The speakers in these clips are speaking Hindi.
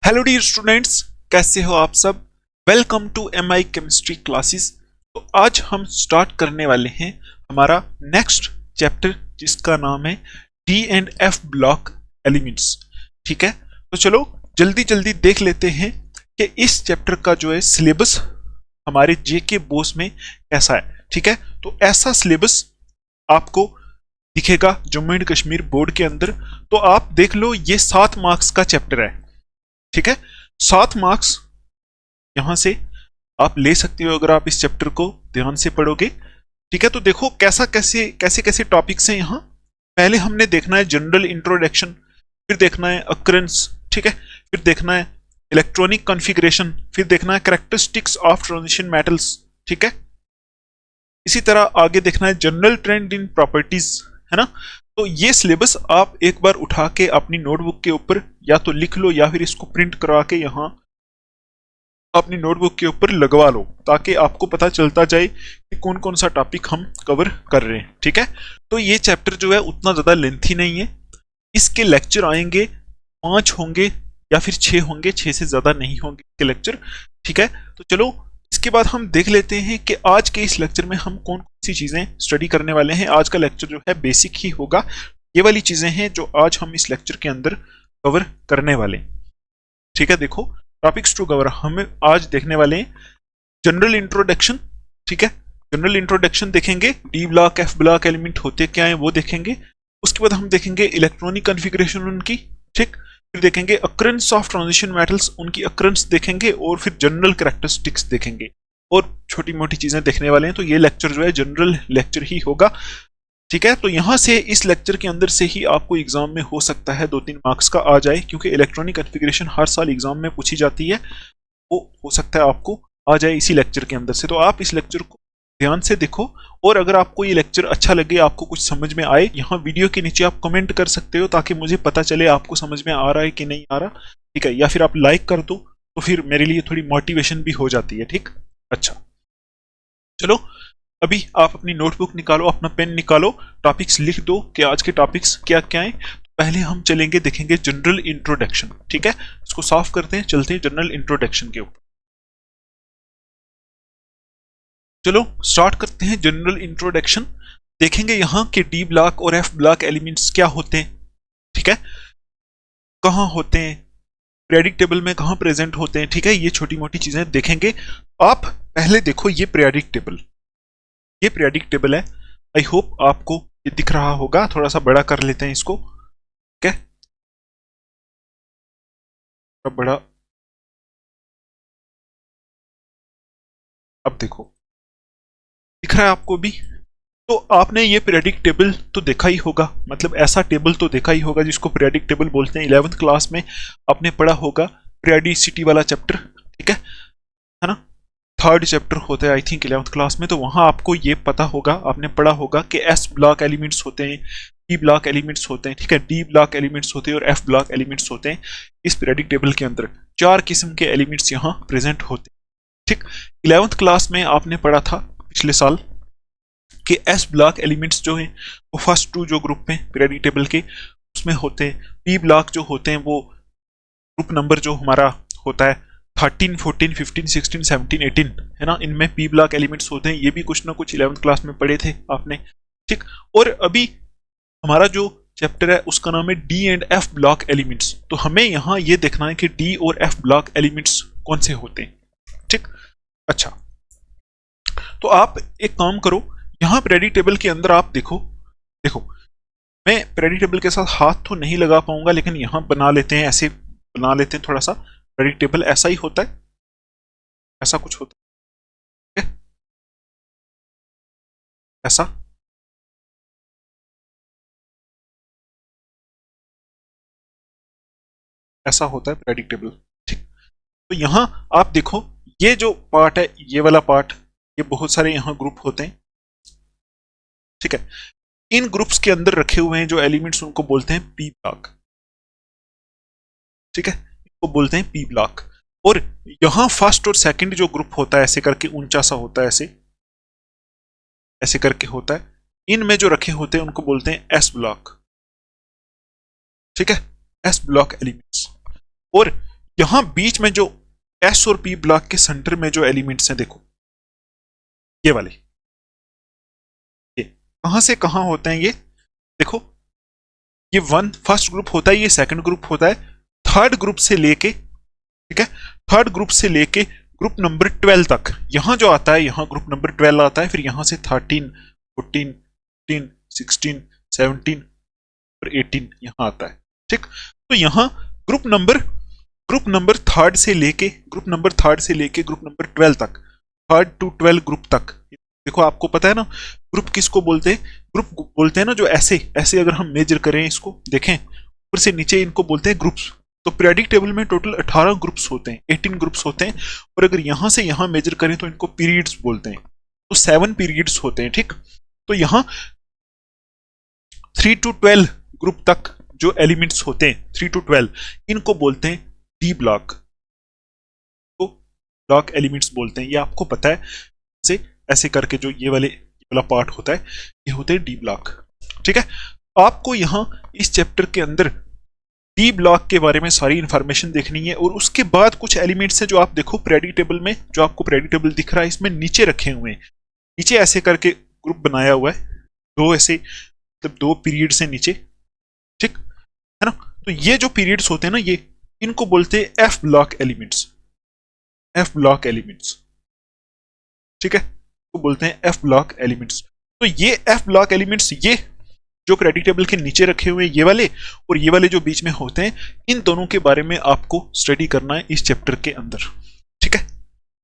हेलो डियर स्टूडेंट्स, कैसे हो आप सब। Welcome to M I chemistry classes. तो आज हम स्टार्ट करने वाले हैं हमारा नेक्स्ट चैप्टर जिसका नाम है D and F block elements. ठीक है, तो चलो जल्दी जल्दी देख लेते हैं कि इस चैप्टर का जो है सिलेबस हमारे जेके बोस में कैसा है। ठीक है, तो ऐसा सिलेबस आपको दिखेगा जम्मू एंड कश्मीर बोर्ड के अंदर। तो आप देख लो, ये 7 मार्क्स का चैप्टर है। ठीक है, 7 मार्क्स यहां से आप ले सकते हो अगर आप इस चैप्टर को ध्यान से पढ़ोगे। ठीक है, तो देखो कैसा कैसे कैसे कैसे टॉपिक्स हैं यहाँ। पहले हमने देखना है जनरल इंट्रोडक्शन, फिर देखना है अक्रेंस, ठीक है, फिर देखना है इलेक्ट्रॉनिक कॉन्फ़िगरेशन, फिर देखना है कैरेक्टरिस्टिक्स ऑफ ट्रांजिशन मेटल्स। ठीक है, इसी तरह आगे देखना है जनरल ट्रेंड इन प्रॉपर्टीज, है ना। तो ये सिलेबस आप एक बार उठा के अपनी नोटबुक के ऊपर या तो लिख लो या फिर इसको प्रिंट करा के यहाँ अपनी नोटबुक के ऊपर लगवा लो, ताकि आपको पता चलता जाए कि कौन कौन सा टॉपिक हम कवर कर रहे हैं। ठीक है, तो ये चैप्टर जो है उतना ज़्यादा लेंथी नहीं है। इसके लेक्चर आएंगे 5 होंगे या फिर 6 होंगे, 6 से ज़्यादा नहीं होंगे इसके लेक्चर। ठीक है, तो चलो इसके बाद हम देख लेते हैं कि आज के इस लेक्चर में हम कौन कौन सी चीज़ें स्टडी करने वाले हैं। आज का लेक्चर जो है बेसिक ही होगा। ये वाली चीज़ें हैं जो आज हम इस लेक्चर के अंदर कवर करने वाले हैं। ठीक है, देखो टॉपिक्स टू कवर हम आज देखने वाले हैं जनरल इंट्रोडक्शन। ठीक है, जनरल इंट्रोडक्शन देखेंगे, D block F block element होते क्या हैं वो देखेंगे। उसके बाद हम देखेंगे इलेक्ट्रॉनिक कॉन्फ़िगरेशन उनकी, ठीक, फिर देखेंगे अक्रेंस ऑफ ट्रांजिशन मेटल्स, उनकी अक्रेंस देखेंगे, और फिर जनरल कैरेक्टरिस्टिक्स देखेंगे और छोटी मोटी चीजें देखने वाले हैं। तो ये लेक्चर जो है जनरल लेक्चर ही होगा। ठीक है, तो यहां से इस लेक्चर के अंदर से ही आपको एग्जाम में हो सकता है 2-3 मार्क्स का आ जाए, क्योंकि इलेक्ट्रॉनिक कॉन्फ़िगरेशन हर साल एग्जाम में पूछी जाती है। वो हो सकता है आपको आ जाए इसी लेक्चर के अंदर से। तो आप इस लेक्चर को ध्यान से देखो, और अगर आपको ये लेक्चर अच्छा लगे, आपको कुछ समझ में आए, यहाँ वीडियो के नीचे आप कमेंट कर सकते हो ताकि मुझे पता चले आपको समझ में आ रहा है कि नहीं आ रहा। ठीक है, या फिर आप लाइक कर दो तो फिर मेरे लिए थोड़ी मोटिवेशन भी हो जाती है। ठीक, अच्छा चलो अभी आप अपनी नोटबुक निकालो, अपना पेन निकालो, टॉपिक्स लिख दो कि आज के टॉपिक्स क्या क्या हैं। पहले हम चलेंगे देखेंगे जनरल इंट्रोडक्शन। ठीक है, इसको साफ करते हैं, चलते हैं जनरल इंट्रोडक्शन के ऊपर। चलो स्टार्ट करते हैं जनरल इंट्रोडक्शन। देखेंगे यहाँ के डी ब्लॉक और एफ ब्लॉक एलिमेंट्स क्या होते हैं। ठीक है, कहाँ होते हैं, पीरियोडिक टेबल में कहाँ प्रेजेंट होते हैं। ठीक है, ये छोटी मोटी चीजें देखेंगे। आप पहले देखो ये पीरियोडिक टेबल, ये पीरियोडिक टेबल है। आई होप आपको ये दिख रहा होगा, थोड़ा सा बड़ा कर लेते हैं इसको। ठीक है, बड़ा, अब देखो दिख रहा है आपको भी। तो आपने ये पीरियोडिक टेबल तो देखा ही होगा, मतलब ऐसा टेबल तो देखा ही होगा जिसको पीरियोडिक टेबल बोलते हैं। 11th क्लास में आपने पढ़ा होगा पीरियोडिसिटी वाला चैप्टर। ठीक है ना, 3rd चैप्टर होता है आई थिंक 11th क्लास में। तो वहां आपको ये पता होगा, आपने पढ़ा होगा कि एस ब्लॉक एलिमेंट्स होते हैं, पी ब्लॉक एलिमेंट्स होते हैं, ठीक है, डी ब्लॉक एलिमेंट्स होते हैं और एफ ब्लॉक एलिमेंट्स होते हैं। इस पीरियोडिक टेबल के अंदर 4 किस्म के एलिमेंट्स यहाँ प्रेजेंट होते हैं। ठीक, 11th क्लास में आपने पढ़ा था पिछले साल कि एस ब्लॉक एलिमेंट्स जो हैं वो फर्स्ट 2 जो ग्रुप में पीरियोडिक टेबल के उसमें होते हैं। पी ब्लॉक जो होते हैं वो ग्रुप नंबर जो हमारा होता है 13, 14, 15, 16, 17, 18, है ना, इनमें पी ब्लॉक एलिमेंट्स होते हैं। ये भी कुछ ना कुछ 11th क्लास में पढ़े थे आपने। ठीक, और अभी हमारा जो चैप्टर है उसका नाम है D and F block elements. तो हमें यहाँ ये देखना है कि डी और एफ ब्लॉक एलिमेंट्स कौन से होते हैं। ठीक, अच्छा तो आप एक काम करो, यहाँ पीरियोडिक टेबल के अंदर आप देखो, देखो मैं पीरियोडिक टेबल के साथ हाथ तो नहीं लगा पाऊंगा, लेकिन यहाँ बना लेते हैं, ऐसे बना लेते हैं थोड़ा सा। पीरियोडिक टेबल ऐसा ही होता है, ऐसा कुछ होता है, ऐसा ऐसा होता है पीरियोडिक टेबल। ठीक, तो यहाँ आप देखो ये जो पार्ट है, ये वाला पार्ट, ये बहुत सारे यहाँ ग्रुप होते हैं। ठीक है, इन ग्रुप्स के अंदर रखे हुए हैं जो एलिमेंट्स उनको बोलते हैं पी ब्लॉक। ठीक है, इनको बोलते हैं पी ब्लॉक। और यहां फर्स्ट और सेकंड जो ग्रुप होता है ऐसे करके ऊंचा सा होता है, ऐसे ऐसे करके होता है, इनमें जो रखे होते हैं उनको बोलते हैं एस ब्लॉक। ठीक है, एस ब्लॉक एलिमेंट्स। और यहां बीच में जो एस और पी ब्लॉक के सेंटर में जो एलिमेंट्स हैं, देखो ये वाले, ये कहां से कहां होते हैं, ये देखो, ये फर्स्ट ग्रुप होता है, ये सेकंड ग्रुप होता है, थर्ड ग्रुप से लेके, ठीक है, थर्ड ग्रुप से लेके ग्रुप नंबर 12 तक यहां जो आता है, यहां ग्रुप नंबर 12 आता है, फिर यहां से 13, 14, 15, 16, 17 और 18 यहां आता है। ठीक, तो यहां ग्रुप नंबर थर्ड से लेके ग्रुप नंबर 12 तक, थर्ड टू 12 ग्रुप तक, देखो आपको पता है ना ग्रुप किसको बोलते हैं, ग्रुप बोलते हैं ना जो ऐसे ऐसे अगर हम मेजर करें इसको, देखें ऊपर से नीचे, इनको बोलते हैं ग्रुप्स। तो पीरियडिक टेबल में टोटल 18 ग्रुप्स होते हैं, 18 ग्रुप्स होते हैं, और अगर यहां से यहां मेजर करें तो इनको पीरियड्स बोलते हैं, तो 7 पीरियड्स होते हैं। ठीक, तो यहां 3 to 12 ग्रुप तक जो एलिमेंट्स होते हैं, 3 to 12, इनको बोलते हैं डी ब्लॉक, तो ब्लॉक एलिमेंट्स बोलते हैं, ये आपको पता है, से ऐसे करके जो ये वाला पार्ट होता है, ये होते हैं डी ब्लॉक। ठीक है, आपको यहां इस चैप्टर के अंदर डी ब्लॉक के बारे में सारी इंफॉर्मेशन देखनी है, और उसके बाद कुछ एलिमेंट्स है जो आप देखो पीरियडिक टेबल में, जो आपको पीरियडिक टेबल दिख रहा है इसमें नीचे रखे हुए हैं, नीचे ऐसे करके ग्रुप बनाया हुआ है, दो ऐसे, मतलब 2 पीरियड से नीचे, ठीक है ना। तो ये जो पीरियड्स होते हैं ना, ये इनको बोलते हैं F block elements, F block elements, ठीक है, तो बोलते हैं एफ ब्लॉक एलिमेंट्स। तो ये एफ ब्लॉक एलिमेंट्स, ये जो पीरियडिक टेबल के नीचे रखे हुए ये वाले और ये वाले जो बीच में होते हैं, इन दोनों के बारे में आपको स्टडी करना है इस चैप्टर के अंदर। ठीक है,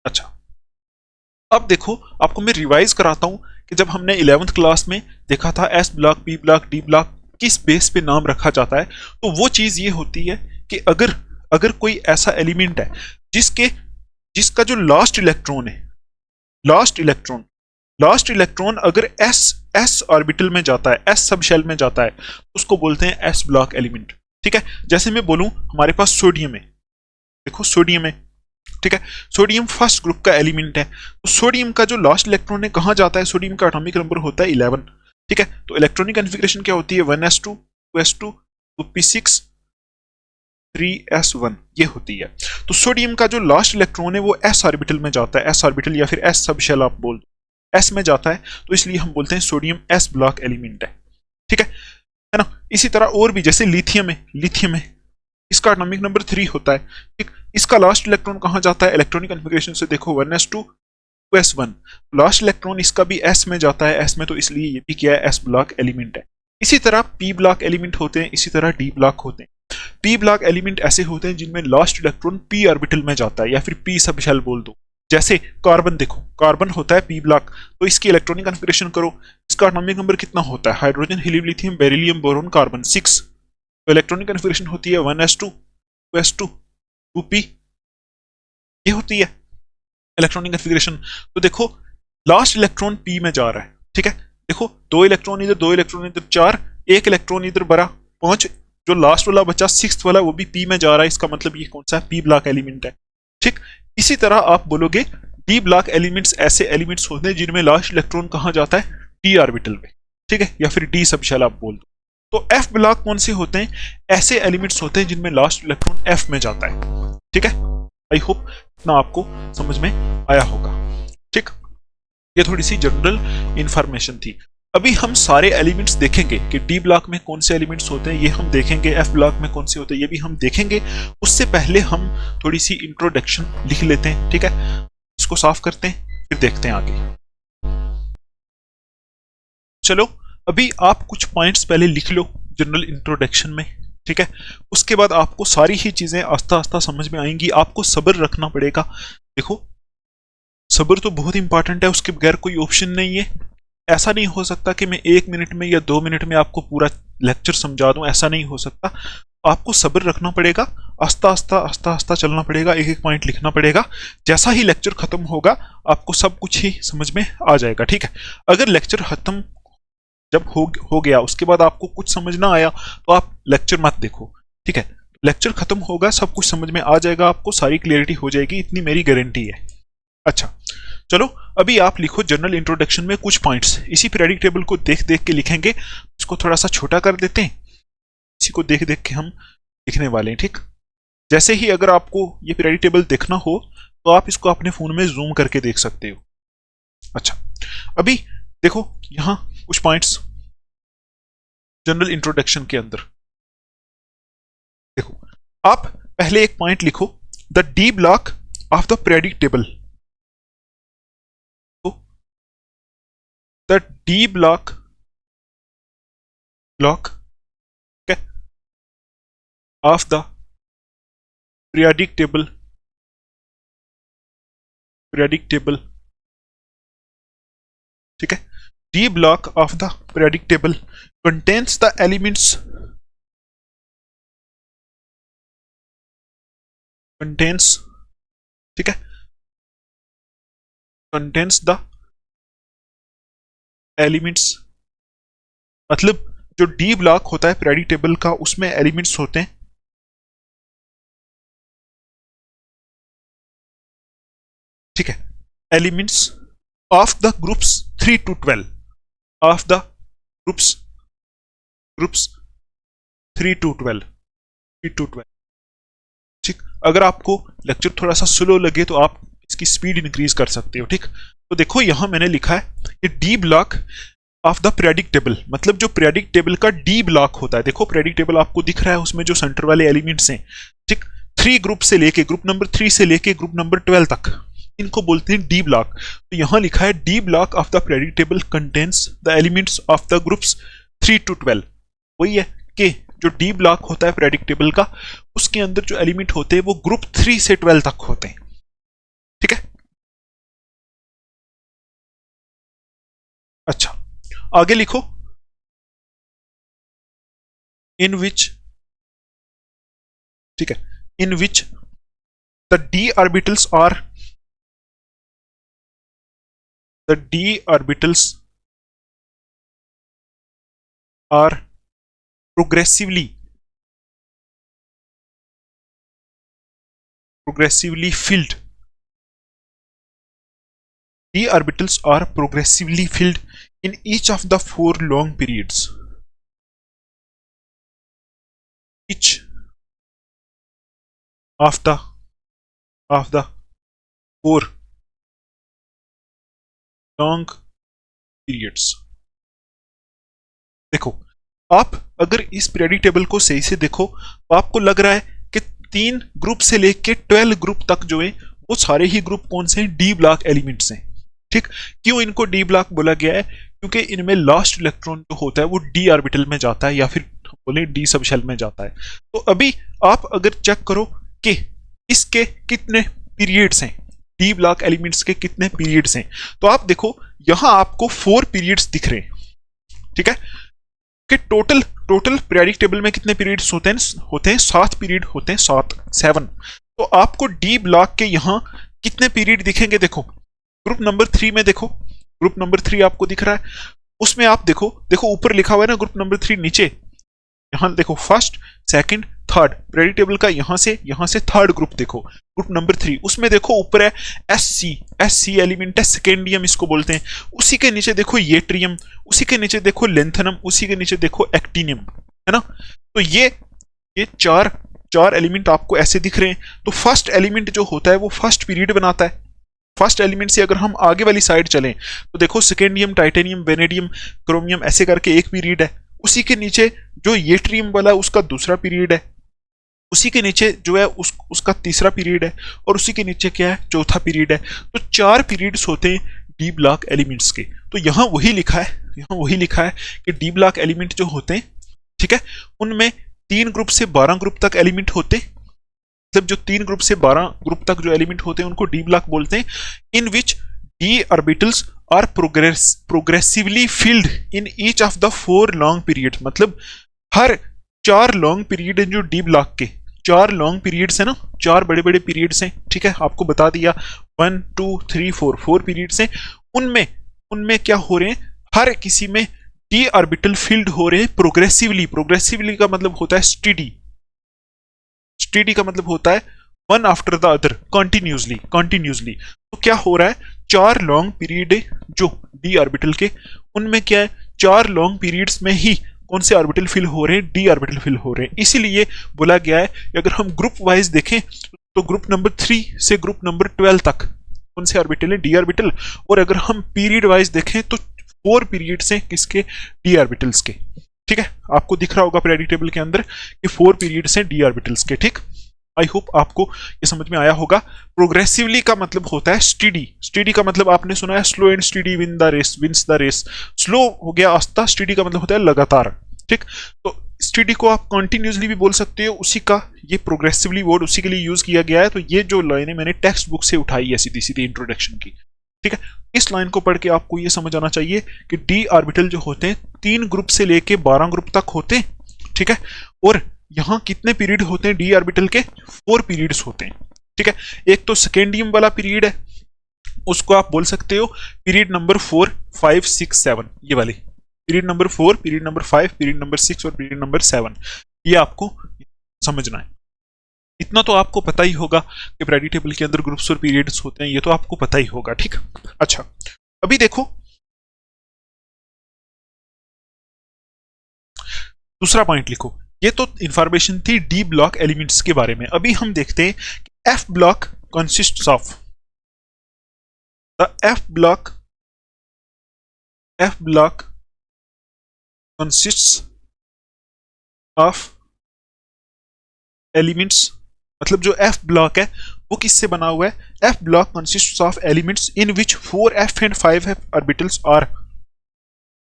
अच्छा, अब देखो आपको मैं रिवाइज कराता हूं कि जब हमने 11th क्लास में देखा था S block, P block, D block किस बेस पे नाम रखा जाता है, तो वो चीज ये होती है कि अगर कोई ऐसा एलिमेंट है जिसका जो लास्ट इलेक्ट्रॉन है, लास्ट इलेक्ट्रॉन अगर एस ऑर्बिटल में जाता है, एस सब शेल में जाता है, उसको बोलते हैं एस ब्लॉक एलिमेंट। ठीक है, जैसे मैं बोलूं हमारे पास सोडियम है, देखो सोडियम है, ठीक है, सोडियम फर्स्ट ग्रुप का एलिमेंट है, तो सोडियम का जो लास्ट इलेक्ट्रॉन है कहां जाता है, सोडियम का एटॉमिक नंबर होता है 11। ठीक है, तो इलेक्ट्रॉनिक कॉन्फ़िगरेशन क्या होती है, 1s2, 2s2, 2p6, 3s1, ये होती है। तो सोडियम का जो लास्ट इलेक्ट्रॉन है वो एस ऑर्बिटल में जाता है, एस ऑर्बिटल या फिर एस सब शेल आप बोल दो, एस में जाता है, तो इसलिए हम बोलते हैं सोडियम एस ब्लॉक एलिमेंट है। ठीक है ना। इसी तरह और भी, जैसे लिथियम है, इसका एटॉमिक नंबर 3 होता है। ठीक, इसका लास्ट इलेक्ट्रॉन कहां जाता है, इलेक्ट्रॉनिक कॉन्फ़िगरेशन से देखो 1s2, 2s1, लास्ट इलेक्ट्रॉन इसका भी एस में जाता है, एस में, तो इसलिए ये भी क्या है, एस ब्लॉक एलिमेंट है। इसी तरह पी ब्लॉक एलिमेंट होते हैं, इसी तरह डी ब्लॉक होते हैं। पी ब्लॉक एलिमेंट ऐसे होते हैं जिनमें लास्ट इलेक्ट्रॉन पी ऑर्बिटल में जाता है, या फिर पी सब शेल बोल दो। जैसे कार्बन, देखो कार्बन होता है पी ब्लॉक, तो इसकी इलेक्ट्रॉनिक कॉन्फ़िगरेशन करो, इसका एटॉमिक नंबर कितना होता है, hydrogen, helium, lithium, beryllium, boron, carbon, 6, तो इलेक्ट्रॉनिक कॉन्फ़िगरेशन होती है 1s2, 2s2, 2p, ये होती है इलेक्ट्रॉनिक कॉन्फ़िगरेशन। तो देखो लास्ट इलेक्ट्रॉन पी में जा रहा है, ठीक है, देखो 2 इलेक्ट्रॉन इधर, 2 इलेक्ट्रॉन इधर, 4, 1 इलेक्ट्रॉन इधर बरा, 5, जो लास्ट वाला बचा 6th वाला वो भी पी में जा रहा है, इसका मतलब ये कौन सा है, पी ब्लॉक एलिमेंट है। ठीक, इसी तरह आप बोलोगे डी ब्लॉक एलिमेंट्स ऐसे एलिमेंट्स होते हैं जिनमें लास्ट इलेक्ट्रॉन कहां जाता है, डी ऑर्बिटल में, ठीक है, या फिर डी सब शेल आप बोल दो। तो एफ ब्लॉक कौन से होते हैं, ऐसे एलिमेंट्स होते हैं जिनमें लास्ट इलेक्ट्रॉन एफ में जाता है। ठीक है, आई होप इतना आपको समझ में आया होगा। ठीक, ये थोड़ी सी जनरल इंफॉर्मेशन थी। अभी हम सारे एलिमेंट्स देखेंगे कि डी ब्लॉक में कौन से एलिमेंट्स होते हैं, ये हम देखेंगे, एफ ब्लॉक में कौन से होते हैं ये भी हम देखेंगे। उससे पहले हम थोड़ी सी इंट्रोडक्शन लिख लेते हैं। ठीक है, इसको साफ करते हैं, फिर देखते हैं आगे। चलो अभी आप कुछ पॉइंट्स पहले लिख लो जनरल इंट्रोडक्शन में। ठीक है, उसके बाद आपको सारी ही चीजें आस्ता आस्ता समझ में आएंगी। आपको सब्र रखना पड़ेगा। देखो सब्र तो बहुत इंपॉर्टेंट है, उसके बगैर कोई ऑप्शन नहीं है। ऐसा नहीं हो सकता कि मैं 1 मिनट में या 2 मिनट में आपको पूरा लेक्चर समझा दूं, ऐसा नहीं हो सकता। आपको सब्र रखना पड़ेगा, आस्ता आस्ता चलना पड़ेगा, एक एक पॉइंट लिखना पड़ेगा। जैसा ही लेक्चर खत्म होगा आपको सब कुछ ही समझ में आ जाएगा। ठीक है, अगर लेक्चर खत्म जब हो गया उसके बाद आपको कुछ समझ ना आया तो आप लेक्चर मत देखो। ठीक है, लेक्चर खत्म होगा, सब कुछ समझ में आ जाएगा, आपको सारी क्लियरिटी हो जाएगी, इतनी मेरी गारंटी है। अच्छा चलो अभी आप लिखो जनरल इंट्रोडक्शन में कुछ पॉइंट्स। इसी पीरियडिक टेबल को देख देख के लिखेंगे। इसको थोड़ा सा छोटा कर देते हैं, इसी को देख देख के हम लिखने वाले हैं। ठीक, जैसे ही अगर आपको ये पीरियोडिक टेबल देखना हो तो आप इसको अपने फोन में जूम करके देख सकते हो। अच्छा, अभी देखो यहां कुछ पॉइंट्स जनरल इंट्रोडक्शन के अंदर देखो, आप पहले एक पॉइंट लिखो, the D block of the periodic table. The D block of the periodic table ठीक है, D block of the periodic table contains the elements ठीक है, contains the elements मतलब जो D ब्लॉक होता है पीरियोडिक टेबल का उसमें एलिमेंट्स होते हैं, ठीक है, elements of the groups 3 to 12 of the groups 3 to 12 ठीक। अगर आपको लेक्चर थोड़ा सा स्लो लगे तो आप इसकी स्पीड इंक्रीज कर सकते हो, ठीक। तो देखो यहां मैंने लिखा है कि D block of the periodic table, मतलब जो पीरियोडिक टेबल का डी ब्लॉक होता है, देखो पीरियोडिक टेबल आपको दिख रहा है, उसमें जो सेंटर वाले एलिमेंट्स हैं, ठीक, 3 ग्रुप से लेके ग्रुप नंबर 3 से लेके ग्रुप नंबर 12 तक, इनको बोलते हैं डी ब्लॉक। तो यहां लिखा है d block of the periodic table contains the elements of the groups 3 to 12। वही है कि जो डी ब्लॉक होता है पीरियोडिक टेबल का, उसके अंदर जो एलिमेंट होते हैं वो ग्रुप 3 से 12 तक होते हैं, ठीक है। अच्छा, आगे लिखो, इन विच, ठीक है, in which the D orbitals are progressively filled. D orbitals are progressively filled in each of the 4 long periods. Each of the 4 long periods. देखो, आप अगर इस पीरियोडिक टेबल को सही से देखो तो आपको लग रहा है कि 3 ग्रुप से लेके 12 ग्रुप तक जो है वो सारे ही ग्रुप कौन से हैं, डी ब्लॉक एलिमेंट्स हैं, ठीक। क्यों इनको डी ब्लॉक बोला गया है, क्योंकि इनमें लास्ट इलेक्ट्रॉन जो होता है वो डी ऑर्बिटल में जाता है या फिर बोले डी सब शेल में जाता है। तो अभी आप अगर चेक करो कि इसके कितने पीरियड्स हैं, डी ब्लॉक एलिमेंट्स के कितने पीरियड्स हैं, तो आप देखो यहां आपको 4 पीरियड्स दिख रहे हैं, ठीक है, कि टोटल पीरियोडिक टेबल में कितने पीरियड्स होते हैं 7 पीरियड होते हैं, 7। तो आपको डी ब्लॉक के यहां कितने पीरियड दिखेंगे, देखो ग्रुप नंबर 3 में देखो, ग्रुप नंबर 3 आपको दिख रहा है, उसमें आप देखो ऊपर लिखा हुआ है ना ग्रुप नंबर 3, नीचे यहां देखो first, second, third, periodic table का यहां से थर्ड ग्रुप देखो, ग्रुप नंबर 3, उसमें देखो ऊपर है एससी एलिमेंट है, सेकेंडियम इसको बोलते हैं, उसी के नीचे देखो येट्रियम, उसी के नीचे देखो लेंथनम, उसी के नीचे देखो एक्टिनियम, है ना। तो ये 4 एलिमेंट आपको ऐसे दिख रहे हैं। तो फर्स्ट एलिमेंट जो होता है वो फर्स्ट पीरियड बनाता है। फर्स्ट एलिमेंट से अगर हम आगे वाली साइड चलें तो देखो सेकेंडियम, टाइटेनियम, वेनेडियम, क्रोमियम ऐसे करके एक पीरियड है, उसी के नीचे जो येट्रियम वाला उसका दूसरा पीरियड है, उसी के नीचे जो है उसका तीसरा पीरियड है, और उसी के नीचे क्या है, चौथा पीरियड है। तो 4 पीरियड्स होते हैं डी ब्लॉक एलिमेंट्स के। तो यहां वही लिखा है कि डी ब्लॉक एलिमेंट जो होते हैं, ठीक है, उनमें 3 ग्रुप से 12 ग्रुप तक एलिमेंट होते हैं, मतलब जो 3 ग्रुप से 12 ग्रुप तक जो एलिमेंट होते हैं उनको डी ब्लॉक बोलते हैं। In which D orbitals are progressively filled in each of the 4 long period, मतलब हर 4 लॉन्ग पीरियड है जो डी ब्लॉक के 4 लॉन्ग पीरियड्स है ना, 4 बड़े बड़े पीरियड्स हैं, ठीक है, आपको बता दिया 1 2 3 4 पीरियड्स हैं। उनमें क्या हो रहे हैं, हर किसी में डी ऑर्बिटल फील्ड हो रहे हैं प्रोग्रेसिवली का मतलब होता है स्टेडी का मतलब होता है one after the other, continuously. तो क्या हो रहा है, 4 लॉन्ग पीरियड जो डी ऑर्बिटल के, उनमें क्या है, 4 लॉन्ग पीरियड्स में ही कौन से ऑर्बिटल फिल हो रहे हैं, डी ऑर्बिटल फिल हो रहे हैं। इसीलिए बोला गया है कि अगर हम ग्रुप वाइज देखें तो ग्रुप नंबर 3 से ग्रुप नंबर 12 तक कौन से ऑर्बिटल है, डी ऑर्बिटल। और अगर हम पीरियड वाइज देखें तो 4 पीरियड्स हैं किसके, डी ऑर्बिटल्स के। ठीक है, आपको दिख रहा होगा पीरियोडिक टेबल के अंदर कि 4 पीरियड्स हैं डी ऑर्बिटल्स के। ठीक, आई होप आपको ये समझ में आया होगा। प्रोग्रेसिवली का मतलब होता है स्टेडी। स्टेडी का मतलब आपने सुना है slow and steady win the race, wins the race. Slow हो गया आस्था, स्टेडी का मतलब होता है लगातार। ठीक, तो स्टेडी को आप कंटिन्यूसली भी बोल सकते हो, उसी का ये प्रोग्रेसिवली वर्ड उसी के लिए यूज किया गया है। तो ये जो लाइनें मैंने टेक्स्ट बुक से उठाई है सीधी सीधी इंट्रोडक्शन की। ठीक है, इस लाइन को पढ़ के आपको ये समझ आना चाहिए कि डी ऑर्बिटल जो होते हैं 3 ग्रुप से लेके 12 ग्रुप तक होते हैं। ठीक है, और यहां कितने पीरियड होते हैं डी ऑर्बिटल के, 4 पीरियड्स होते हैं। ठीक है, एक तो सेकेंडियम वाला पीरियड है, उसको आप बोल सकते हो पीरियड नंबर 4, 5, 6, 7। ये वाली period number 4, period number 5, period number 6 और पीरियड नंबर 7, ये आपको समझना है। इतना तो आपको पता ही होगा कि पीरियोडिक टेबल के अंदर ग्रुप्स और पीरियड्स होते हैं, ये तो आपको पता ही होगा। ठीक, अच्छा अभी देखो दूसरा पॉइंट लिखो। ये तो इंफॉर्मेशन थी डी ब्लॉक एलिमेंट्स के बारे में। अभी हम देखते हैं कि F block consists of the F block consists of elements. मतलब जो एफ ब्लॉक है वो किससे बना हुआ है, F block consists of elements in which 4f and 5f orbitals are,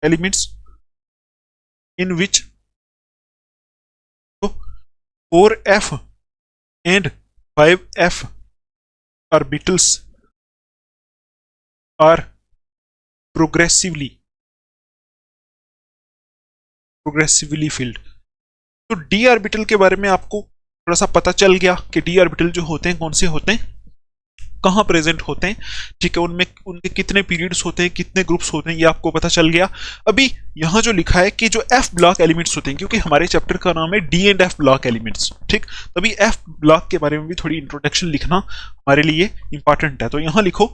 elements in which 4f and 5f orbitals are progressively filled। तो डी ऑर्बिटल के बारे में आपको थोड़ा सा पता चल गया कि डी ऑर्बिटल जो होते हैं कौन से होते हैं, कहां प्रेजेंट होते हैं। ठीक है, उनमें उनके कितने पीरियड्स होते हैं, कितने ग्रुप्स होते हैं, ये आपको पता चल गया। अभी यहां जो लिखा है कि जो एफ ब्लॉक एलिमेंट्स होते हैं, क्योंकि हमारे चैप्टर का नाम है D and F block elements. ठीक, तभी एफ ब्लॉक के बारे में भी थोड़ी इंट्रोडक्शन लिखना हमारे लिए इंपॉर्टेंट है। तो यहां लिखो,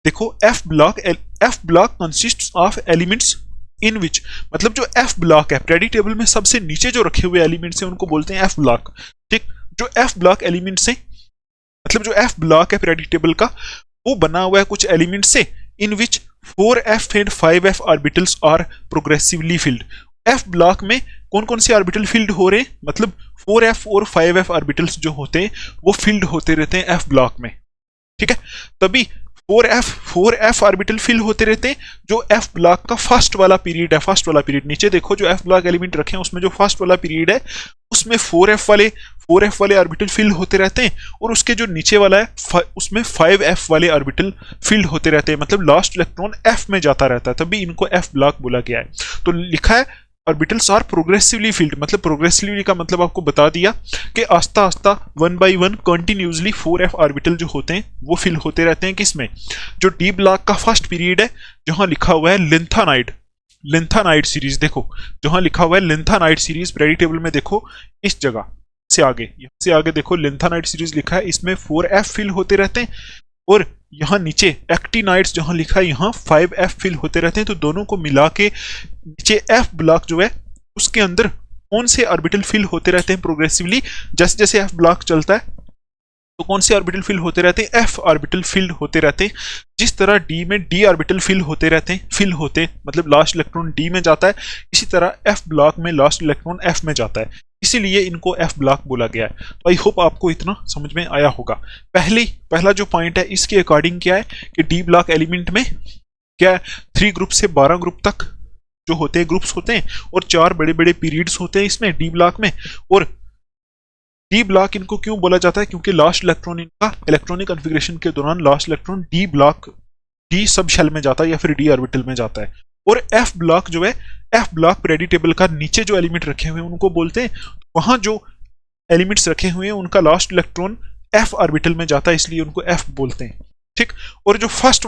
देखो F block consists of elements in which, मतलब जो एफ ब्लॉक है पीरियोडिक टेबल में सबसे नीचे जो रखे हुए एलिमेंट्स हैं उनको बोलते हैं एफ ब्लॉक। ठीक, जो एफ ब्लॉक एलिमेंट्स हैं, मतलब जो एफ ब्लॉक है पीरियोडिक टेबल का, वो बना हुआ है कुछ एलिमेंट से in which 4f and 5f orbitals are progressively filled. F block में कौन कौन से ऑर्बिटल फिल्ड हो रहे हैं, मतलब 4f और 5f ऑर्बिटल्स जो होते हैं वो फिल्ड होते रहते हैं एफ ब्लॉक में। ठीक है, तभी 4f ऑर्बिटल फिल होते रहते हैं जो एफ ब्लॉक का फर्स्ट वाला पीरियड है। फर्स्ट वाला पीरियड नीचे देखो, जो एफ ब्लॉक एलिमेंट रखे हैं उसमें जो फर्स्ट वाला पीरियड है उसमें 4f वाले ऑर्बिटल फिल होते रहते हैं, और उसके जो नीचे वाला है उसमें 5f वाले ऑर्बिटल फिल होते रहते हैं, मतलब लास्ट इलेक्ट्रॉन f में जाता रहता है, तभी इनको एफ ब्लॉक बोला गया है। तो लिखा है ऑर्बिटल्स आर प्रोग्रेसिवली फिल्ड, मतलब प्रोग्रेसिवली का मतलब आपको बता दिया कि आस्ता आस्ता 1 by 1 कंटिन्यूसली 4f ऑर्बिटल जो होते हैं वो फिल होते रहते हैं। किसमें, जो डी ब्लॉक का फर्स्ट पीरियड है जहां लिखा हुआ है लेंथानाइड सीरीज। देखो जहां लिखा हुआ है लेंथानाइड सीरीज पीरियोडिक टेबल में, देखो इस जगह से आगे, यहाँ से आगे देखो लेंथानाइड सीरीज लिखा है, इसमें 4f फिल होते रहते हैं, और यहाँ नीचे एक्टिनाइड्स जहां लिखा है यहाँ 5f फिल होते रहते हैं। तो दोनों को मिला के नीचे एफ ब्लॉक जो है उसके अंदर कौन से ऑर्बिटल फिल होते रहते हैं प्रोग्रेसिवली, जैसे जैसे एफ ब्लॉक चलता है तो कौन से ऑर्बिटल फिल होते रहते हैं, एफ ऑर्बिटल फिल होते रहते हैं। जिस तरह डी में डी ऑर्बिटल फिल होते मतलब लास्ट इलेक्ट्रॉन डी में जाता है, इसी तरह एफ ब्लॉक में लास्ट इलेक्ट्रॉन एफ में जाता है, इसीलिए इनको एफ ब्लॉक बोला गया है। तो आई होप आपको इतना समझ में आया होगा। पहला जो पॉइंट है इसके अकॉर्डिंग क्या है कि डी ब्लॉक एलिमेंट में क्या है, 3 ग्रुप से 12 ग्रुप तक जो होते हैं ग्रुप्स होते हैं, और 4 बड़े बड़े पीरियड्स होते हैं इसमें डी ब्लॉक में। और डी ब्लॉक इनको क्यों बोला जाता है, क्योंकि लास्ट इलेक्ट्रॉन इनका इलेक्ट्रॉनिक कॉन्फ़िगरेशन के दौरान last electron D sub shell में जाता है या फिर डी ऑर्बिटल में जाता है। और एफ ब्लॉक जो है, एफ ब्लॉक पीरियोडिक टेबल का नीचे जो एलिमेंट रखे हुए हैं उनको बोलते हैं, वहां जो एलिमेंट्स रखे हुए हैं उनका लास्ट इलेक्ट्रॉन एफ ऑर्बिटल में जाता है, इसलिए उनको एफ बोलते हैं। ठीक, और जो फर्स्ट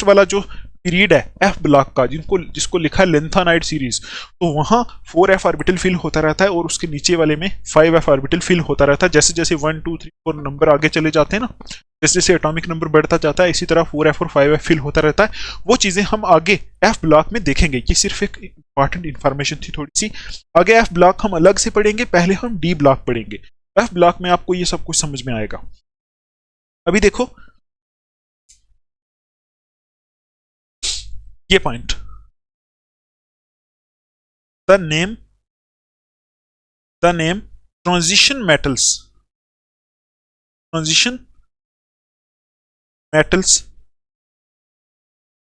वाला जो पीरियड है एफ ब्लॉक का, जिसको लिखा है लेंथानाइड सीरीज, तो वहां 4f ऑर्बिटल फिल होता रहता है और उसके नीचे वाले में 5f ऑर्बिटल फिल होता रहता है। जैसे जैसे 1 2 3 4 नंबर आगे चले जाते हैं ना, जैसे जैसे एटॉमिक नंबर बढ़ता जाता है इसी तरह 4f और 5f फिल होता रहता है। वो चीजें हम आगे एफ ब्लॉक में देखेंगे। ये सिर्फ एक इंपॉर्टेंट इंफॉर्मेशन थी थोड़ी सी। आगे एफ ब्लॉक हम अलग से पढ़ेंगे, पहले हम डी ब्लॉक पढ़ेंगे। एफ ब्लॉक में आपको ये सब कुछ समझ में आएगा। अभी देखो ये point, the name transition metals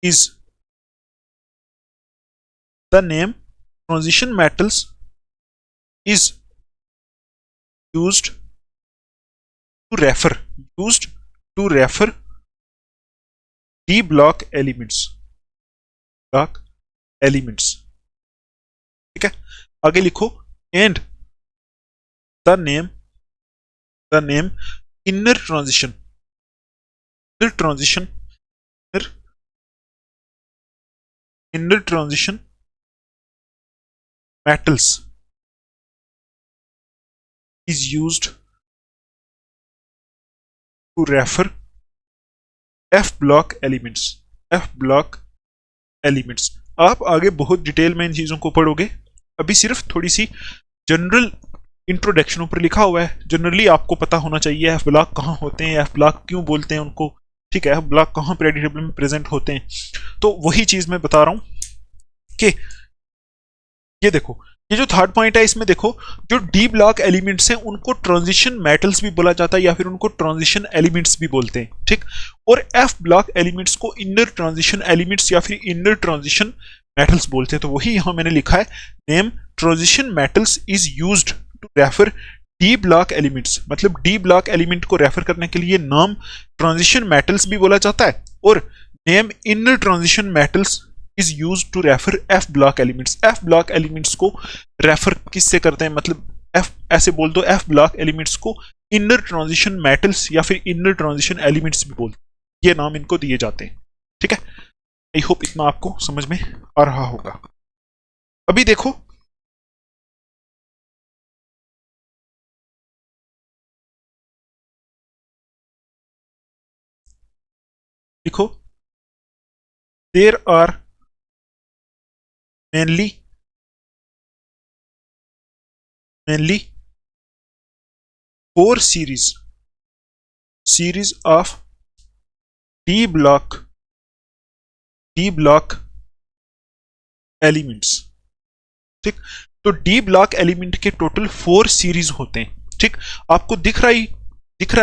is the name transition metals is used to refer d block elements, ठीक है। आगे लिखो and the name inner transition metals is used to refer f block elements। आप आगे बहुत डिटेल में इन चीजों को पढ़ोगे, अभी सिर्फ थोड़ी सी जनरल इंट्रोडक्शन ऊपर लिखा हुआ है। जनरली आपको पता होना चाहिए एफ ब्लॉक कहाँ होते हैं, एफ ब्लॉक क्यों बोलते हैं उनको, ठीक है, एफ ब्लॉक कहाँ पीरियोडिक टेबल में प्रेजेंट होते हैं। तो वही चीज मैं बता रहा हूं कि ये देखो, ये जो थर्ड पॉइंट है इसमें देखो, जो डी ब्लॉक एलिमेंट्स हैं उनको ट्रांजिशन मेटल्स भी बोला जाता है या फिर उनको ट्रांजिशन एलिमेंट्स भी बोलते हैं, ठीक। और एफ ब्लॉक एलिमेंट्स को इनर ट्रांजिशन एलिमेंट्स या फिर इनर ट्रांजिशन मेटल्स बोलते हैं। तो वही यहां मैंने लिखा है, name transition metals is used to refer D block elements, मतलब डी ब्लॉक एलिमेंट को रेफर करने के लिए नाम ट्रांजिशन मेटल्स भी बोला जाता है, और name inner transition metals is used to refer F block elements. F block elements को रेफर किससे करते हैं, मतलब एफ ऐसे बोल दो, एफ ब्लॉक एलिमेंट्स को इनर ट्रांजिशन मेटल्स या फिर इनर ट्रांजिशन एलिमेंट्स भी बोलते हैं, ये नाम इनको दिए जाते हैं, ठीक है। आई होप इतना आपको समझ में आ रहा होगा। अभी देखो लिखो, there are mainly four series of D block elements, ठीक। तो डी ब्लॉक एलिमेंट के टोटल 4 सीरीज होते हैं, ठीक। आपको दिख रहा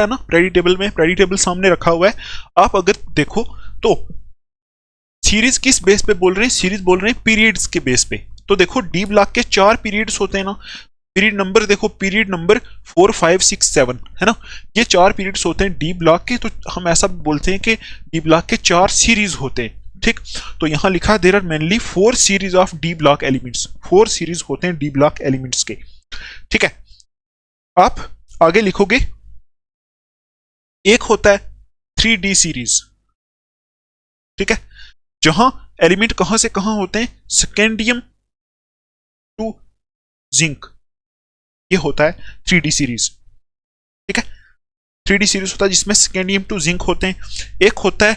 है ना, प्रेडी टेबल में, प्रेडी टेबल सामने रखा हुआ है। आप अगर देखो तो सीरीज किस बेस पे बोल रहे हैं, सीरीज बोल रहे हैं पीरियड्स के बेस पे। तो देखो डी ब्लॉक के 4 पीरियड्स होते हैं ना, पीरियड नंबर देखो, पीरियड नंबर 4, 5, 6, 7 है ना, ये 4 पीरियड्स होते हैं डी ब्लॉक के। तो हम ऐसा बोलते हैं कि डी ब्लॉक के 4 सीरीज होते हैं, ठीक। तो यहां लिखा, there are mainly 4 series of D block elements, 4 series होते हैं डी ब्लॉक एलिमेंट्स के, ठीक है। आप आगे लिखोगे, एक होता है 3D सीरीज, ठीक है, जहां एलिमेंट कहां से कहां होते हैं, स्कैंडियम टू जिंक, ये होता है 3D सीरीज, ठीक है। 3D सीरीज होता है जिसमें स्कैंडियम टू जिंक होते हैं। एक होता है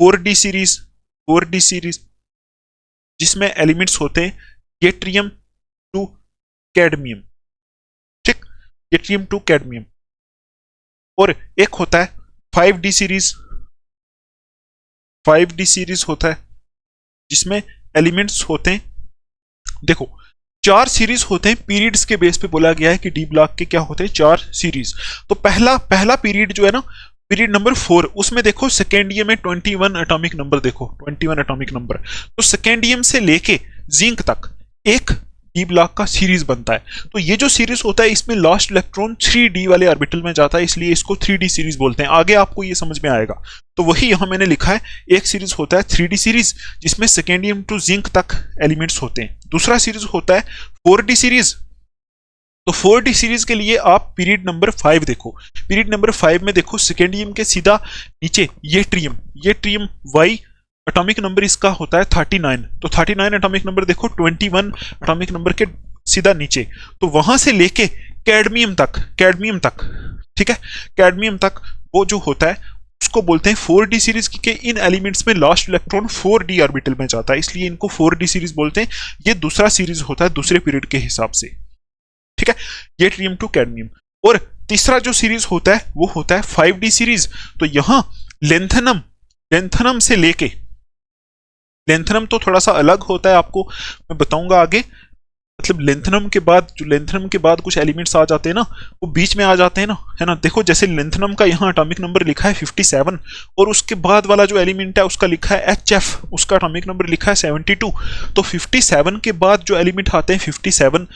4D सीरीज जिसमें एलिमेंट्स होते हैं येट्रियम टू कैडमियम, ठीक, येट्रियम टू कैडमियम। और एक होता है 5D सीरीज होता है जिसमें एलिमेंट्स होते हैं, देखो 4 सीरीज होते हैं, पीरियड्स के बेस पे बोला गया है कि डी ब्लॉक के क्या होते हैं, 4 सीरीज। तो पहला पीरियड जो है ना, पीरियड नंबर 4, उसमें देखो सेकेंडियम में 21 एटॉमिक नंबर, देखो 21 एटॉमिक नंबर। तो सेकेंडियम से लेके जिंक तक एक डी ब्लॉक का सीरीज बनता है। तो ये जो सीरीज होता है इसमें लास्ट इलेक्ट्रॉन 3D वाले ऑर्बिटल में जाता है, इसलिए इसको 3D सीरीज बोलते हैं। आगे आपको ये समझ में आएगा। तो वही यहां मैंने लिखा है, एक सीरीज होता है 3D सीरीज जिसमें सेकेंडियम टू जिंक तक एलिमेंट्स होते हैं। दूसरा सीरीज होता है 4D सीरीज। तो 4D सीरीज के लिए आप पीरियड नंबर 5 देखो, पीरियड नंबर 5 में देखो सेकेंडियम के सीधा नीचे येट्रियम वाई एटॉमिक नंबर इसका होता है 39। तो 39 एटॉमिक नंबर देखो 21 एटॉमिक नंबर के सीधा नीचे। तो वहां से लेके कैडमियम तक, ठीक है, कैडमियम तक वो जो होता है उसको बोलते हैं 4d सीरीज, क्योंकि इन एलिमेंट्स में लास्ट इलेक्ट्रॉन 4d ऑर्बिटल में जाता है, इसलिए इनको 4d सीरीज बोलते हैं। ये दूसरा सीरीज होता है दूसरे पीरियड के हिसाब से, ठीक है, ये ट्रियम टू कैडमियम। और तीसरा जो सीरीज होता है वो होता है 5d सीरीज। तो यहां लेंथनम से लेके, लेंथनम तो थोड़ा सा अलग होता है, आपको मैं बताऊंगा आगे। मतलब लेंथनम के बाद कुछ एलिमेंट्स आ जाते हैं ना, वो बीच में आ जाते हैं ना, है ना। देखो जैसे लेंथनम का यहाँ एटॉमिक नंबर लिखा है 57, और उसके बाद वाला जो एलिमेंट है उसका लिखा है HF, उसका एटॉमिक नंबर लिखा है 72। तो 57 के बाद जो एलिमेंट आते हैं 57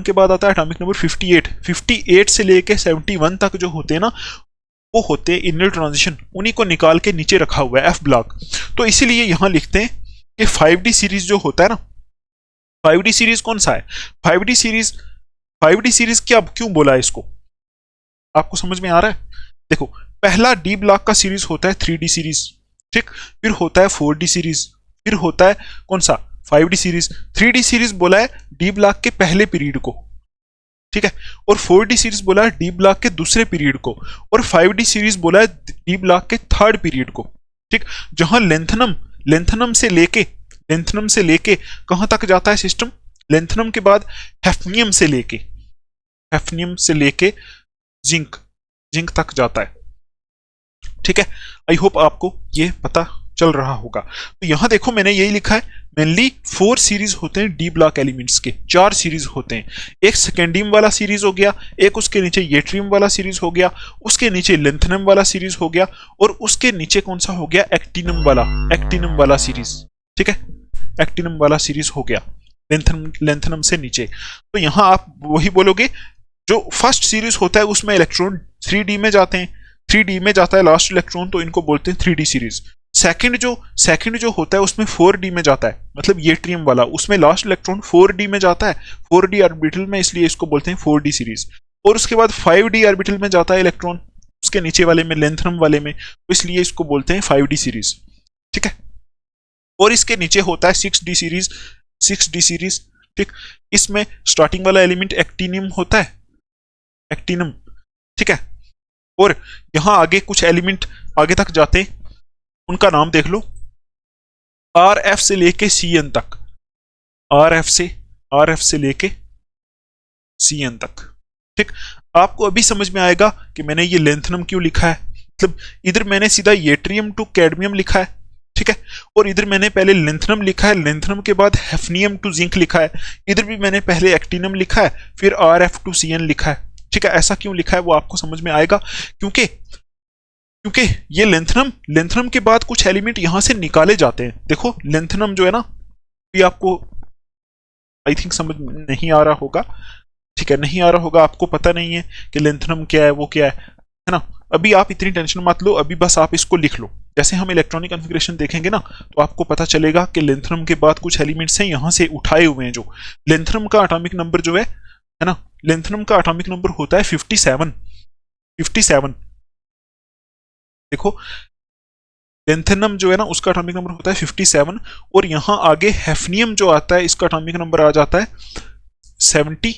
के बाद आता है एटॉमिक नंबर 58 से लेके 71 तक जो होते हैं ना, वो होते हैं इनर ट्रांजिशन, उन्हीं को निकाल के नीचे रखा हुआ है F ब्लॉक। तो इसीलिए यहां लिखते हैं कि 5d सीरीज जो होता है ना, 5d सीरीज कौन सा है, 5d सीरीज क्या, क्यों बोला है इसको, आपको समझ में आ रहा है। देखो पहला d ब्लॉक का सीरीज होता है 3d सीरीज, ठीक, फिर होता है 4d सीरीज, फिर होता है कौन सा 5d सीरीज। 3d सीरीज बोला है d ब्लॉक के पहले पीरियड को, ठीक है, और 4d सीरीज बोला है डी ब्लॉक के दूसरे पीरियड को, और 5d सीरीज बोला है डी ब्लॉक के थर्ड पीरियड को, ठीक। जहां लेंथनम से लेके कहां तक जाता है सिस्टम, लेंथनम के बाद हैफनियम से लेके जिंक तक जाता है, ठीक है। आई होप आपको ये पता चल रहा होगा। तो यहां देखो मैंने यही लिखा है, मेनली 4 सीरीज होते हैं डी ब्लॉक एलिमेंट्स के, 4 सीरीज होते हैं। एक सेकेंडियम वाला सीरीज हो गया, एक उसके नीचे येट्रियम वाला सीरीज हो गया, उसके नीचे लेंथनम वाला सीरीज हो गया, और उसके नीचे कौन सा हो गया, एक्टिनम वाला सीरीज, ठीक है, एक्टिनम वाला सीरीज हो गया लेंथनम से नीचे। तो यहां आप वही बोलोगे, जो फर्स्ट सीरीज होता है उसमें इलेक्ट्रॉन 3d में जाते हैं, 3d में जाता है लास्ट इलेक्ट्रॉन, तो इनको बोलते हैं 3d सीरीज। सेकंड जो होता है उसमें 4d में जाता है, मतलब येट्रियम वाला, उसमें लास्ट इलेक्ट्रॉन 4d में जाता है, 4d ऑर्बिटल में, इसलिए इसको बोलते हैं 4d सीरीज। और उसके बाद 5d ऑर्बिटल में जाता है इलेक्ट्रॉन, उसके नीचे वाले में, लेंथनम वाले में, तो इसलिए इसको बोलते हैं 5d सीरीज, ठीक है। और इसके नीचे होता है 6d सीरीज, ठीक। इसमें स्टार्टिंग वाला एलिमेंट एक्टिनियम होता है, एक्टिनम, ठीक है। और यहां आगे कुछ एलिमेंट आगे तक जाते हैं, उनका नाम देख लो, RF से लेके CN तक, RF से लेके CN तक, ठीक। आपको अभी समझ में आएगा कि मैंने ये लेंथनम क्यों लिखा है। मतलब इधर मैंने सीधा येट्रियम टू कैडमियम लिखा है, ठीक है, और इधर मैंने पहले लेंथनम लिखा है, लेंथनम के बाद हैफनियम टू जिंक लिखा है, इधर भी मैंने पहले एक्टिनम लिखा है, फिर RF टू CN लिखा है, ठीक है। ऐसा क्यों लिखा है वो आपको समझ में आएगा, क्योंकि ये लेंथनम के बाद कुछ एलिमेंट यहां से निकाले जाते हैं। देखो लेंथनम जो है ना, ये आपको आई थिंक समझ नहीं आ रहा होगा, ठीक है, नहीं आ रहा होगा, आपको पता नहीं है कि लेंथनम क्या है, वो क्या है ना। अभी आप इतनी टेंशन मत लो, अभी बस आप इसको लिख लो। जैसे हम इलेक्ट्रॉनिक कॉन्फ़िगरेशन देखेंगे ना, तो आपको पता चलेगा कि लेंथनम के बाद कुछ एलिमेंट्स हैं यहां से उठाए हुए हैं। जो लेंथनम का एटॉमिक नंबर जो है ना, लेंथनम का एटॉमिक नंबर होता है 57। देखो लेंथनम जो है ना, उसका एटॉमिक नंबर होता है 57, और यहां आगे हैफनियम जो आता है, इसका एटॉमिक नंबर आ जाता है 72,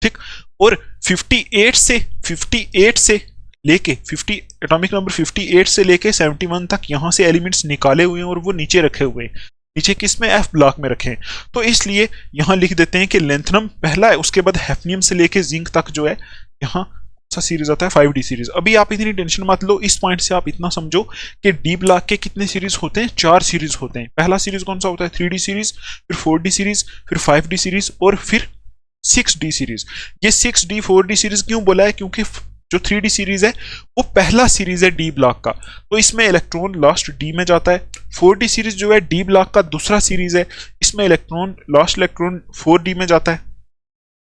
ठीक। और 58 से लेके 50 एटॉमिक नंबर 58 से लेके 71 तक यहां से एलिमेंट्स निकाले हुए हैं, और वो नीचे रखे हुए हैं, नीचे किस में, F ब्लॉक में रखे हैं। तो इसलिए यहां लिख देते हैं कि लेंथनम पहला है, उसके बाद हैफनियम से लेके जिंक तक जो है यहां सा सीरीज आता है 5d सीरीज। अभी आप इतनी टेंशन मत लो, इस पॉइंट से आप इतना समझो कि डी ब्लॉक के कितने सीरीज होते हैं, 4 सीरीज होते हैं। पहला सीरीज कौन सा होता है, 3d सीरीज, फिर 4d सीरीज, फिर 5d सीरीज, और फिर 6d सीरीज। ये 6d 4d सीरीज क्यों बोला है, क्योंकि जो 3d सीरीज है वो पहला सीरीज है डी ब्लॉक का, तो इसमें इलेक्ट्रॉन लास्ट डी में जाता है। 4d सीरीज जो है डी ब्लॉक का दूसरा सीरीज है, इसमें लास्ट इलेक्ट्रॉन 4d में जाता है।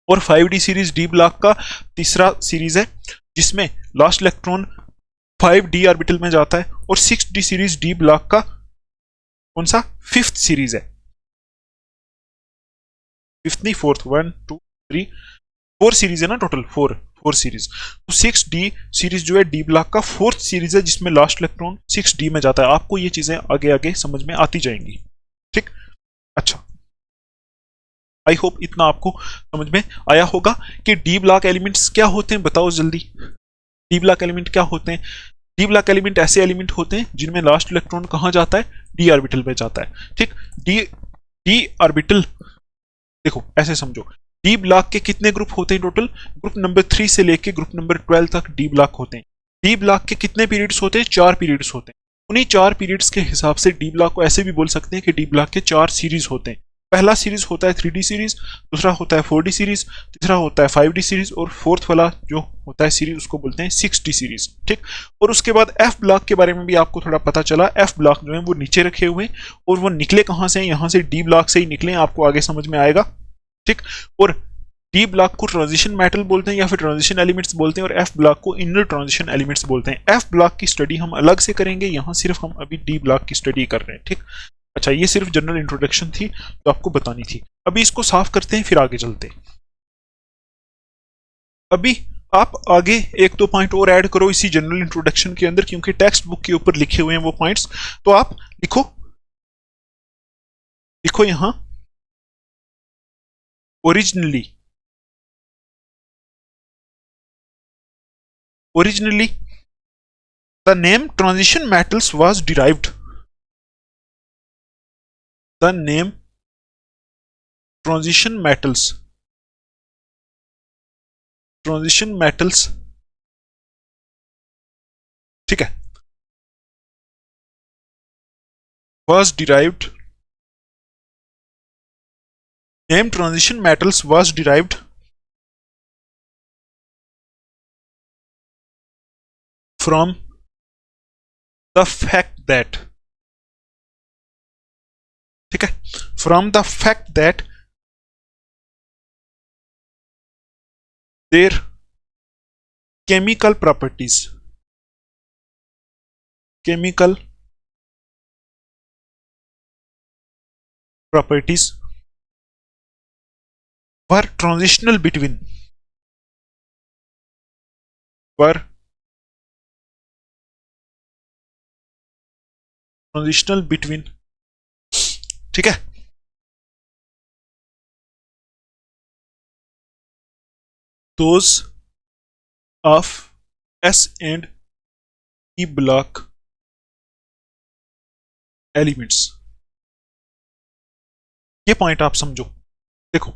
और 5d सीरीज डी ब्लॉक का तीसरा सीरीज है, जिसमें लास्ट इलेक्ट्रॉन 5d ऑर्बिटल में जाता है। और 6d सीरीज डी ब्लॉक का कौन सा, 5th सीरीज है, 5th नहीं, 4th, 1 2 3 4 सीरीज है ना, टोटल 4 सीरीज। तो 6d सीरीज जो है डी ब्लॉक का 4th सीरीज है, जिसमें लास्ट इलेक्ट्रॉन 6d में जाता है। आपको ये चीजें आगे आगे समझ में आती जाएंगी, ठीक। अच्छा, आई होप इतना आपको समझ में आया होगा कि डी ब्लॉक एलिमेंट्स क्या होते हैं, बताओ जल्दी। डी ब्लॉक एलिमेंट क्या होते हैं? डी ब्लॉक एलिमेंट ऐसे एलिमेंट होते हैं जिनमें लास्ट इलेक्ट्रॉन कहाँ जाता है? डी ऑर्बिटल पे जाता है। ठीक, डी डी ऑर्बिटल, देखो ऐसे समझो, डी ब्लॉक के कितने ग्रुप होते हैं टोटल? ग्रुप नंबर 3 से लेके ग्रुप नंबर 12 तक डी ब्लॉक होते हैं। डी ब्लॉक के कितने पीरियड्स होते हैं? 4 पीरियड्स होते हैं। उन्हीं 4 पीरियड्स के हिसाब से डी ब्लॉक को ऐसे भी बोल सकते हैं कि डी ब्लॉक के 4 सीरीज होते हैं। पहला सीरीज होता है 3D सीरीज, दूसरा होता है 4D सीरीज, तीसरा होता है 5D सीरीज, और फोर्थ वाला जो होता है सीरीज उसको बोलते हैं 6D सीरीज। ठीक, और उसके बाद एफ ब्लॉक के बारे में भी आपको थोड़ा पता चला। एफ ब्लॉक जो है वो नीचे रखे हुए हैं, और वो निकले कहाँ से? यहाँ से डी ब्लॉक से ही निकले, आपको आगे समझ में आएगा। ठीक, और डी ब्लॉक को ट्रांजिशन मेटल बोलते हैं या फिर ट्रांजिशन एलिमेंट्स बोलते हैं, और एफ ब्लॉक को इनर ट्रांजिशन एलिमेंट्स बोलते हैं। एफ ब्लॉक की स्टडी हम अलग से करेंगे, यहाँ सिर्फ हम अभी डी ब्लॉक की स्टडी कर रहे हैं। ठीक, अच्छा, ये सिर्फ जनरल इंट्रोडक्शन थी तो आपको बतानी थी। अभी इसको साफ करते हैं, फिर आगे चलते हैं। अभी आप आगे 1-2 पॉइंट और ऐड करो इसी जनरल इंट्रोडक्शन के अंदर, क्योंकि टेक्स्ट बुक के ऊपर लिखे हुए हैं वो पॉइंट्स, तो आप लिखो लिखो यहां originally the name transition metals was derived. The name transition metals ठीक है, was derived, name transition metals was derived from the fact that, ठीक है, from the fact that their chemical properties were transitional between ठीक है, those of S and P block elements. ये पॉइंट आप समझो। देखो,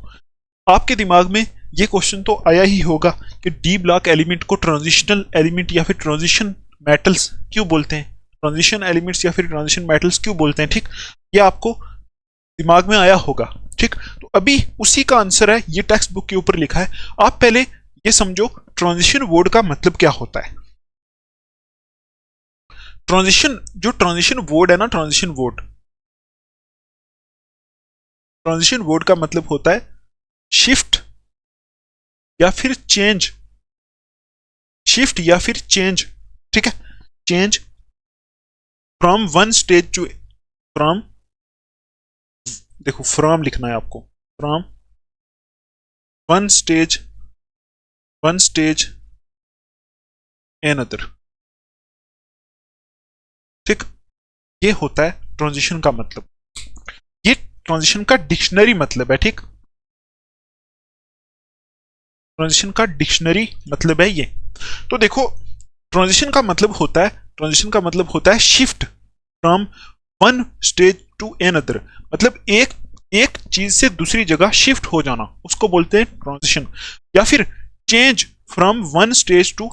आपके दिमाग में ये क्वेश्चन तो आया ही होगा कि डी ब्लॉक एलिमेंट को ट्रांजिशनल एलिमेंट या फिर ट्रांजिशन मेटल्स क्यों बोलते हैं? ट्रांजिशन एलिमेंट्स या फिर ट्रांजिशन मेटल्स क्यों बोलते हैं? ठीक, ये आपको दिमाग में आया होगा। ठीक, तो अभी उसी का आंसर है, ये टेक्स्ट बुक के ऊपर लिखा है। आप पहले ये समझो ट्रांजिशन वर्ड का मतलब क्या होता है। ट्रांजिशन वर्ड है ना, ट्रांजिशन वर्ड का मतलब होता है शिफ्ट या फिर चेंज, ठीक है, change from one stage to, देखो फ्रॉम लिखना है आपको, फ्रॉम वन स्टेज एनदर। ठीक, ये होता है ट्रांजिशन का मतलब, ये ट्रांजिशन का डिक्शनरी मतलब है। ठीक, ट्रांजिशन का डिक्शनरी मतलब है ये। तो देखो, ट्रांजिशन का मतलब होता है shift from one stage to another, मतलब एक चीज से दूसरी जगह शिफ्ट हो जाना, उसको बोलते हैं ट्रांजिशन। या फिर change from one stage to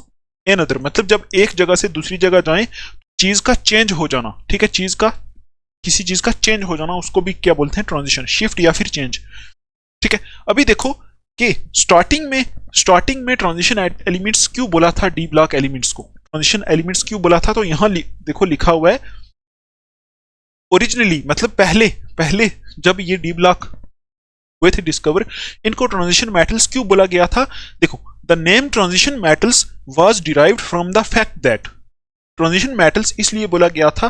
another, मतलब जब एक जगह से दूसरी जगह जाएं, चीज का चेंज हो जाना। ठीक है, किसी चीज का चेंज हो जाना, उसको भी क्या बोलते हैं? ट्रांजिशन, शिफ्ट या फिर चेंज। ठीक है, अभी देखो कि स्टार्टिंग में ट्रांजिशन एलिमेंट्स क्यों बोला था? डी ब्लॉक एलिमेंट्स को ट्रांजिशन एलिमेंट्स क्यों बोला था? तो यहां देखो लिखा हुआ है ओरिजिनली, मतलब पहले जब ये डी ब्लॉक हुए थे डिस्कवर, इनको ट्रांजिशन मेटल्स क्यों बोला गया था? देखो, the name transition metals was derived from the fact that, transition metals इसलिए बोला गया था,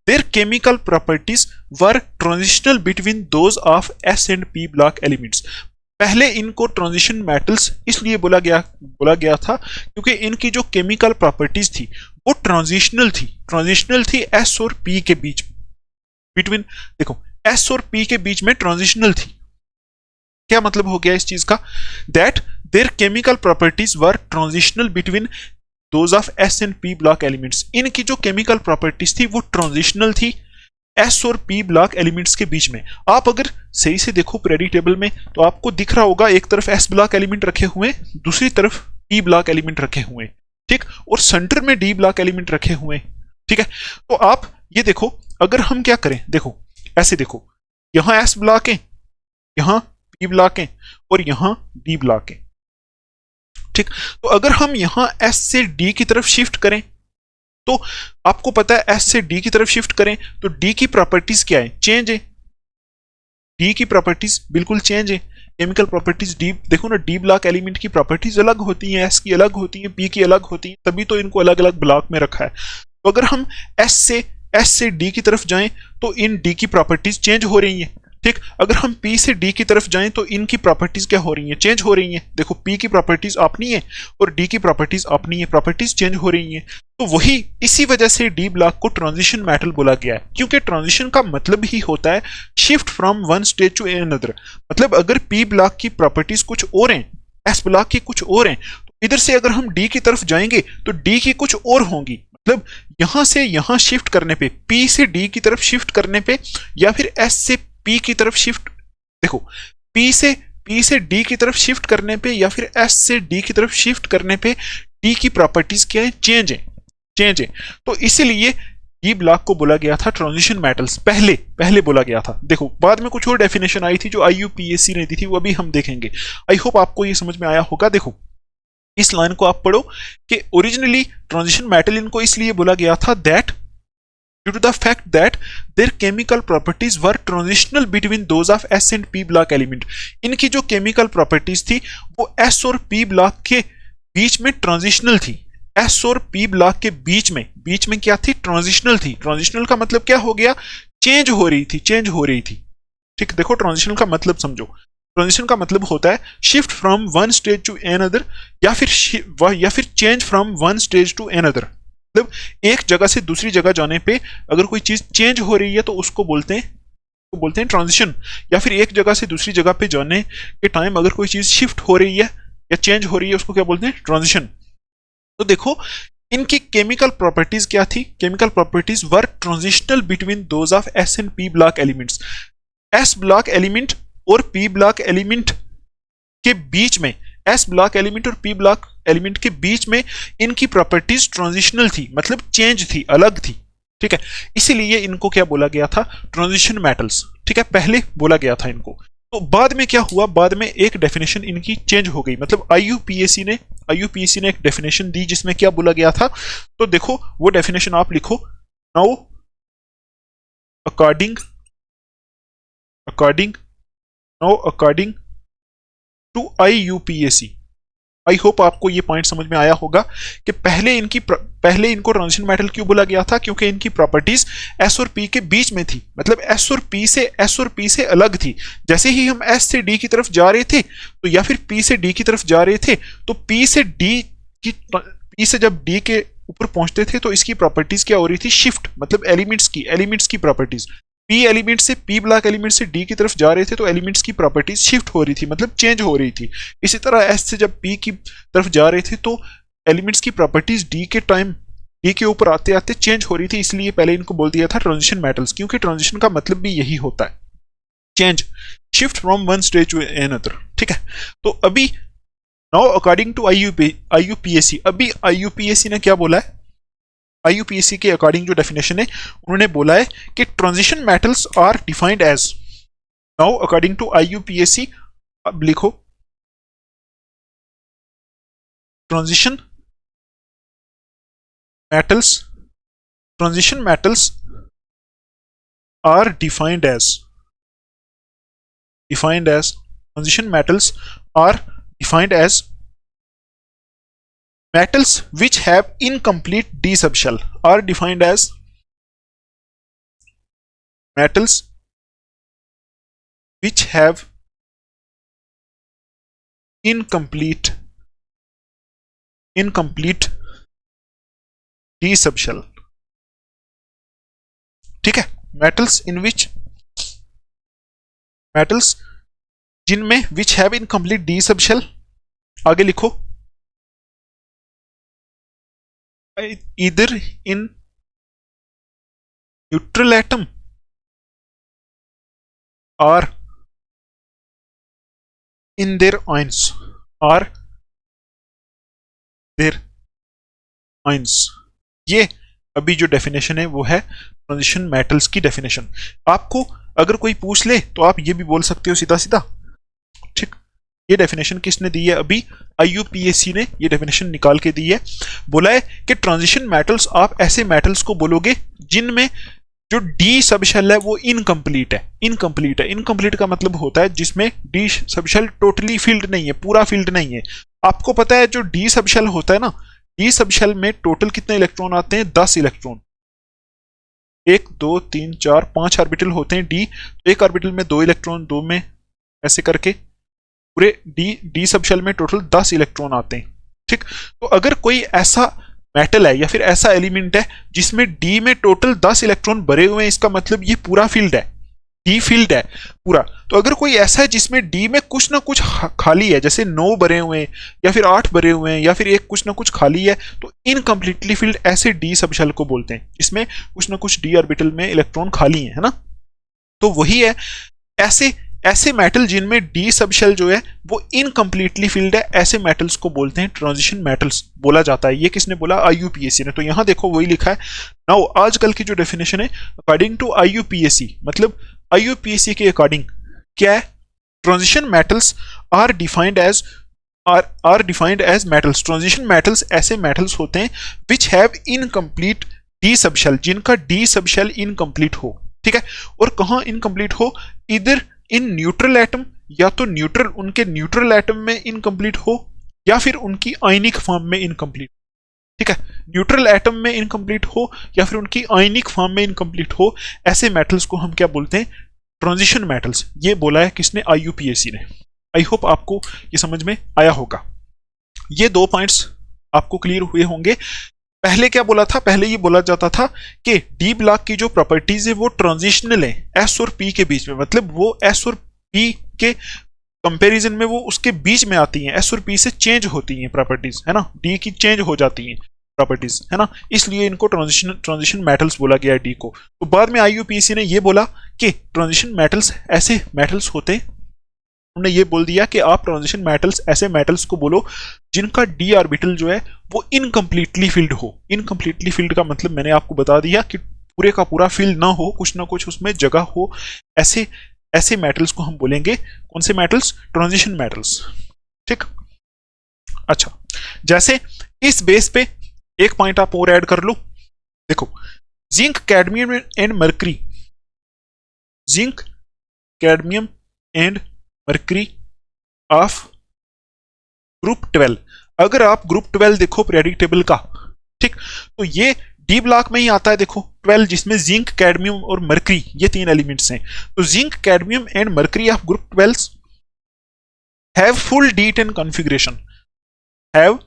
there chemical properties were transitional between those of S and P block elements. पहले इनको ट्रांजिशन मेटल्स इसलिए बोला गया था क्योंकि इनकी जो केमिकल प्रॉपर्टीज थी वो ट्रांजिशनल थी एस और पी के बीच, बिटवीन, देखो एस और पी के बीच में ट्रांजिशनल थी। क्या मतलब हो गया इस चीज का? That there chemical properties were transitional between those of S and P block elements, इनकी जो केमिकल प्रॉपर्टीज थी वो ट्रांजिशनल थी एस और पी ब्लॉक एलिमेंट्स के बीच में। आप अगर सही से देखो पीरियोडिक टेबल में तो आपको दिख रहा होगा एक तरफ एस ब्लॉक एलिमेंट रखे हुए, दूसरी तरफ पी ब्लॉक एलिमेंट रखे हुए, ठीक, और सेंटर में डी ब्लॉक एलिमेंट रखे हुए, ठीक है। तो आप ये देखो, अगर हम क्या करें, देखो ऐसे देखो, यहां एस ब्लॉक है, यहां पी ब्लॉक है और यहां डी ब्लॉक है, ठीक। तो अगर हम यहां एस से डी की तरफ शिफ्ट करें तो आपको पता है एस से डी की तरफ शिफ्ट करें तो डी की प्रॉपर्टीज क्या है, चेंज है। डी की प्रॉपर्टीज बिल्कुल चेंज है। केमिकल प्रॉपर्टीज डी, देखो ना, डी ब्लॉक एलिमेंट की प्रॉपर्टीज अलग होती हैं, एस की अलग होती हैं, पी की अलग होती हैं, तभी तो इनको अलग अलग ब्लॉक में रखा है। तो अगर हम एस से डी की तरफ जाएं तो इन डी की प्रॉपर्टीज चेंज हो रही हैं, ठीक। अगर हम पी से डी की तरफ जाएं तो इनकी प्रॉपर्टीज क्या हो रही हैं, चेंज हो रही हैं। देखो पी की प्रॉपर्टीज अपनी है और डी की प्रॉपर्टीज अपनी है, प्रॉपर्टीज चेंज हो रही हैं। तो वही इसी वजह से डी ब्लॉक को ट्रांजिशन मेटल बोला गया है, क्योंकि ट्रांजिशन का मतलब ही होता है shift from one stage to another. मतलब अगर पी ब्लॉक की प्रॉपर्टीज कुछ और हैं, एस ब्लॉक की कुछ और हैं, तो इधर से अगर हम डी की तरफ जाएंगे तो डी की कुछ और होंगी। मतलब यहां से यहां शिफ्ट करने पे, पी से डी की तरफ शिफ्ट करने पे, या फिर एस से पी की तरफ शिफ्ट, देखो पी से डी की तरफ शिफ्ट करने पे या फिर एस से डी की तरफ शिफ्ट करने पे डी की प्रॉपर्टीज क्या है, चेंज है। तो इसीलिए डी ब्लॉक को बोला गया था ट्रांजिशन मेटल्स, पहले बोला गया था। देखो बाद में कुछ और डेफिनेशन आई थी जो IUPAC ने दी थी, वो अभी हम देखेंगे। आई होप आपको ये समझ में आया होगा। देखो इस लाइन को आप पढ़ो कि ओरिजिनली ट्रांजिशन मेटल इनको इसलिए बोला गया था that due to the fact that their chemical properties were transitional between those of S and P block element। इनकी जो केमिकल प्रॉपर्टीज थी वो S और P ब्लॉक के बीच में ट्रांजिशनल थी। S और P ब्लॉक के बीच में क्या थी, ट्रांजिशनल थी। ट्रांजिशनल का मतलब क्या हो गया, चेंज हो रही थी, ठीक। देखो ट्रांजिशनल का मतलब समझो, ट्रांजिशन का मतलब होता है shift from one stage to another, या फिर change from one stage to another. मतलब एक जगह से दूसरी जगह जाने पे अगर कोई चीज चेंज हो रही है तो उसको बोलते हैं ट्रांजिशन। या फिर एक जगह से दूसरी जगह पे जाने के टाइम अगर कोई चीज शिफ्ट हो रही है या चेंज हो रही है उसको क्या बोलते हैं, ट्रांजिशन। तो देखो इनकी केमिकल प्रॉपर्टीज क्या थी, chemical properties were transitional between those of S and P block elements. S block element और पी ब्लॉक एलिमेंट के बीच में, एस ब्लॉक एलिमेंट और पी ब्लॉक एलिमेंट के बीच में इनकी प्रॉपर्टीज ट्रांजिशनल थी, मतलब चेंज थी, अलग थी, ठीक है। इसीलिए इनको क्या बोला गया था, ट्रांजिशन मेटल्स, ठीक है। पहले बोला गया था इनको। तो बाद में क्या हुआ, बाद में एक डेफिनेशन इनकी चेंज हो गई। मतलब IUPAC ने एक डेफिनेशन दी जिसमें क्या बोला गया था, तो देखो वो डेफिनेशन आप लिखो। Now according to IUPAC, I hope आपको ये पॉइंट समझ में आया होगा कि पहले इनको ट्रांजिशन मेटल क्यों बोला गया था, क्योंकि इनकी प्रॉपर्टीज एस और पी के बीच में थी। मतलब एस और पी से अलग थी। जैसे ही हम एस से डी की तरफ जा रहे थे तो, या फिर पी से डी की तरफ जा रहे थे तो पी से जब डी के ऊपर पहुंचते थे तो इसकी प्रॉपर्टीज क्या हो रही थी, शिफ्ट। मतलब एलिमेंट्स की प्रॉपर्टीज, पी एलिमेंट से पी ब्लॉक एलिमेंट से डी की तरफ जा रहे थे तो एलिमेंट्स की प्रॉपर्टीज शिफ्ट हो रही थी, मतलब चेंज हो रही थी। इसी तरह एस से जब पी की तरफ जा रहे थे तो एलिमेंट्स की प्रॉपर्टीज डी के ऊपर आते आते चेंज हो रही थी। इसलिए पहले इनको बोल दिया था ट्रांजिशन मेटल्स, क्योंकि ट्रांजिशन का मतलब भी यही होता है, change, shift from one stage to another, ठीक है। तो अभी नाउ अकॉर्डिंग टू IUPAC, अभी IUPAC ने क्या बोला है, IUPAC के अकॉर्डिंग जो डेफिनेशन है उन्होंने बोला है कि transition metals are defined as, now according to IUPAC, अब लिखो transition metals are defined as transition metals are defined as metals which have incomplete d subshell, are defined as metals which have incomplete d subshell, ठीक है। metals जिनमें which have incomplete d subshell, आगे लिखो either in neutral atom or in their ions or their ions। ये अभी जो डेफिनेशन है वो है ट्रांजिशन मेटल्स की डेफिनेशन। आपको अगर कोई पूछ ले तो आप ये भी बोल सकते हो सीधा सीधा, ठीक। ये डेफिनेशन किसने दी है? अभी IUPAC ने ये डेफिनेशन निकाल के दी है। बोला है कि ट्रांजिशन मेटल्स, आप ऐसे मेटल्स को बोलोगे जिनमें जो डी सबशेल है वो इनकम्प्लीट है। इनकम्प्लीट है, इनकम्प्लीट का मतलब होता है जिसमें डी सबशेल टोटली फील्ड नहीं है, पूरा फील्ड नहीं है। आपको पता है जो डी सबशेल होता है ना, डी सबशेल में टोटल कितने इलेक्ट्रॉन आते हैं? 10 इलेक्ट्रॉन। 1 2 3 4 5 ऑर्बिटल होते हैं डी, तो एक ऑर्बिटल में 2 इलेक्ट्रॉन, 2 में ऐसे करके पूरे डी सबशेल में टोटल 10 इलेक्ट्रॉन आते हैं, ठीक। तो अगर कोई ऐसा मेटल है या फिर ऐसा एलिमेंट है जिसमें डी में टोटल 10 इलेक्ट्रॉन भरे हुए हैं, इसका मतलब ये पूरा फील्ड है, डी फील्ड है पूरा। तो अगर कोई ऐसा है जिसमें डी में कुछ ना कुछ खाली है, जैसे 9 भरे हुए हैं या फिर 8 भरे हुए हैं या फिर एक कुछ ना कुछ खाली है, तो इनकम्प्लीटली फील्ड ऐसे डी सबशेल को बोलते हैं, इसमें कुछ ना कुछ डी ऑर्बिटल में इलेक्ट्रॉन खाली है ना। तो वही है ऐसे ऐसे मेटल जिनमें डी सबशेल जो है वो इनकम्प्लीटली फिल्ड है, ऐसे मेटल्स को बोलते हैं ट्रांजिशन मेटल्स बोला जाता है। ये किसने बोला? IUPAC ने। तो यहां देखो वही लिखा है। नाउ आजकल की जो डेफिनेशन है अकॉर्डिंग टू IUPAC, मतलब IUPAC के अकॉर्डिंग क्या है? Transition metals are defined as metals. Transition metals ऐसे मेटल्स होते हैं which have incomplete d subshell, जिनका डी सबशेल इनकम्प्लीट हो, ठीक है। और कहां इनकम्प्लीट हो? इधर इन न्यूट्रल एटम, या तो न्यूट्रल, उनके न्यूट्रल एटम में इनकम्प्लीट हो या फिर उनकी आयनिक फॉर्म में इनकम्प्लीट, ठीक है। न्यूट्रल एटम में इनकम्प्लीट हो या फिर उनकी आयनिक फॉर्म में इनकम्प्लीट हो, ऐसे मेटल्स को हम क्या बोलते हैं? Transition metals. ये बोला है किसने? IUPAC ने। आई होप आपको ये समझ में आया होगा। ये 2 पॉइंट्स आपको क्लियर हुए होंगे। पहले क्या बोला था? पहले ये बोला जाता था कि डी ब्लॉक की जो प्रॉपर्टीज है वो ट्रांजिशनल है एस और पी के बीच में, मतलब वो एस और पी के कंपैरिजन में वो उसके बीच में आती हैं, एस और पी से चेंज होती हैं प्रॉपर्टीज, है ना, डी की चेंज हो जाती हैं प्रॉपर्टीज, है ना, इसलिए इनको ट्रांजिशन मेटल्स बोला गया डी को। तो बाद में IUPAC ने ये बोला कि ट्रांजिशन मेटल्स ऐसे मेटल्स होते हैं, उन्होंने ये बोल दिया कि आप ट्रांजिशन मेटल्स ऐसे मेटल्स को बोलो जिनका डी ऑर्बिटल जो है वो इनकम्प्लीटली फिल्ड हो। इनकम्प्लीटली फिल्ड का मतलब मैंने आपको बता दिया कि पूरे का पूरा फिल ना हो, कुछ ना कुछ उसमें जगह हो, ऐसे ऐसे मेटल्स को हम बोलेंगे कौन से मेटल्स? ट्रांजिशन मेटल्स, ठीक। अच्छा, जैसे इस बेस पे एक पॉइंट आप और ऐड कर लो। देखो, zinc cadmium and mercury, zinc cadmium and mercury of group 12। अगर आप ग्रुप 12 देखो पीरियोडिक टेबल का, ठीक, तो ये डी ब्लॉक में ही आता है। देखो 12, जिसमें जिंक कैडमियम और मरकरी ये 3 एलिमेंट्स हैं। तो zinc cadmium and mercury of group 12 have full D10 configuration, have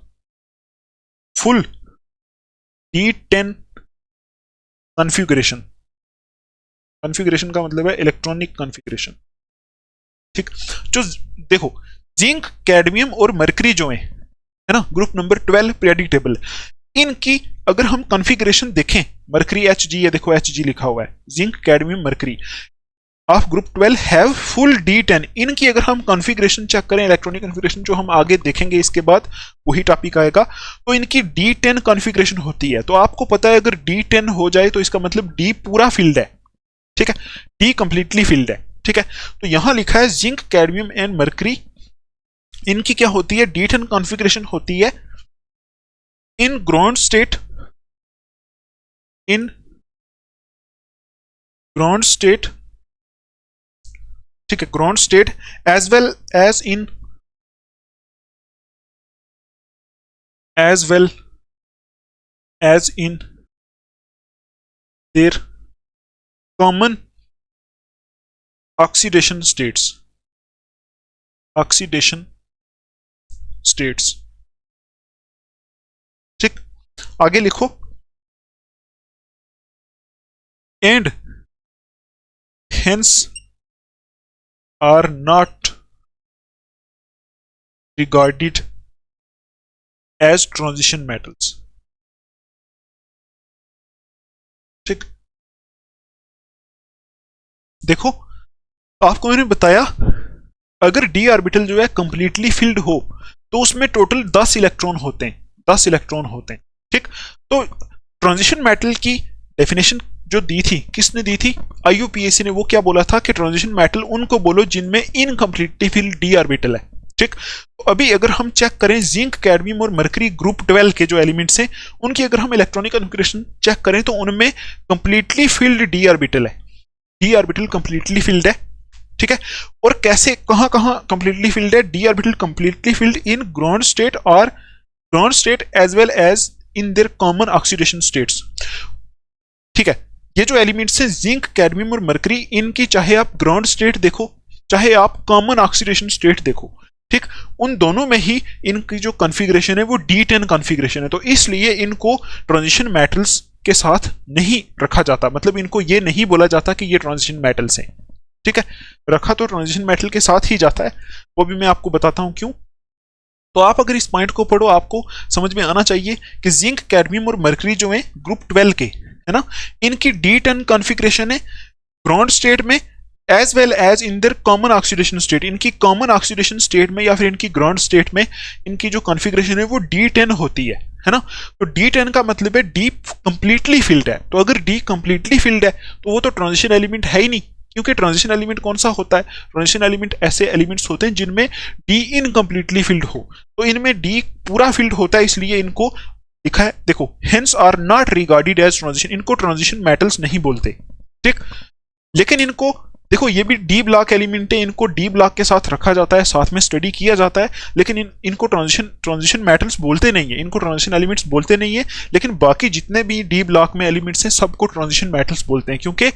full D10 configuration. Configuration का मतलब है इलेक्ट्रॉनिक कॉन्फ़िगरेशन, ठीक। जो देखो जिंक कैडमियम और मरकरी जो है ना, ग्रुप नंबर 12 पीरियोडिक टेबल, इनकी अगर हम कॉन्फ़िगरेशन देखें, मरकरी Hg, ये देखो Hg लिखा हुआ है, zinc cadmium mercury of group 12 have full D10। इनकी अगर हम कॉन्फ़िगरेशन चेक करें, इलेक्ट्रॉनिक कॉन्फ़िगरेशन जो हम आगे देखेंगे इसके बाद वही टॉपिक आएगा, तो इनकी D10 कॉन्फ़िगरेशन होती है। तो आपको पता है अगर D10 हो जाए तो इसका मतलब D पूरा फील्ड है, ठीक है, D कंप्लीटली फील्ड है, ठीक है। तो यहां लिखा है जिंक कैडमियम एंड मरकरी, इनकी क्या होती है? D10 कॉन्फ़िगरेशन होती है in ground state, in ground state, ठीक है, ground state as well as in their common oxidation states, oxidation states, ठीक। आगे लिखो, and hence are not regarded as transition metals, ठीक, देखो आपको मैंने बताया अगर डी ऑर्बिटल जो है कंप्लीटली फिल्ड हो तो उसमें टोटल 10 इलेक्ट्रॉन होते हैं, 10 इलेक्ट्रॉन होते हैं। ठीक, तो ट्रांजिशन मेटल की डेफिनेशन जो दी थी, किसने दी थी? IUPAC ने। वो क्या बोला था कि ट्रांजिशन मेटल उनको बोलो जिनमें इनकम्प्लीटली फिल्ड डी ऑर्बिटल है। ठीक, तो अभी अगर हम चेक करें जिंक, कैडमियम और मरकरी ग्रुप 12 के जो एलिमेंट्स हैं उनकी अगर हम इलेक्ट्रॉनिक कॉन्फ़िगरेशन चेक करें तो उनमें कंप्लीटली फिल्ड डी ऑर्बिटल है, डी ऑर्बिटल कंप्लीटली फिल्ड है। ठीक है, और कैसे, कहां कहां कंप्लीटली फिल्ड है? D orbital completely filled in ground state और ground state as well as in their common oxidation states. ठीक है, ये जो एलिमेंट्स हैं जिंक, कैडमियम और मरकरी, इनकी चाहे आप ग्राउंड स्टेट देखो चाहे आप कॉमन ऑक्सीडेशन स्टेट देखो, ठीक, उन दोनों में ही इनकी जो कॉन्फ़िगरेशन है वो D10 कॉन्फ़िगरेशन है। तो इसलिए इनको ट्रांजिशन मेटल्स के साथ नहीं रखा जाता, मतलब इनको ये नहीं बोला जाता कि ये ट्रांजिशन मेटल्स हैं। ठीक है, रखा तो ट्रांजिशन मेटल के साथ ही जाता है, वो भी मैं आपको बताता हूं क्यों। तो आप अगर इस पॉइंट को पढ़ो आपको समझ में आना चाहिए कि जिंक, कैडमियम और मरकरी जो है ग्रुप 12 के, है ना, इनकी D10 कॉन्फ़िगरेशन है ग्राउंड स्टेट में as well as in their common oxidation state. इनकी कॉमन ऑक्सीडेशन स्टेट में या फिर इनकी ग्राउंड स्टेट में इनकी जो कॉन्फ़िगरेशन है वो D10 होती है ना। तो D10 का मतलब है डी कंप्लीटली फिल्ड है। तो अगर डी कंप्लीटली फिल्ड है तो वो तो ट्रांजिशन एलिमेंट है ही नहीं, क्योंकि ट्रांजिशन एलिमेंट कौन सा होता है? ट्रांजिशन एलिमेंट ऐसे एलिमेंट्स होते हैं जिनमें डी इनकम्प्लीटली फिल्ड हो, तो इनमें डी पूरा फिल्ड होता है, इसलिए इनको लिखा है, देखो, hence are not regarded as transition, इनको ट्रांजिशन मेटल्स नहीं बोलते। ठीक, लेकिन इनको देखो ये भी डी ब्लॉक एलिमेंट है, इनको डी ब्लॉक के साथ रखा जाता है, साथ में स्टडी किया जाता है, लेकिन इनको ट्रांजिशन मेटल्स बोलते नहीं है, इनको ट्रांजिशन एलिमेंट्स बोलते नहीं है। लेकिन बाकी जितने भी डी ब्लॉक में एलिमेंट्स हैं सबको ट्रांजिशन मेटल्स बोलते हैं, क्योंकि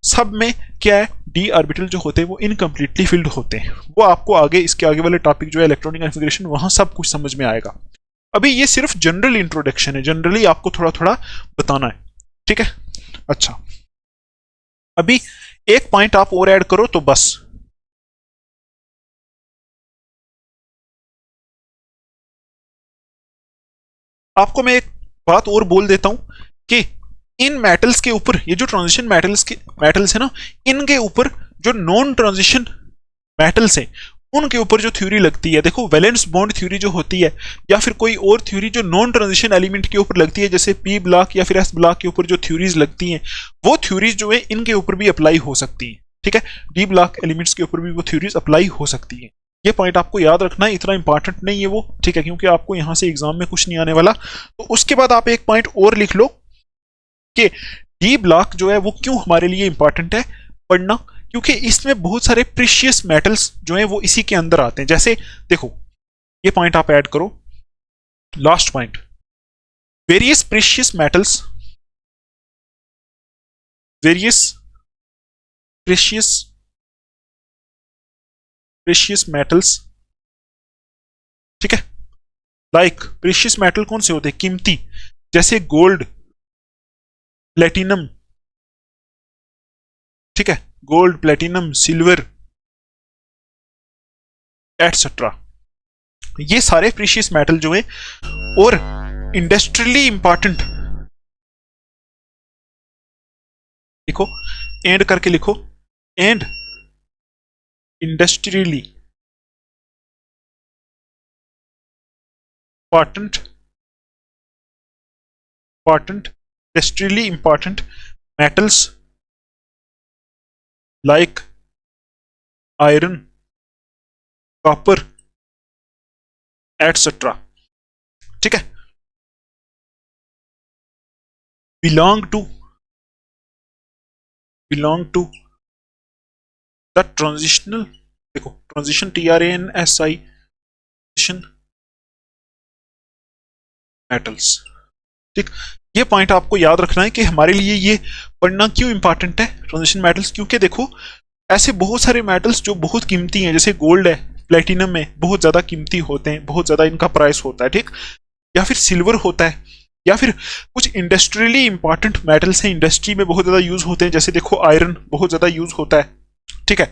सब में क्या है, डी ऑर्बिटल जो होते हैं वो इनकम्प्लीटली फिल्ड होते हैं। वो आपको आगे, इसके आगे वाले टॉपिक जो है इलेक्ट्रॉनिक कॉन्फ़िगरेशन, वहां सब कुछ समझ में आएगा। अभी ये सिर्फ जनरल इंट्रोडक्शन है, जनरली आपको थोड़ा थोड़ा बताना है। ठीक है, अच्छा, अभी एक पॉइंट आप और ऐड करो तो बस। आपको मैं एक बात और बोल देता हूं कि इन मेटल्स के ऊपर, ये जो ट्रांजिशन मेटल्स है ना, इनके ऊपर जो नॉन ट्रांजिशन मेटल्स हैं उनके ऊपर जो थ्योरी लगती है, देखो वैलेंस बॉन्ड थ्योरी जो होती है या फिर कोई और थ्योरी जो नॉन ट्रांजिशन एलिमेंट के ऊपर लगती है, जैसे पी ब्लॉक या फिर एस ब्लॉक के ऊपर जो थ्योरीज लगती हैं, वो थ्योरीज जो है इनके ऊपर भी अप्लाई हो सकती है। ठीक है, डी ब्लॉक एलिमेंट्स के ऊपर भी वो थ्योरीज अप्लाई हो सकती है। ये पॉइंट आपको याद रखना है, इतना इंपॉर्टेंट नहीं है वो, ठीक है, क्योंकि आपको यहां से एग्जाम में कुछ नहीं आने वाला। तो उसके बाद आप एक पॉइंट और लिख लो कि डी ब्लॉक जो है वो क्यों हमारे लिए इंपॉर्टेंट है पढ़ना, क्योंकि इसमें बहुत सारे प्रीशियस मेटल्स जो हैं वो इसी के अंदर आते हैं। जैसे देखो, ये पॉइंट आप ऐड करो, last point, various precious metals, various precious metals, ठीक है, लाइक प्रीशियस मेटल कौन से होते हैं? कीमती, जैसे गोल्ड, प्लेटिनम, ठीक है, गोल्ड, प्लेटिनम, सिल्वर एटसेट्रा, ये सारे प्रीशियस मेटल जो है, और इंडस्ट्रियली इंपॉर्टेंट, लिखो, एंड करके लिखो, and industrially industrially important metals like iron, copper, etc. ठीक है, belong to the transitional, देखो transition transition metals। ठीक, ये पॉइंट आपको याद रखना है कि हमारे लिए ये पढ़ना क्यों इंपॉर्टेंट है, ट्रांजिशन मेटल्स, क्योंकि देखो ऐसे बहुत सारे मेटल्स जो बहुत कीमती हैं, जैसे गोल्ड है, प्लेटिनम है, बहुत ज्यादा कीमती होते हैं, बहुत ज्यादा इनका प्राइस होता है, ठीक, या फिर सिल्वर होता है, या फिर कुछ इंडस्ट्रियली इंपॉर्टेंट मेटल्स हैं, इंडस्ट्री में बहुत ज्यादा यूज होते हैं, जैसे देखो आयरन बहुत ज्यादा यूज होता है, ठीक है,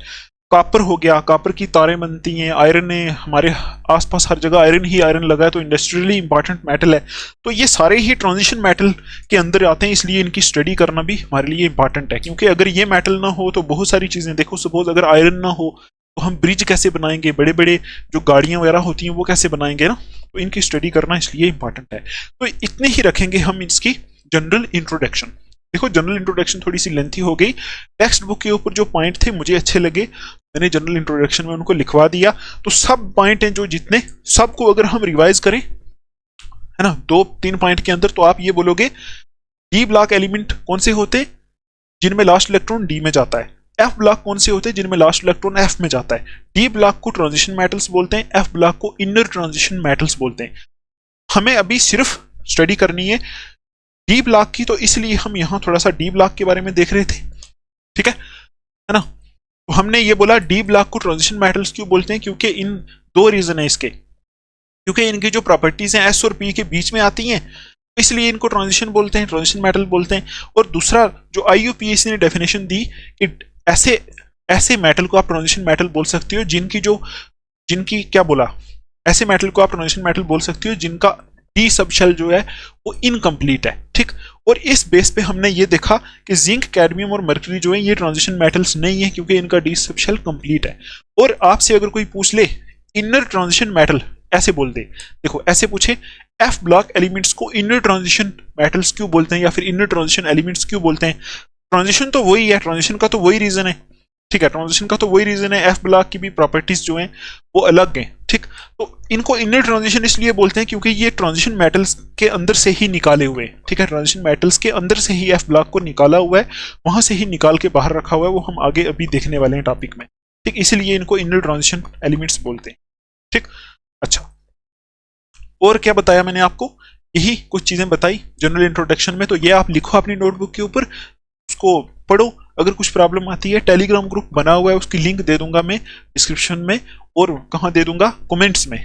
कॉपर हो गया, कॉपर की तारें बनती हैं, आयरन है, हमारे आसपास हर जगह आयरन ही आयरन लगा है, तो इंडस्ट्रियली इंपॉर्टेंट मेटल है। तो ये सारे ही ट्रांजिशन मेटल के अंदर आते हैं, इसलिए इनकी स्टडी करना भी हमारे लिए इंपॉर्टेंट है। क्योंकि अगर ये मेटल ना हो तो बहुत सारी चीज़ें, देखो सपोज अगर आयरन ना हो तो हम ब्रिज कैसे बनाएंगे, बड़े बड़े जो गाड़ियाँ वगैरह होती हैं वो कैसे बनाएंगे ना, तो इनकी स्टडी करना इसलिए इंपॉर्टेंट है। तो इतने ही रखेंगे हम इसकी जनरल इंट्रोडक्शन। देखो जनरल इंट्रोडक्शन थोड़ी सी लेंथी हो गई, टेक्स्ट बुक के ऊपर जो पॉइंट थे मुझे अच्छे लगे, मैंने जनरल इंट्रोडक्शन में उनको लिखवा दिया। तो सब पॉइंट हैं जो जितने, सबको अगर हम रिवाइज करें है ना 2-3 पॉइंट के अंदर, तो आप ये बोलोगे डी ब्लॉक एलिमेंट कौन से होते जिनमें लास्ट इलेक्ट्रॉन डी में जाता है, एफ ब्लॉक कौन से होते हैं जिनमें लास्ट इलेक्ट्रॉन एफ में जाता है, डी ब्लॉक को ट्रांजिशन मेटल्स बोलते हैं, एफ ब्लॉक को इनर ट्रांजिशन मेटल्स बोलते हैं। हमें अभी सिर्फ स्टडी करनी है डी ब्लॉक की, तो इसलिए हम यहां थोड़ा सा डी ब्लॉक के बारे में देख रहे थे, ठीक है ना। तो हमने ये बोला डी ब्लॉक को ट्रांजिशन मेटल्स क्यों बोलते हैं, क्योंकि इन 2 रीजन है इसके, क्योंकि इनकी जो प्रॉपर्टीज हैं एस और पी के बीच में आती हैं, इसलिए इनको ट्रांजिशन बोलते हैं, ट्रांजिशन मेटल बोलते हैं। और दूसरा जो IUPAC ने डेफिनेशन दी कि ऐसे मेटल को आप ट्रांजिशन मेटल बोल सकते हो जिनकी क्या बोला, ऐसे मेटल को आप ट्रांजिशन मेटल बोल सकते हो जिनका डी सब शेल जो है वो इनकम्प्लीट है, ठीक। और इस बेस पे हमने ये देखा कि जिंक, कैडमियम और मर्करी जो है ये ट्रांजिशन मेटल्स नहीं है, क्योंकि इनका डी सब शेल कंप्लीट है। और आपसे अगर कोई पूछ ले इनर ट्रांजिशन मेटल ऐसे बोल दे, देखो ऐसे पूछे एफ ब्लॉक एलिमेंट्स को इनर ट्रांजिशन मेटल्स क्यों बोलते हैं या फिर इनर ट्रांजिशन एलिमेंट्स क्यों बोलते हैं, ट्रांजिशन तो वही है, ट्रांजिशन का तो वही रीजन है, ठीक है, ट्रांजिशन का तो वही रीजन है, एफ ब्लॉक की भी प्रॉपर्टीज जो हैं वो अलग हैं, ठीक। तो इनको इनर ट्रांजिशन इसलिए बोलते हैं क्योंकि ये ट्रांजिशन मेटल्स के अंदर से ही निकाले हुए हैं, ठीक है, ट्रांजिशन मेटल्स के अंदर से ही एफ ब्लॉक को निकाला हुआ है, वहां से ही निकाल के बाहर रखा हुआ है, वो हम आगे अभी देखने वाले हैं टॉपिक में, ठीक, इसलिए इनको इनर ट्रांजिशन एलिमेंट्स बोलते हैं, ठीक। अच्छा, और क्या बताया मैंने आपको, यही कुछ चीजें बताई जनरल इंट्रोडक्शन में। तो ये आप लिखो अपनी नोटबुक के ऊपर, उसको पढ़ो, अगर कुछ प्रॉब्लम आती है टेलीग्राम ग्रुप बना हुआ है, उसकी लिंक दे दूंगा मैं डिस्क्रिप्शन में, और कहाँ दे दूंगा, कमेंट्स में,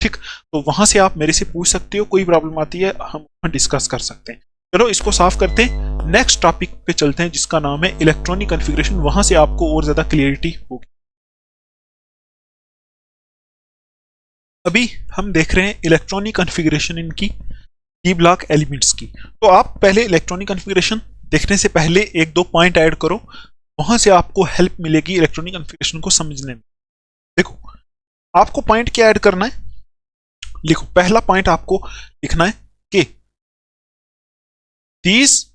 ठीक। तो वहां से आप मेरे से पूछ सकते हो, कोई प्रॉब्लम आती है हम डिस्कस कर सकते हैं। चलो इसको साफ करते हैं, नेक्स्ट टॉपिक पे चलते हैं जिसका नाम है इलेक्ट्रॉनिक कॉन्फ़िगरेशन, वहां से आपको और ज्यादा क्लियरिटी होगी। अभी हम देख रहे हैं इलेक्ट्रॉनिक कॉन्फ़िगरेशन इनकी डी ब्लॉक एलिमेंट्स की। तो आप पहले इलेक्ट्रॉनिक कॉन्फ़िगरेशन देखने से पहले 1-2 पॉइंट ऐड करो, वहां से आपको हेल्प मिलेगी इलेक्ट्रॉनिक कॉन्फ़िगरेशन को समझने में। देखो आपको पॉइंट क्या ऐड करना है, लिखो, पहला पॉइंट आपको लिखना है कि these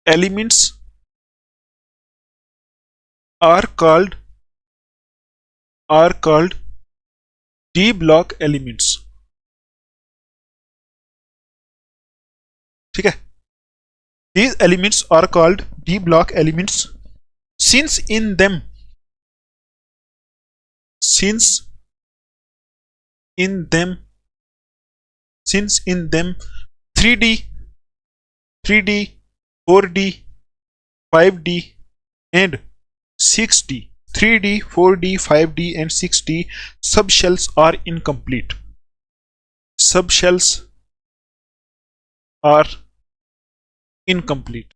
elements are called d block elements, ठीक है। These elements are called D block elements since in them 3D, 4D, 5D and 6D, 3D, 4D, 5D and 6D subshells are incomplete. Subshells are incomplete,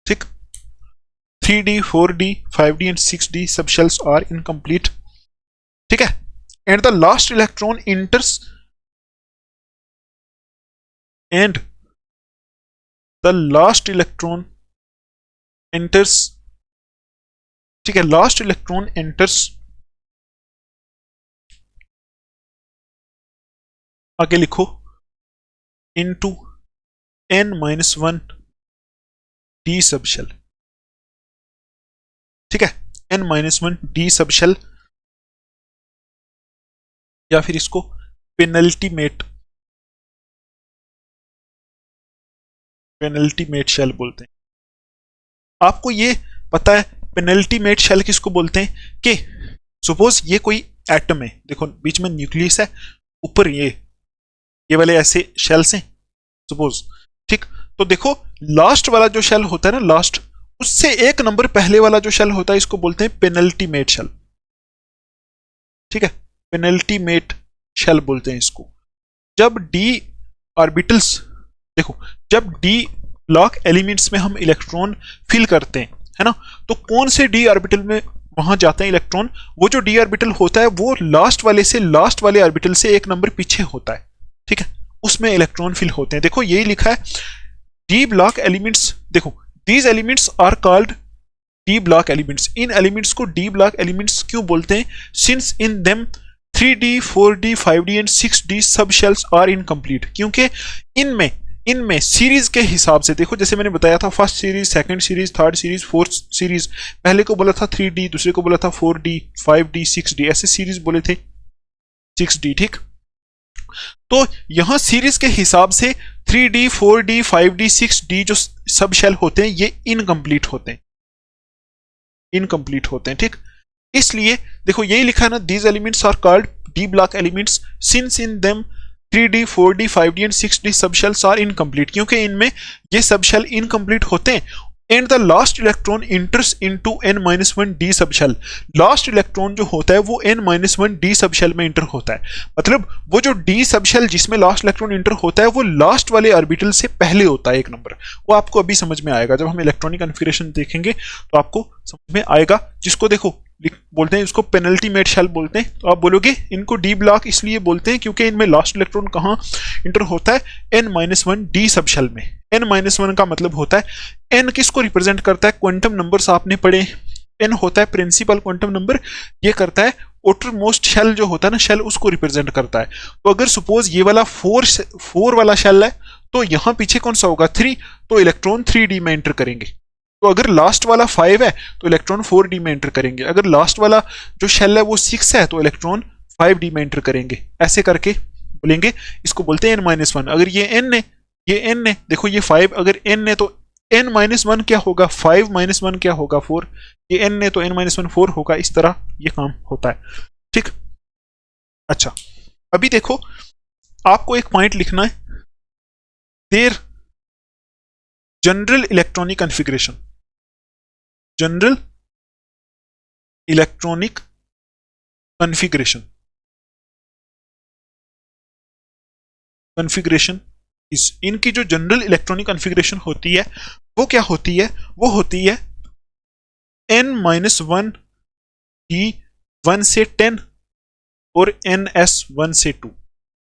ठीक। 3D, 4D, 5D and 6D subshells are incomplete, ठीक है। And the last electron enters ठीक है, लास्ट इलेक्ट्रॉन एंटर्स, आगे लिखो, into n-1 d सबशेल, ठीक है, n-1 d सबशेल, या फिर इसको पेनल्टीमेट शेल बोलते हैं। आपको ये पता है पेनल्टीमेट शेल किसको बोलते हैं, कि सपोज ये कोई एटम है, देखो बीच में न्यूक्लियस है, ऊपर ये वाले ऐसे शेल्स हैं सपोज, ठीक। तो देखो लास्ट वाला जो शेल होता है ना, लास्ट उससे 1 नंबर पहले वाला जो शेल होता है, इसको बोलते हैं पेनल्टीमेट शेल, ठीक है, पेनल्टीमेट शेल बोलते हैं इसको। जब डी ऑर्बिटल्स, देखो जब डी ब्लॉक एलिमेंट्स में हम इलेक्ट्रॉन फिल करते हैं, है ना। तो कौन से डी ऑर्बिटल में वहां जाते हैं इलेक्ट्रॉन? वो जो डी ऑर्बिटल होता है वो लास्ट वाले ऑर्बिटल से एक नंबर पीछे होता है, ठीक है, उसमें इलेक्ट्रॉन फिल होते हैं। देखो यही लिखा है डी ब्लॉक एलिमेंट्स। देखो these elements are called d block elements. इन एलिमेंट्स को डी ब्लॉक एलिमेंट्स क्यों बोलते हैं? Since in them 3D 4D 5D and 6D सब शेल्स आर इनकम्प्लीट। क्योंकि इनमें सीरीज के हिसाब से, देखो जैसे मैंने बताया था first series, second series, third series, fourth series, पहले को बोला था 3D, दूसरे को बोला था 4D 5D 6D, ऐसे सीरीज बोले थे 6D, ठीक। तो यहां सीरीज के हिसाब से 3D 4D 5D 6D जो सब शेल होते हैं ये इनकम्प्लीट होते हैं, ठीक। इसलिए देखो यही लिखा है ना, these elements are called d block elements since in them 3D 4D 5D and 6D सब शेल्स आर इनकम्प्लीट। क्योंकि इनमें ये सब शेल इनकम्प्लीट होते हैं। And the last electron enters into n-1d सब शेल। लास्ट इलेक्ट्रॉन जो होता है वो n-1d सब शेल में इंटर होता है। मतलब वो जो d सब शेल जिसमें लास्ट इलेक्ट्रॉन इंटर होता है वो लास्ट वाले ऑर्बिटल से पहले होता है एक नंबर। वो आपको अभी समझ में आएगा, जब हम इलेक्ट्रॉनिक कॉन्फ़िगरेशन देखेंगे तो आपको समझ में आएगा। जिसको देखो बोलते हैं, इसको पेनल्टीमेट शेल बोलते हैं। तो आप बोलोगे इनको डी ब्लॉक इसलिए बोलते हैं क्योंकि इनमें लास्ट इलेक्ट्रॉन कहाँ इंटर होता है? n-1d सब शेल में। n-1 का मतलब होता है, n किसको रिप्रेजेंट करता है? क्वांटम नंबर्स आपने पढ़े, n होता है प्रिंसिपल क्वांटम नंबर, ये करता है आउटर मोस्ट शेल जो होता है ना, शेल उसको रिप्रेजेंट करता है। तो अगर सपोज ये वाला 4 वाला शेल है तो यहाँ पीछे कौन सा होगा? 3, तो इलेक्ट्रॉन 3D में एंटर करेंगे। तो अगर लास्ट वाला 5 है तो इलेक्ट्रॉन 4D में एंटर करेंगे। अगर लास्ट वाला जो शेल है वो 6 है तो इलेक्ट्रॉन 5D में एंटर करेंगे। ऐसे करके बोलेंगे, इसको बोलते हैं n-1। अगर ये n है, देखो ये 5, अगर n है तो n-1 क्या होगा? 5 - 1 क्या होगा? 4। ये n है तो n-1 4 होगा। इस तरह ये काम होता है, ठीक। अच्छा, अभी देखो आपको एक पॉइंट लिखना है, their general electronic configuration. General electronic configuration इस इनकी जो जनरल इलेक्ट्रॉनिक कॉन्फ़िगरेशन होती है वो क्या होती है? वो होती है n-1 d 1 से 10 और ns 1 से 2।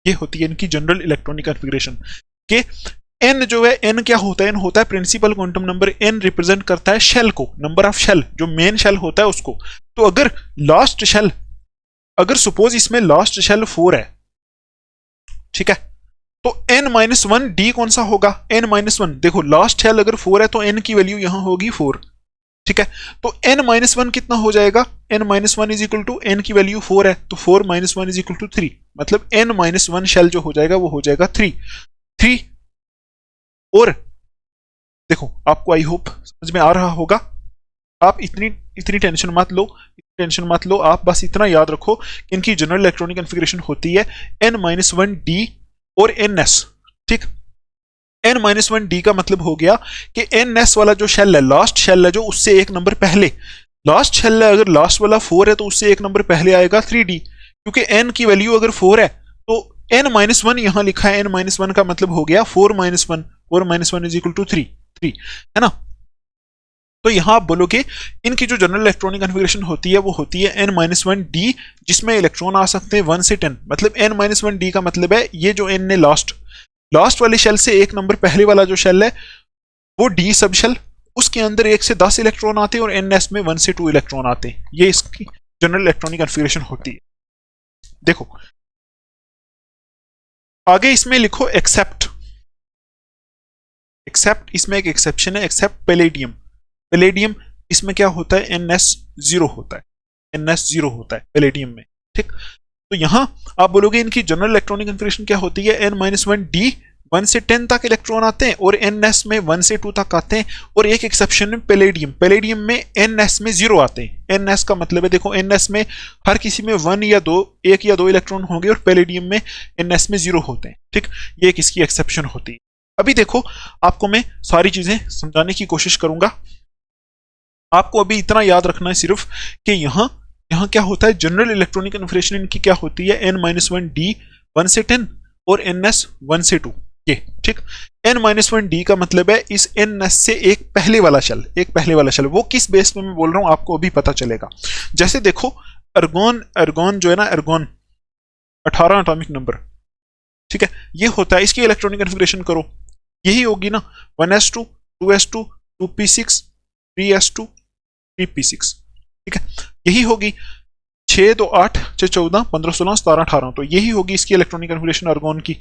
ये होती है इनकी जनरल इलेक्ट्रॉनिक कॉन्फ़िगरेशन के। n जो है, n क्या होता है? n होता है principal quantum number. n represent करता है शेल को, नंबर ऑफ शेल, जो मेन शेल होता है उसको। तो अगर लास्ट शेल, अगर सपोज इसमें लास्ट शेल 4 है, ठीक है, तो n-1 d कौन सा होगा? n-1, देखो लास्ट शेल अगर 4 है तो n की वैल्यू यहां होगी 4, ठीक है। तो n-1 कितना हो जाएगा? n-1 is equal to n की वैल्यू 4 है तो 4 - 1 इज इक्वल टू 3। मतलब n-1 शेल जो हो जाएगा वो हो जाएगा 3। और देखो आपको आई होप समझ में आ रहा होगा। आप इतनी टेंशन मत लो, आप बस इतना याद रखो कि इनकी जनरल इलेक्ट्रॉनिक कॉन्फ़िगरेशन होती है n-1d और ns, ठीक। n-1d का मतलब हो गया कि ns वाला जो शेल है, लास्ट शेल है जो, उससे एक नंबर पहले लास्ट शेल है। अगर लास्ट वाला 4 है तो उससे एक नंबर पहले आएगा 3d। क्योंकि n की वैल्यू अगर 4 है तो n-1 यहां लिखा है, n-1 का मतलब हो गया 4 - 1, 4 - 1 इज इक्वल टू 3, है ना। तो यहां आप बोलोगे इनकी जो जनरल इलेक्ट्रॉनिक कॉन्फ़िगरेशन होती है वो होती है n-1d, जिसमें इलेक्ट्रॉन आ सकते हैं 1 से 10। मतलब n-1d का मतलब है ये जो n ने लास्ट वाले शेल से एक नंबर पहले वाला जो शेल है वो d सब शेल, उसके अंदर 1 से 10 इलेक्ट्रॉन आते हैं और ns में 1 से 2 इलेक्ट्रॉन आते हैं। ये इसकी जनरल इलेक्ट्रॉनिक कॉन्फ़िगरेशन होती है। देखो आगे इसमें लिखो एक्सेप्ट। इसमें एक एक्सेप्शन है, एक्सेप्ट पैलेडियम इसमें क्या होता है? ns0 होता है पैलेडियम में, ठीक। तो यहां आप बोलोगे इनकी जनरल इलेक्ट्रॉनिक कॉन्फ़िगरेशन क्या होती है? n-1d 1 से 10 तक इलेक्ट्रॉन आते हैं और ns में 1 से 2 तक आते हैं। और एक एक्सेप्शन है पैलेडियम में ns में 0 आते हैं। ns का मतलब है, देखो ns में हर किसी में 1 या 2 इलेक्ट्रॉन होंगे और पैलेडियम में ns में 0 होते हैं, ठीक। ये एक इसकी एक्सेप्शन होती है। अभी देखो आपको मैं सारी चीजें समझाने की कोशिश करूंगा। आपको अभी इतना याद रखना है सिर्फ कि यहां क्या होता है? जनरल इलेक्ट्रॉनिक कॉन्फ़िगरेशन इनकी क्या होती है? n-1d 1 से 10 और ns 1 से 2, ये ठीक। n-1 d का मतलब है इस n से एक पहले वाला शेल, वो किस बेस पे मैं बोल रहा हूं आपको अभी पता चलेगा। जैसे देखो अर्गोन जो है ना, अर्गोन 18 एटॉमिक नंबर, ठीक है, ये होता है, इसकी इलेक्ट्रॉनिक कन्फिग्रेशन करो, यही होगी ना 1s2 2s2 2p6 3s2 3p6, ठीक है, यही होगी 6 2 8 6 14 15 16 17 18, तो यही होगी इसकी इलेक्ट्रॉनिक कन्फिग्रेशन अर्गोन की,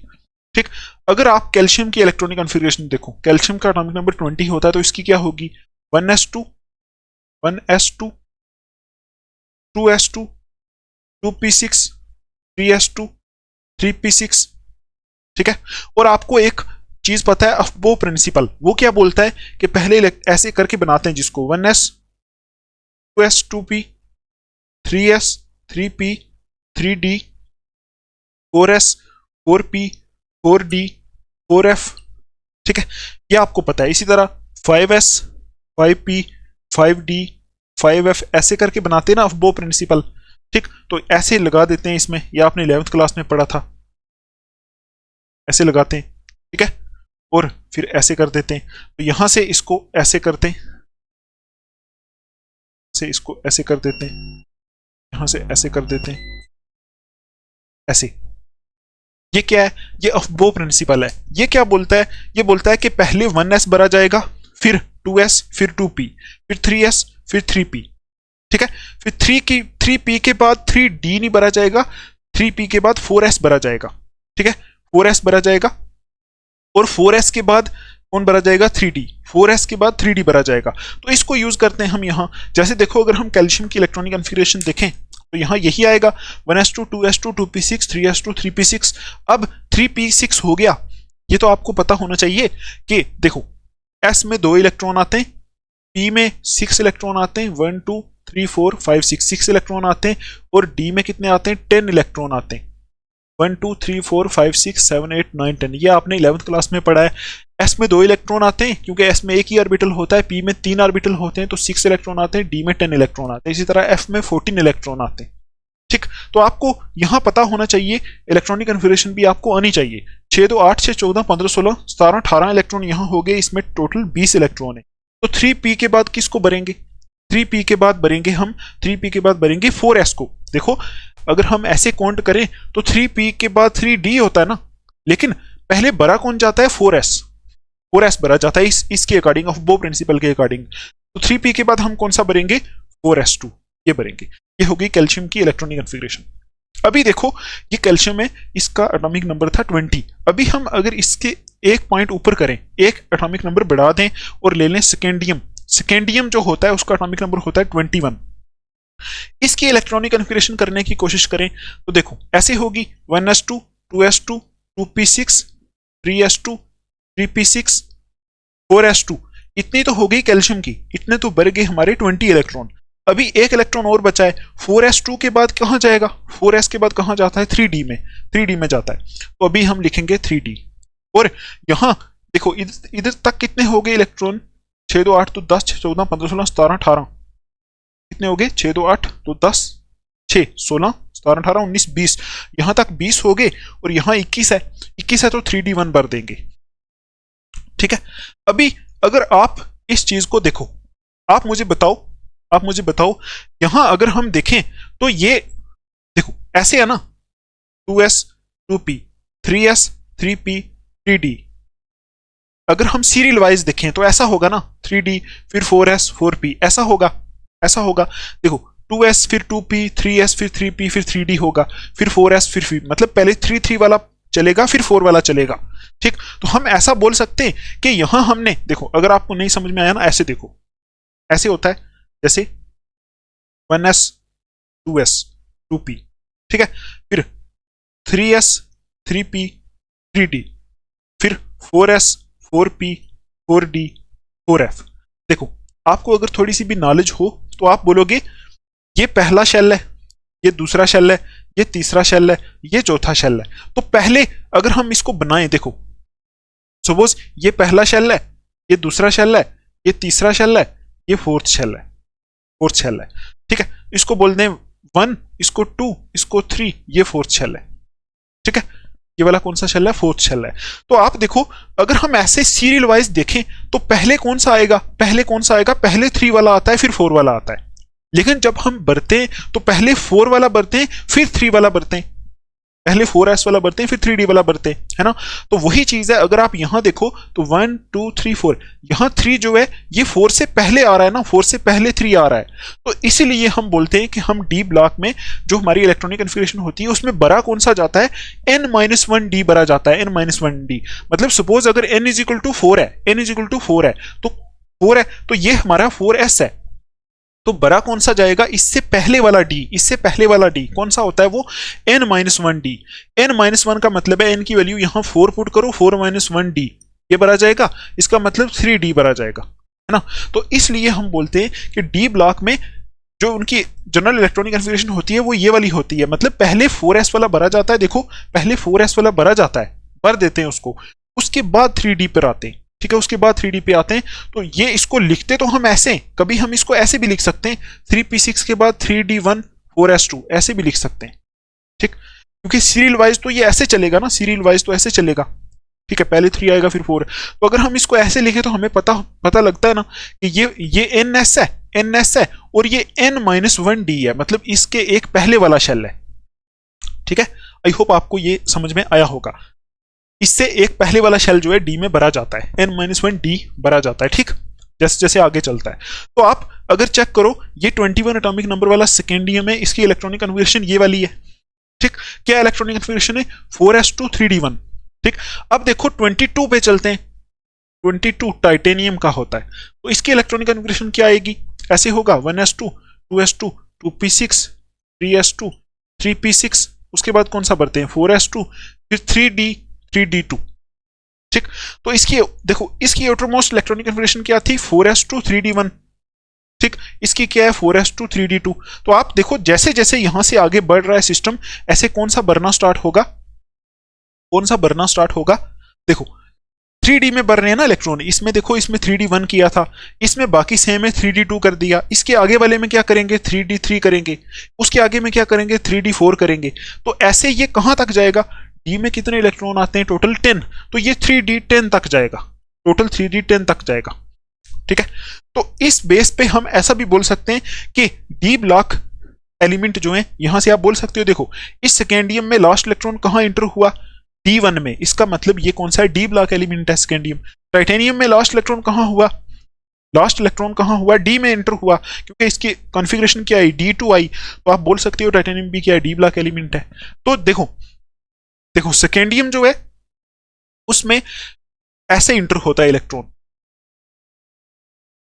ठीक। अगर आप कैल्शियम की इलेक्ट्रॉनिक कन्फिग्रेशन देखो, कैल्शियम का एटॉमिक नंबर 20 होता है, तो इसकी क्या होगी 1s2 1s2 2s2 2p6 3s2 3p6, ठीक है। और आपको एक चीज पता है अफबो प्रिंसिपल, वो क्या बोलता है कि पहले ऐसे करके बनाते हैं जिसको 1s 2s 2p 3s 3p 3d 4s 4p 4d 4f, ठीक है, ये आपको पता है। इसी तरह 5s 5p 5d 5f ऐसे करके बनाते हैं ना अफबो प्रिंसिपल, ठीक, तो ऐसे लगा देते हैं इसमें, ये आपने 11th क्लास में पढ़ा था, ऐसे लगाते हैं, ठीक है, और फिर ऐसे कर देते हैं, तो यहां से इसको ऐसे करते हैं, से इसको ऐसे कर देते हैं, यहां से ऐसे कर देते हैं, ऐसे। ये क्या है, ये अफबो प्रिंसिपल है। ये क्या बोलता है, ये बोलता है कि पहले 1s भरा जाएगा, फिर 2s, फिर 2p, फिर 3s, फिर 3p, ठीक है, फिर 3p के बाद 3d नहीं भरा जाएगा, 3p के बाद 4s भरा जाएगा, ठीक है, 4s भरा जाएगा, और 4s के बाद कौन भरा जाएगा 3d, 4s के बाद 3d भरा जाएगा। तो इसको यूज करते हैं हम यहाँ, जैसे देखो अगर हम कैल्शियम की इलेक्ट्रॉनिक कन्फिग्रेशन देखें तो यहाँ यही आएगा 1s2 2s2 2p6 3s2 3p6। अब 3p6 हो गया, ये तो आपको पता होना चाहिए कि देखो s में 2 इलेक्ट्रॉन आते हैं, p में 6 इलेक्ट्रॉन आते हैं, 1 2 3 4 5 6 इलेक्ट्रॉन आते हैं, और d में कितने आते हैं 10 इलेक्ट्रॉन आते हैं, 1 2 3 4 5 6 7 8 9 10, ये आपने 11th क्लास में पढ़ा है। s में 2 इलेक्ट्रॉन आते हैं क्योंकि s में एक ही ऑर्बिटल होता है, p में 3 ऑर्बिटल होते हैं तो 6 इलेक्ट्रॉन आते हैं, d में 10 इलेक्ट्रॉन आते हैं, इसी तरह f में 14 इलेक्ट्रॉन आते हैं, ठीक। तो आपको यहां पता होना चाहिए, इलेक्ट्रॉनिक कन्फिग्रेशन भी आपको आनी चाहिए, 6 2 8 6 14 15 16 17 18 इलेक्ट्रॉन यहां हो गए, इसमें टोटल 20 इलेक्ट्रॉन है। तो 3p के बाद किसको भरेंगे, 3p के बाद भरेंगे हम, 3p के बाद भरेंगे 4s को। देखो अगर हम ऐसे काउंट करें तो 3p के बाद 3d होता है ना, लेकिन पहले भरा कौन जाता है 4s भरा जाता है इसके अकॉर्डिंग, ऑफ बो प्रिंसिपल के अकॉर्डिंग। तो 3p के बाद हम कौन सा भरेंगे 4s2, ये भरेंगे। ये होगी कैल्शियम की इलेक्ट्रॉनिक कन्फिग्रेशन। अभी देखो ये कैल्शियम है, इसका एटॉमिक नंबर था 20, अभी हम अगर इसके एक पॉइंट ऊपर करें, एक एटॉमिक नंबर बढ़ा दें और ले लें सेकेंडियम जो होता है उसका एटॉमिक नंबर होता है 21, इसकी इलेक्ट्रॉनिक कन्फिग्रेशन करने की कोशिश करें तो देखो ऐसे होगी 1s2 2s2 2p6 3s2 3p6 4s2, इतनी तो हो गई कैल्शियम की, इतने तो बढ़ गए हमारे 20 इलेक्ट्रॉन। अभी एक इलेक्ट्रॉन और बचा है, 4s2 के बाद कहां जाएगा, 4s के बाद कहां जाता है 3d में जाता है, तो अभी हम लिखेंगे 3d। और यहां देखो इधर तक कितने हो गए इलेक्ट्रॉन, 6 2 8 तो 10 6 14 15 16 17 18, कितने हो गए 6 2 8 तो 10 6 16 17 18 19 20, यहां तक 20 हो गए, और यहां 21 है तो 3d1 भर देंगे, ठीक है। अभी अगर आप इस चीज को देखो, आप मुझे बताओ यहां अगर हम देखें तो ये देखो ऐसे है ना, 2s 2p 3s 3p 3d, अगर हम सीरियल वाइज देखें तो ऐसा होगा ना 3d फिर 4s 4p, ऐसा होगा देखो 2s फिर 2p 3s फिर 3p फिर 3d होगा, फिर 4s फिर 3, मतलब पहले 3 3 वाला चलेगा फिर 4 वाला चलेगा, ठीक। तो हम ऐसा बोल सकते हैं कि यहां हमने देखो, अगर आपको नहीं समझ में आया ना, ऐसे देखो, ऐसे होता है जैसे 1s 2s 2p, ठीक है, फिर 3s 3p 3d, फिर 4s 4p 4d 4f। देखो आपको अगर थोड़ी सी भी नॉलेज हो तो आप बोलोगे ये पहला शेल है, ये दूसरा शेल है, ये तीसरा शेल है, ये चौथा शेल है। तो पहले अगर हम इसको बनाएं, देखो सपोज ये पहला शेल है, ये दूसरा शेल है, ये तीसरा शेल है, ये फोर्थ शेल है, ठीक है। इसको बोल दें 1, इसको 2, इसको 3, ये फोर्थ शेल है, ठीक है। ये वाला कौन सा शेल है, फोर्थ शेल है। तो आप देखो अगर हम ऐसे सीरियल वाइज देखें तो पहले कौन सा आएगा, पहले 3 वाला आता है फिर 4 वाला आता है। लेकिन जब हम बढ़ते हैं तो पहले 4 वाला बढ़ते हैं फिर 3 वाला बढ़ते हैं, पहले 4s वाला बढ़ते हैं फिर 3d वाला बढ़ते हैं, है ना। तो वही चीज है, अगर आप यहां देखो तो 1 2 3 4, यहां 3 जो है ये 4 से पहले आ रहा है ना, 4 से पहले 3 आ रहा है। तो इसीलिए हम बोलते हैं कि हम डी ब्लॉक में जो हमारी इलेक्ट्रॉनिक कन्फिगरेशन होती है उसमें बड़ा कौन सा जाता है, n-1d बड़ा जाता है, n-1d। मतलब सपोज अगर n इज इक्वल टू 4 है, n इज इक्वल टू 4 है तो 4 है तो ये हमारा 4s है, तो बड़ा कौन सा जाएगा, इससे पहले वाला d, इससे पहले वाला d कौन सा होता है वो n-1d। n-1 का मतलब है n की वैल्यू यहां 4 पुट करो, 4-1d ये बड़ा जाएगा, इसका मतलब 3d बड़ा जाएगा, है ना। तो इसलिए हम बोलते हैं कि डी ब्लॉक में जो उनकी जनरल इलेक्ट्रॉनिक कन्फिगरेशन होती है वो ये वाली होती है। मतलब पहले 4s वाला भरा जाता है, देखो पहले 4s वाला भरा जाता है, भर देते हैं उसको, उसके बाद 3d पर आते हैं, ठीक है, उसके बाद 3d पे आते हैं। तो ये इसको लिखते तो हम ऐसे, कभी हम इसको ऐसे भी लिख सकते हैं 3p6 के बाद 3d1 4s2 ऐसे भी लिख सकते हैं, ठीक, क्योंकि सीरियल वाइज तो ये ऐसे चलेगा ना, सीरियल वाइज तो ऐसे चलेगा, ठीक है, पहले 3 आएगा फिर 4। तो अगर हम इसको ऐसे लिखें तो हमें पता लगता है ना कि ये ns है और ये n-1d है, मतलब इसके एक पहले वाला शेल है, ठीक है। आई होप आपको ये समझ में आया होगा। इससे एक पहले वाला शेल जो है डी में भरा जाता है, n-1d भरा जाता है, ठीक, जैसे जैसे आगे चलता है। तो आप अगर चेक करो ये 21 एटॉमिक नंबर वाला सेकेंडियम है, इसकी इलेक्ट्रॉनिक कन्फिगरेशन ये वाली है, ठीक। क्या इलेक्ट्रॉनिक कन्फिगरेशन है, 4s2 3d1, ठीक। अब देखो 22 पे चलते हैं, 22 टाइटेनियम का होता है, तो इसकी इलेक्ट्रॉनिक कन्फिगरेशन क्या आएगी, ऐसे होगा 1s2 2s2 2p6 3s2 3p6, उसके बाद कौन सा बढ़ते हैं 4s2 फिर 3d2, ठीक। तो इसकी देखो इसकी आउटरमोस्ट इलेक्ट्रॉनिक कन्फिगरेशन क्या थी, 4s2 3d1, ठीक। इसकी क्या है 4s2 3d2। तो आप देखो जैसे जैसे यहां से आगे बढ़ रहा है सिस्टम, ऐसे कौन सा बढ़ना स्टार्ट होगा, कौन सा बढ़ना स्टार्ट होगा, देखो 3d में बढ़ रहे हैं ना इलेक्ट्रॉन, इसमें देखो इसमें 3d1 किया था, इसमें बाकी सेम है 3d2 कर दिया, इसके आगे वाले में क्या करेंगे 3d3 करेंगे, उसके आगे में क्या करेंगे 3d4 करेंगे। तो ऐसे ये कहां तक जाएगा, डी में कितने इलेक्ट्रॉन आते हैं टोटल 10, तो ये 3d10 तक जाएगा, टोटल 3d10 तक जाएगा, ठीक है। तो इस बेस पे हम ऐसा भी बोल सकते हैं कि डी ब्लॉक एलिमेंट जो है, यहां से आप बोल सकते हो देखो इस सेकेंडियम में लास्ट इलेक्ट्रॉन कहां एंटर हुआ, D1 में, इसका मतलब ये कौन सा है, डी ब्लॉक एलिमेंट है सेकेंडियम। टाइटेनियम में लास्ट इलेक्ट्रॉन कहां हुआ, लास्ट इलेक्ट्रॉन कहां हुआ, डी में एंटर हुआ, क्योंकि इसकी कॉन्फ़िगरेशन क्या है D2 आई, तो आप बोल सकते हो टाइटेनियम भी क्या है, डी ब्लॉक एलिमेंट है। तो देखो सेकेंडियम जो है उसमें ऐसे इंटर होता है इलेक्ट्रॉन,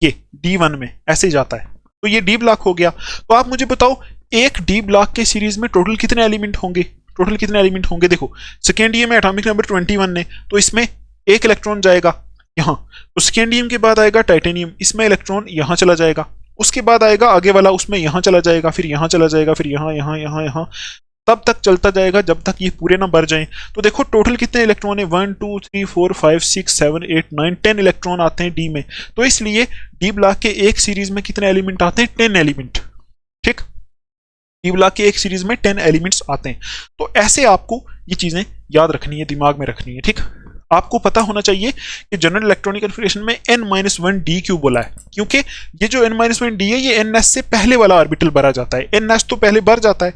ये D1 में ऐसे जाता है, तो ये डी ब्लॉक हो गया। तो आप मुझे बताओ एक डी ब्लॉक के सीरीज में टोटल कितने एलिमेंट होंगे, टोटल कितने एलिमेंट होंगे, देखो सेकेंडियम में एटॉमिक नंबर 21 ने, तो इसमें एक इलेक्ट्रॉन जाएगा यहां, तो सेकेंडियम के बाद आएगा टाइटेनियम, इसमें इलेक्ट्रॉन यहां चला जाएगा, उसके बाद आएगा आगे वाला, उसमें यहां चला जाएगा, फिर यहां चला जाएगा, फिर यहां यहां यहां यहां, तब तक चलता जाएगा जब तक ये पूरे ना भर जाएं। तो देखो टोटल कितने इलेक्ट्रॉन है, 1 2 3 4 5 6 7 8 9 10 इलेक्ट्रॉन आते हैं डी में। तो इसलिए डी ब्लॉक के एक सीरीज में कितने एलिमेंट आते हैं, 10 एलिमेंट, ठीक। डी ब्लॉक के एक सीरीज में 10 एलिमेंट्स आते हैं। तो ऐसे आपको ये चीजें याद रखनी है, दिमाग में रखनी है, ठीक। आपको पता होना चाहिए कि जनरल इलेक्ट्रॉनिक कन्फिगरेशन में n-1d क्यों बोला है, क्योंकि ये जो n-1d है ये ns से पहले वाला ऑर्बिटल भरा जाता है, ns तो पहले भर जाता है,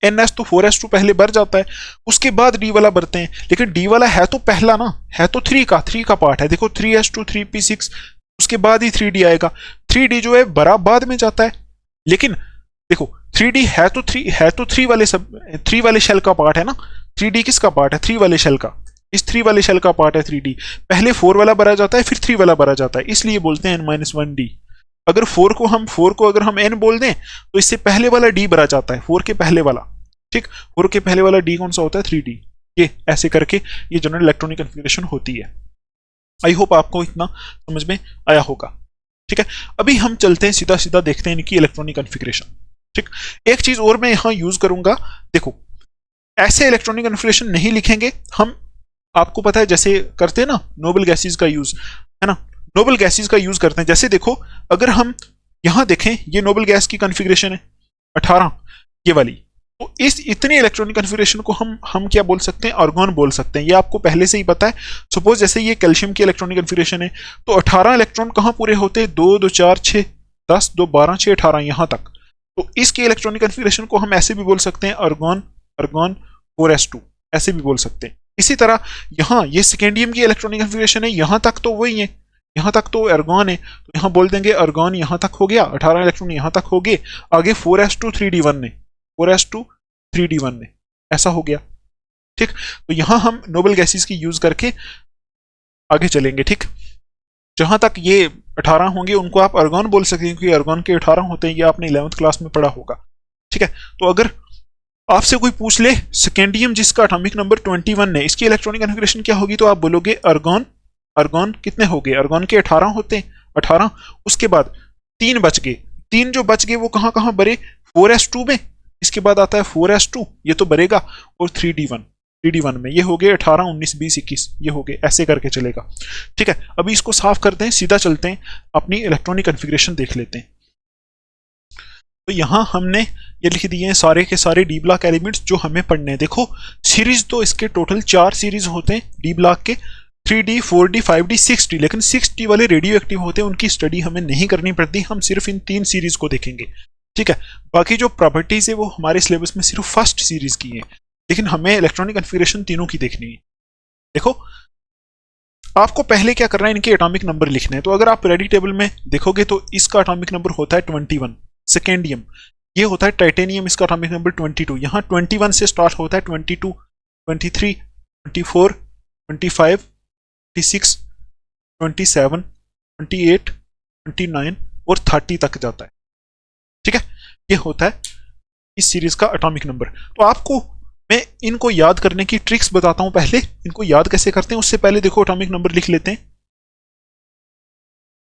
ns तो 4s2 पहले भर जाता है, उसके बाद d वाला भरते हैं, लेकिन d वाला है तो पहला ना, है तो 3 का पार्ट है, देखो 3s2 3p6, उसके बाद ही 3d आएगा, 3d जो है बड़ा बाद में जाता है, लेकिन देखो 3d है तो 3 वाले शेल का पार्ट है ना, 3d किसका पार्ट है, 3 वाले शेल का, इस 3 वाले शेल का पार्ट है 3d, पहले 4 वाला भरा जाता है फिर 3 वाला भरा जाता है, इसलिए बोलते हैं n-1d। अगर 4 को अगर हम n बोल दें तो इससे पहले वाला d भरा जाता है, 4 के पहले वाला, ठीक। 4 के पहले वाला d कौन सा होता है, 3d। ये ऐसे करके ये जनरल इलेक्ट्रॉनिक कन्फिगरेशन होती है। आई होप आपको इतना समझ में आया होगा, ठीक है। अभी हम चलते हैं सीधा सीधा देखते हैं इनकी इलेक्ट्रॉनिक कन्फिगरेशन, ठीक। एक चीज और मैं यहां यूज करूंगा, देखो ऐसे इलेक्ट्रॉनिक कन्फिगरेशन नहीं लिखेंगे हम, आपको पता है जैसे करते हैं ना नोबल गैसेस का यूज, है ना, नोबल गैसेस का यूज करते हैं। जैसे देखो अगर हम यहां देखें, ये नोबल गैस की कॉन्फ़िगरेशन है 18, ये वाली, तो इस इतनी इलेक्ट्रॉनिक कन्फिग्रेशन को हम क्या बोल सकते हैं, आर्गॉन बोल सकते हैं। ये आपको पहले से ही पता है। सपोज जैसे ये कैल्शियम की इलेक्ट्रॉनिक कन्फिग्रेशन है, तो 18 इलेक्ट्रॉन कहाँ पूरे होते हैं, 2 2 4 6 10 2 12 6 18 यहां तक। तो इसकी इलेक्ट्रॉनिक कन्फिग्रेशन को हम ऐसे भी बोल सकते हैं, आर्गॉन आर्गॉन 4s2 ऐसे भी बोल सकते हैं। इसी तरह यहाँ ये सेकेंडियम की इलेक्ट्रॉनिक कन्फिग्रेशन है, यहां तक तो वही है, यहां तक तो आर्गॉन है, तो यहां बोल देंगे आर्गॉन यहां तक हो गया, 18 इलेक्ट्रॉन यहां तक हो गए, आगे 4s2 3d1 ने 4s2 3d1 ने ऐसा हो गया। ठीक, तो यहां हम नोबल गैसेस की यूज करके आगे चलेंगे। ठीक, जहां तक ये 18 होंगे उनको आप आर्गॉन बोल सकते हैं, क्योंकि आर्गॉन के 18 होते हैं, ये आपने 11th क्लास में पढ़ा होगा। ठीक है, तो अगर आपसे कोई पूछ ले सेकेंडियम जिसका एटॉमिक नंबर 21 है, इसकी इलेक्ट्रॉनिक कन्फिग्रेशन क्या होगी, तो आप बोलोगे आर्गॉन आर्गॉन कितने हो गए, आर्गॉन के 18 होते हैं 18। उसके बाद 3 बच गए, 3 जो बच गए वो कहां कहां बरे, 4s2 में, इसके बाद आता है 4s2 ये तो बरेगा, और 3d1 में ये हो गए 18 19 20 21 ये हो गए, ऐसे करके चलेगा। ठीक है, अभी इसको साफ करते हैं, सीधा चलते हैं, अपनी इलेक्ट्रॉनिक कन्फिग्रेशन देख लेते हैं। तो यहां हमने ये लिख दिए हैं सारे के सारे डी ब्लॉक एलिमेंट्स जो हमें पढ़ने हैं। देखो सीरीज तो इसके टोटल 4 सीरीज होते हैं डी ब्लॉक के, 3D 4D 5D 6D, लेकिन 6D वाले रेडियो एक्टिव होते हैं, उनकी स्टडी हमें नहीं करनी पड़ती, हम सिर्फ इन 3 सीरीज को देखेंगे। ठीक है, बाकी जो प्रॉपर्टीज है वो हमारे सिलेबस में सिर्फ फर्स्ट सीरीज की है, लेकिन हमें इलेक्ट्रॉनिक कन्फिग्रेशन तीनों की देखनी है। देखो आपको पहले क्या करना है, इनके एटॉमिक नंबर लिखने हैं। तो अगर आप रेडी टेबल में देखोगे तो इसका एटॉमिक नंबर होता है 21, सेकेंडियम ये होता है टाइटेनियम, इसका एटॉमिक नंबर 22, यहाँ 21 से स्टार्ट होता है, 22 23 24 25 26 27 28 29 और 30 तक जाता है। ठीक है, ये होता है इस सीरीज का एटॉमिक नंबर। तो आपको मैं इनको याद करने की ट्रिक्स बताता हूं, पहले इनको याद कैसे करते हैं उससे पहले देखो एटॉमिक नंबर लिख लेते हैं।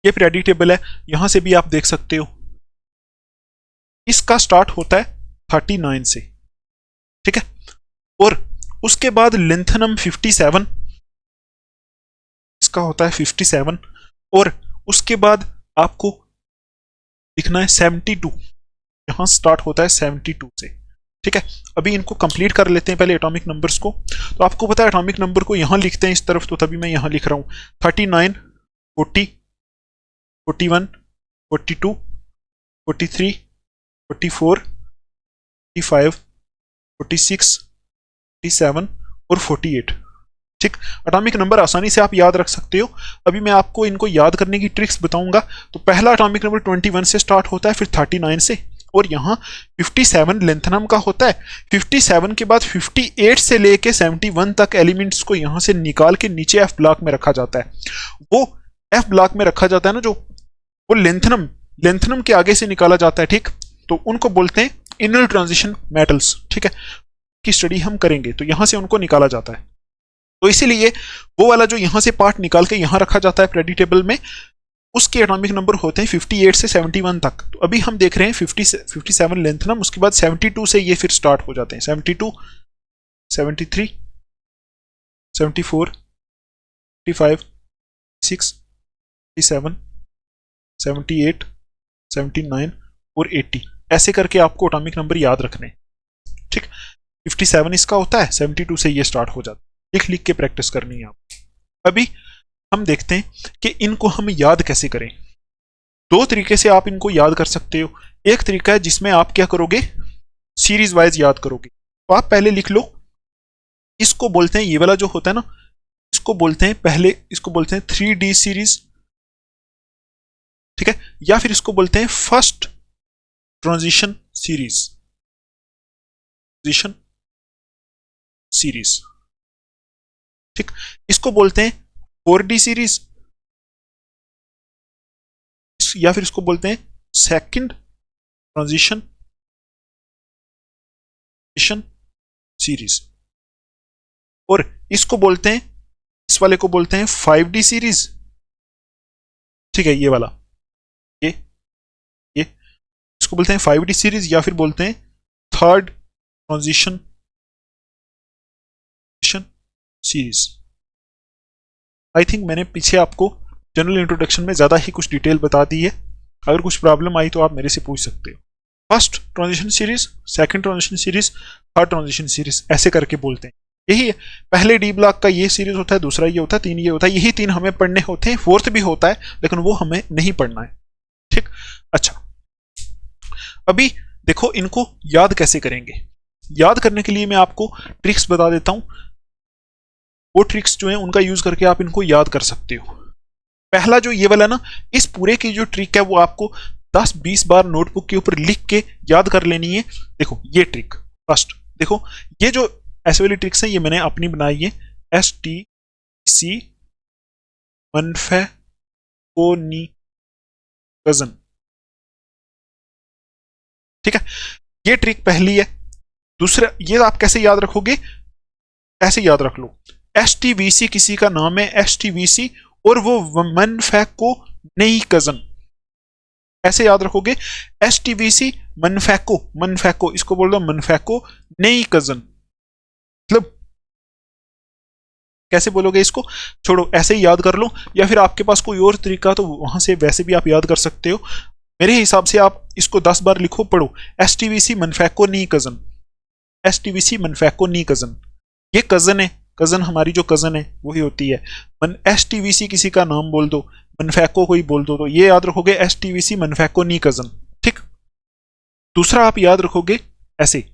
ये पीरियोडिक टेबल है, यहां से भी आप देख सकते हो, इसका स्टार्ट होता है 39 से। ठीक है, और उसके बाद लिंथनम 57, इसका होता है 57, और उसके बाद आपको लिखना है 72, यहां स्टार्ट होता है 72 से। ठीक है, अभी इनको कंप्लीट कर लेते हैं पहले एटॉमिक नंबर्स को। तो आपको पता है एटॉमिक नंबर को यहां लिखते हैं इस तरफ, तो तभी मैं यहां लिख रहा हूं 39 40 41 42 43 44 45 46 47 और 48। ठीक, एटॉमिक नंबर आसानी से आप याद रख सकते हो। अभी मैं आपको इनको याद करने की ट्रिक्स बताऊंगा। तो पहला एटॉमिक नंबर 21 से स्टार्ट होता है, फिर 39 से, और यहाँ 57 लिंथनम का होता है। 57 के बाद 58 से लेके 71 तक एलिमेंट्स को यहाँ से निकाल के नीचे एफ ब्लॉक में रखा जाता है। वो एफ ब्लॉक में रखा जाता है ना, जो वो लिंथनम के आगे से निकाला जाता है। ठीक, तो उनको बोलते हैं इनर ट्रांजिशन मेटल्स। ठीक है, की स्टडी हम करेंगे, तो यहां से उनको निकाला जाता है। तो इसीलिए वो वाला जो यहां से पार्ट निकाल के यहां रखा जाता है पीरियोडिक टेबल में, उसके एटॉमिक नंबर होते हैं 58 से 71 तक। तो अभी हम देख रहे हैं 57 लिंथनम, उसके बाद 72 से ये फिर स्टार्ट हो जाते हैं, 72 73 74 55 6 57 78 79 और 80, ऐसे करके आपको एटॉमिक नंबर याद रखने। ठीक, 57 इसका होता है, 72 से ये स्टार्ट हो जाता है। लिख लिख के प्रैक्टिस करनी है आप। अभी हम देखते हैं कि इनको हम याद कैसे करें। 2 तरीके से आप इनको याद कर सकते हो। एक तरीका है जिसमें आप क्या करोगे, सीरीज वाइज याद करोगे। तो आप पहले लिख लो, इसको बोलते हैं, ये वाला जो होता है ना, इसको बोलते हैं पहले, इसको बोलते हैं 3D सीरीज। ठीक है, या फिर इसको बोलते हैं फर्स्ट ट्रांजिशन सीरीज, ठीक, इसको बोलते हैं 4D सीरीज, या फिर इसको बोलते हैं सेकंड ट्रांजिशन सीरीज, और इसको बोलते हैं, इस वाले को बोलते हैं 5D सीरीज। ठीक है, ये वाला, ये इसको बोलते हैं 5D सीरीज, या फिर बोलते हैं third transition series. I think मैंने पीछे आपको जनरल इंट्रोडक्शन में ज्यादा ही कुछ डिटेल बता दी है। अगर कुछ प्रॉब्लम आई तो आप मेरे से पूछ सकते हो। First transition series, second transition series, third transition series, ऐसे करके बोलते हैं। यही है, पहले डी ब्लॉक का ये सीरीज होता है, दूसरा ये होता है, तीन ये होता है, यही तीन हमें पढ़ने होते हैं, फोर्थ भी होता है लेकिन वो हमें नहीं पढ़ना है। ठीक, अच्छा अभी देखो इनको याद कैसे करेंगे। याद करने के लिए मैं आपको ट्रिक्स बता देता हूं, वो ट्रिक्स जो है उनका यूज करके आप इनको याद कर सकते हो। पहला जो ये वाला ना, इस पूरे की जो ट्रिक है वो आपको 10-20 बार नोटबुक के ऊपर लिख के याद कर लेनी है। देखो ये ट्रिक फर्स्ट, देखो ये जो ऐसे वाली ट्रिक्स है ये मैंने अपनी बनाई है, STC मनफैक्टोनिकजन। ठीक है, ये ट्रिक पहली है। दूसरा ये आप कैसे याद रखोगे, ऐसे याद रख लो, STVC किसी का नाम है STVC और वो मनफैक्टो नई कजन, ऐसे याद रखोगे STVC मनफैक्टो, मनफैक्टो इसको बोल दो मनफैक्टो नई कजन। मतलब कैसे बोलोगे इसको, छोड़ो ऐसे ही याद कर लो, या फिर आपके पास कोई और तरीका तो वहां से वैसे भी आप याद कर सकते हो। मेरे हिसाब से आप इसको 10 बार लिखो, पढ़ो, STVC मनफैक्टो नई कजन, STVC मनफैक्टो नई कजन। ये कजन है, कजन हमारी जो कजन है वही होती है। STVC किसी का नाम बोल दो, मनफैक्टो कोई बोल दो, तो ये याद रखोगे STVC मनफैक्टो नई कजन। ठीक, दूसरा आप याद रखोगे ऐसे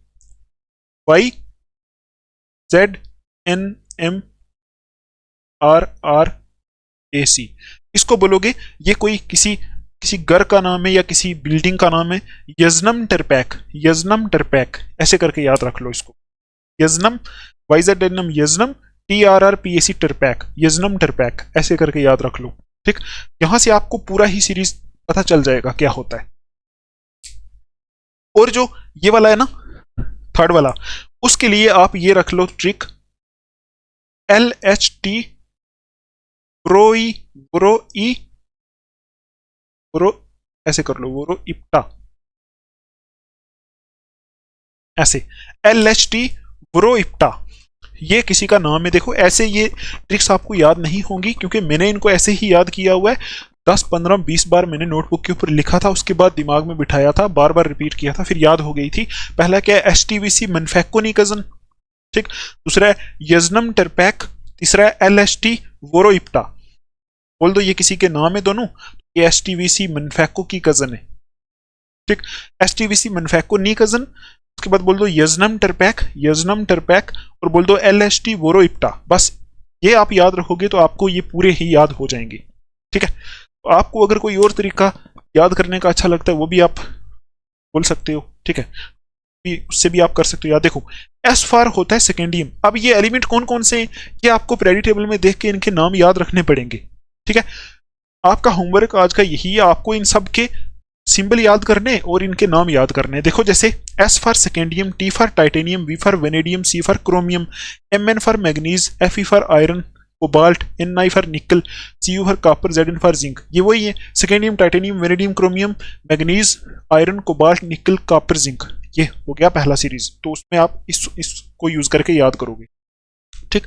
YZNMRRAC, इसको बोलोगे ये कोई किसी घर का नाम है या किसी बिल्डिंग का नाम है, यजनम टरपैक, यजनम टरपैक, ऐसे करके याद रख लो इसको, यजनम YZNM यजनम TRRPAC टरपैक, यजनम टरपैक, ऐसे करके याद रख लो। ठीक, यहां से आपको पूरा ही सीरीज पता चल जाएगा क्या होता है। और जो ये वाला है ना थर्ड वाला, उसके लिए आप ये रख लो ट्रिक, LHT ब्रो ऐसे कर लो, ब्रो इप्टा, ऐसे LHT ब्रो इप्टा, ये किसी का नाम है। देखो ऐसे ये ट्रिक्स आपको याद नहीं होंगी क्योंकि मैंने इनको ऐसे ही याद किया हुआ है, 10-15-20 बार मैंने नोटबुक के ऊपर लिखा था, उसके बाद दिमाग में बिठाया था, बार बार रिपीट किया था, फिर याद हो गई थी। पहला क्या है, STVC मनफैक्टोनिकजन, ठीक, दूसरा है यजनम टरपैक, तीसरा है LHT वोरो इप्टा। बोल दो ये किसी के नाम है दोनों, ये STVC मनफैक्टो की कजन है। ठीक, STVC मनफैक्टो नी कजन, उसके बाद बोल दो यजनम टरपैक, यजनम टरपैक, और बोल दो LHT वोरो इप्टा। बस ये आप याद रखोगे तो आपको ये पूरे ही याद हो जाएंगे। ठीक है, तो आपको अगर कोई और तरीका याद करने का अच्छा लगता है वो भी आप बोल सकते हो। ठीक है, उससे भी आप कर सकते हो। याद देखो एस फॉर होता है सेकेंडियम। अब ये एलिमेंट कौन कौन से हैं ये आपको पीरियोडिक टेबल में देख के इनके नाम याद रखने पड़ेंगे। ठीक है, आपका होमवर्क आज का यही है, आपको इन सब के सिंबल याद करने और इनके नाम याद करने। देखो जैसे S for scandium, T for titanium, V for vanadium, C for chromium, M for manganese, F for iron cobalt, N for nickel, C for copper, Z for zinc. ये वही है, scandium, titanium, vanadium, chromium, manganese, iron, cobalt, nickel, copper, zinc. ये हो गया पहला सीरीज, तो उसमें आप इसको यूज करके याद करोगे। ठीक,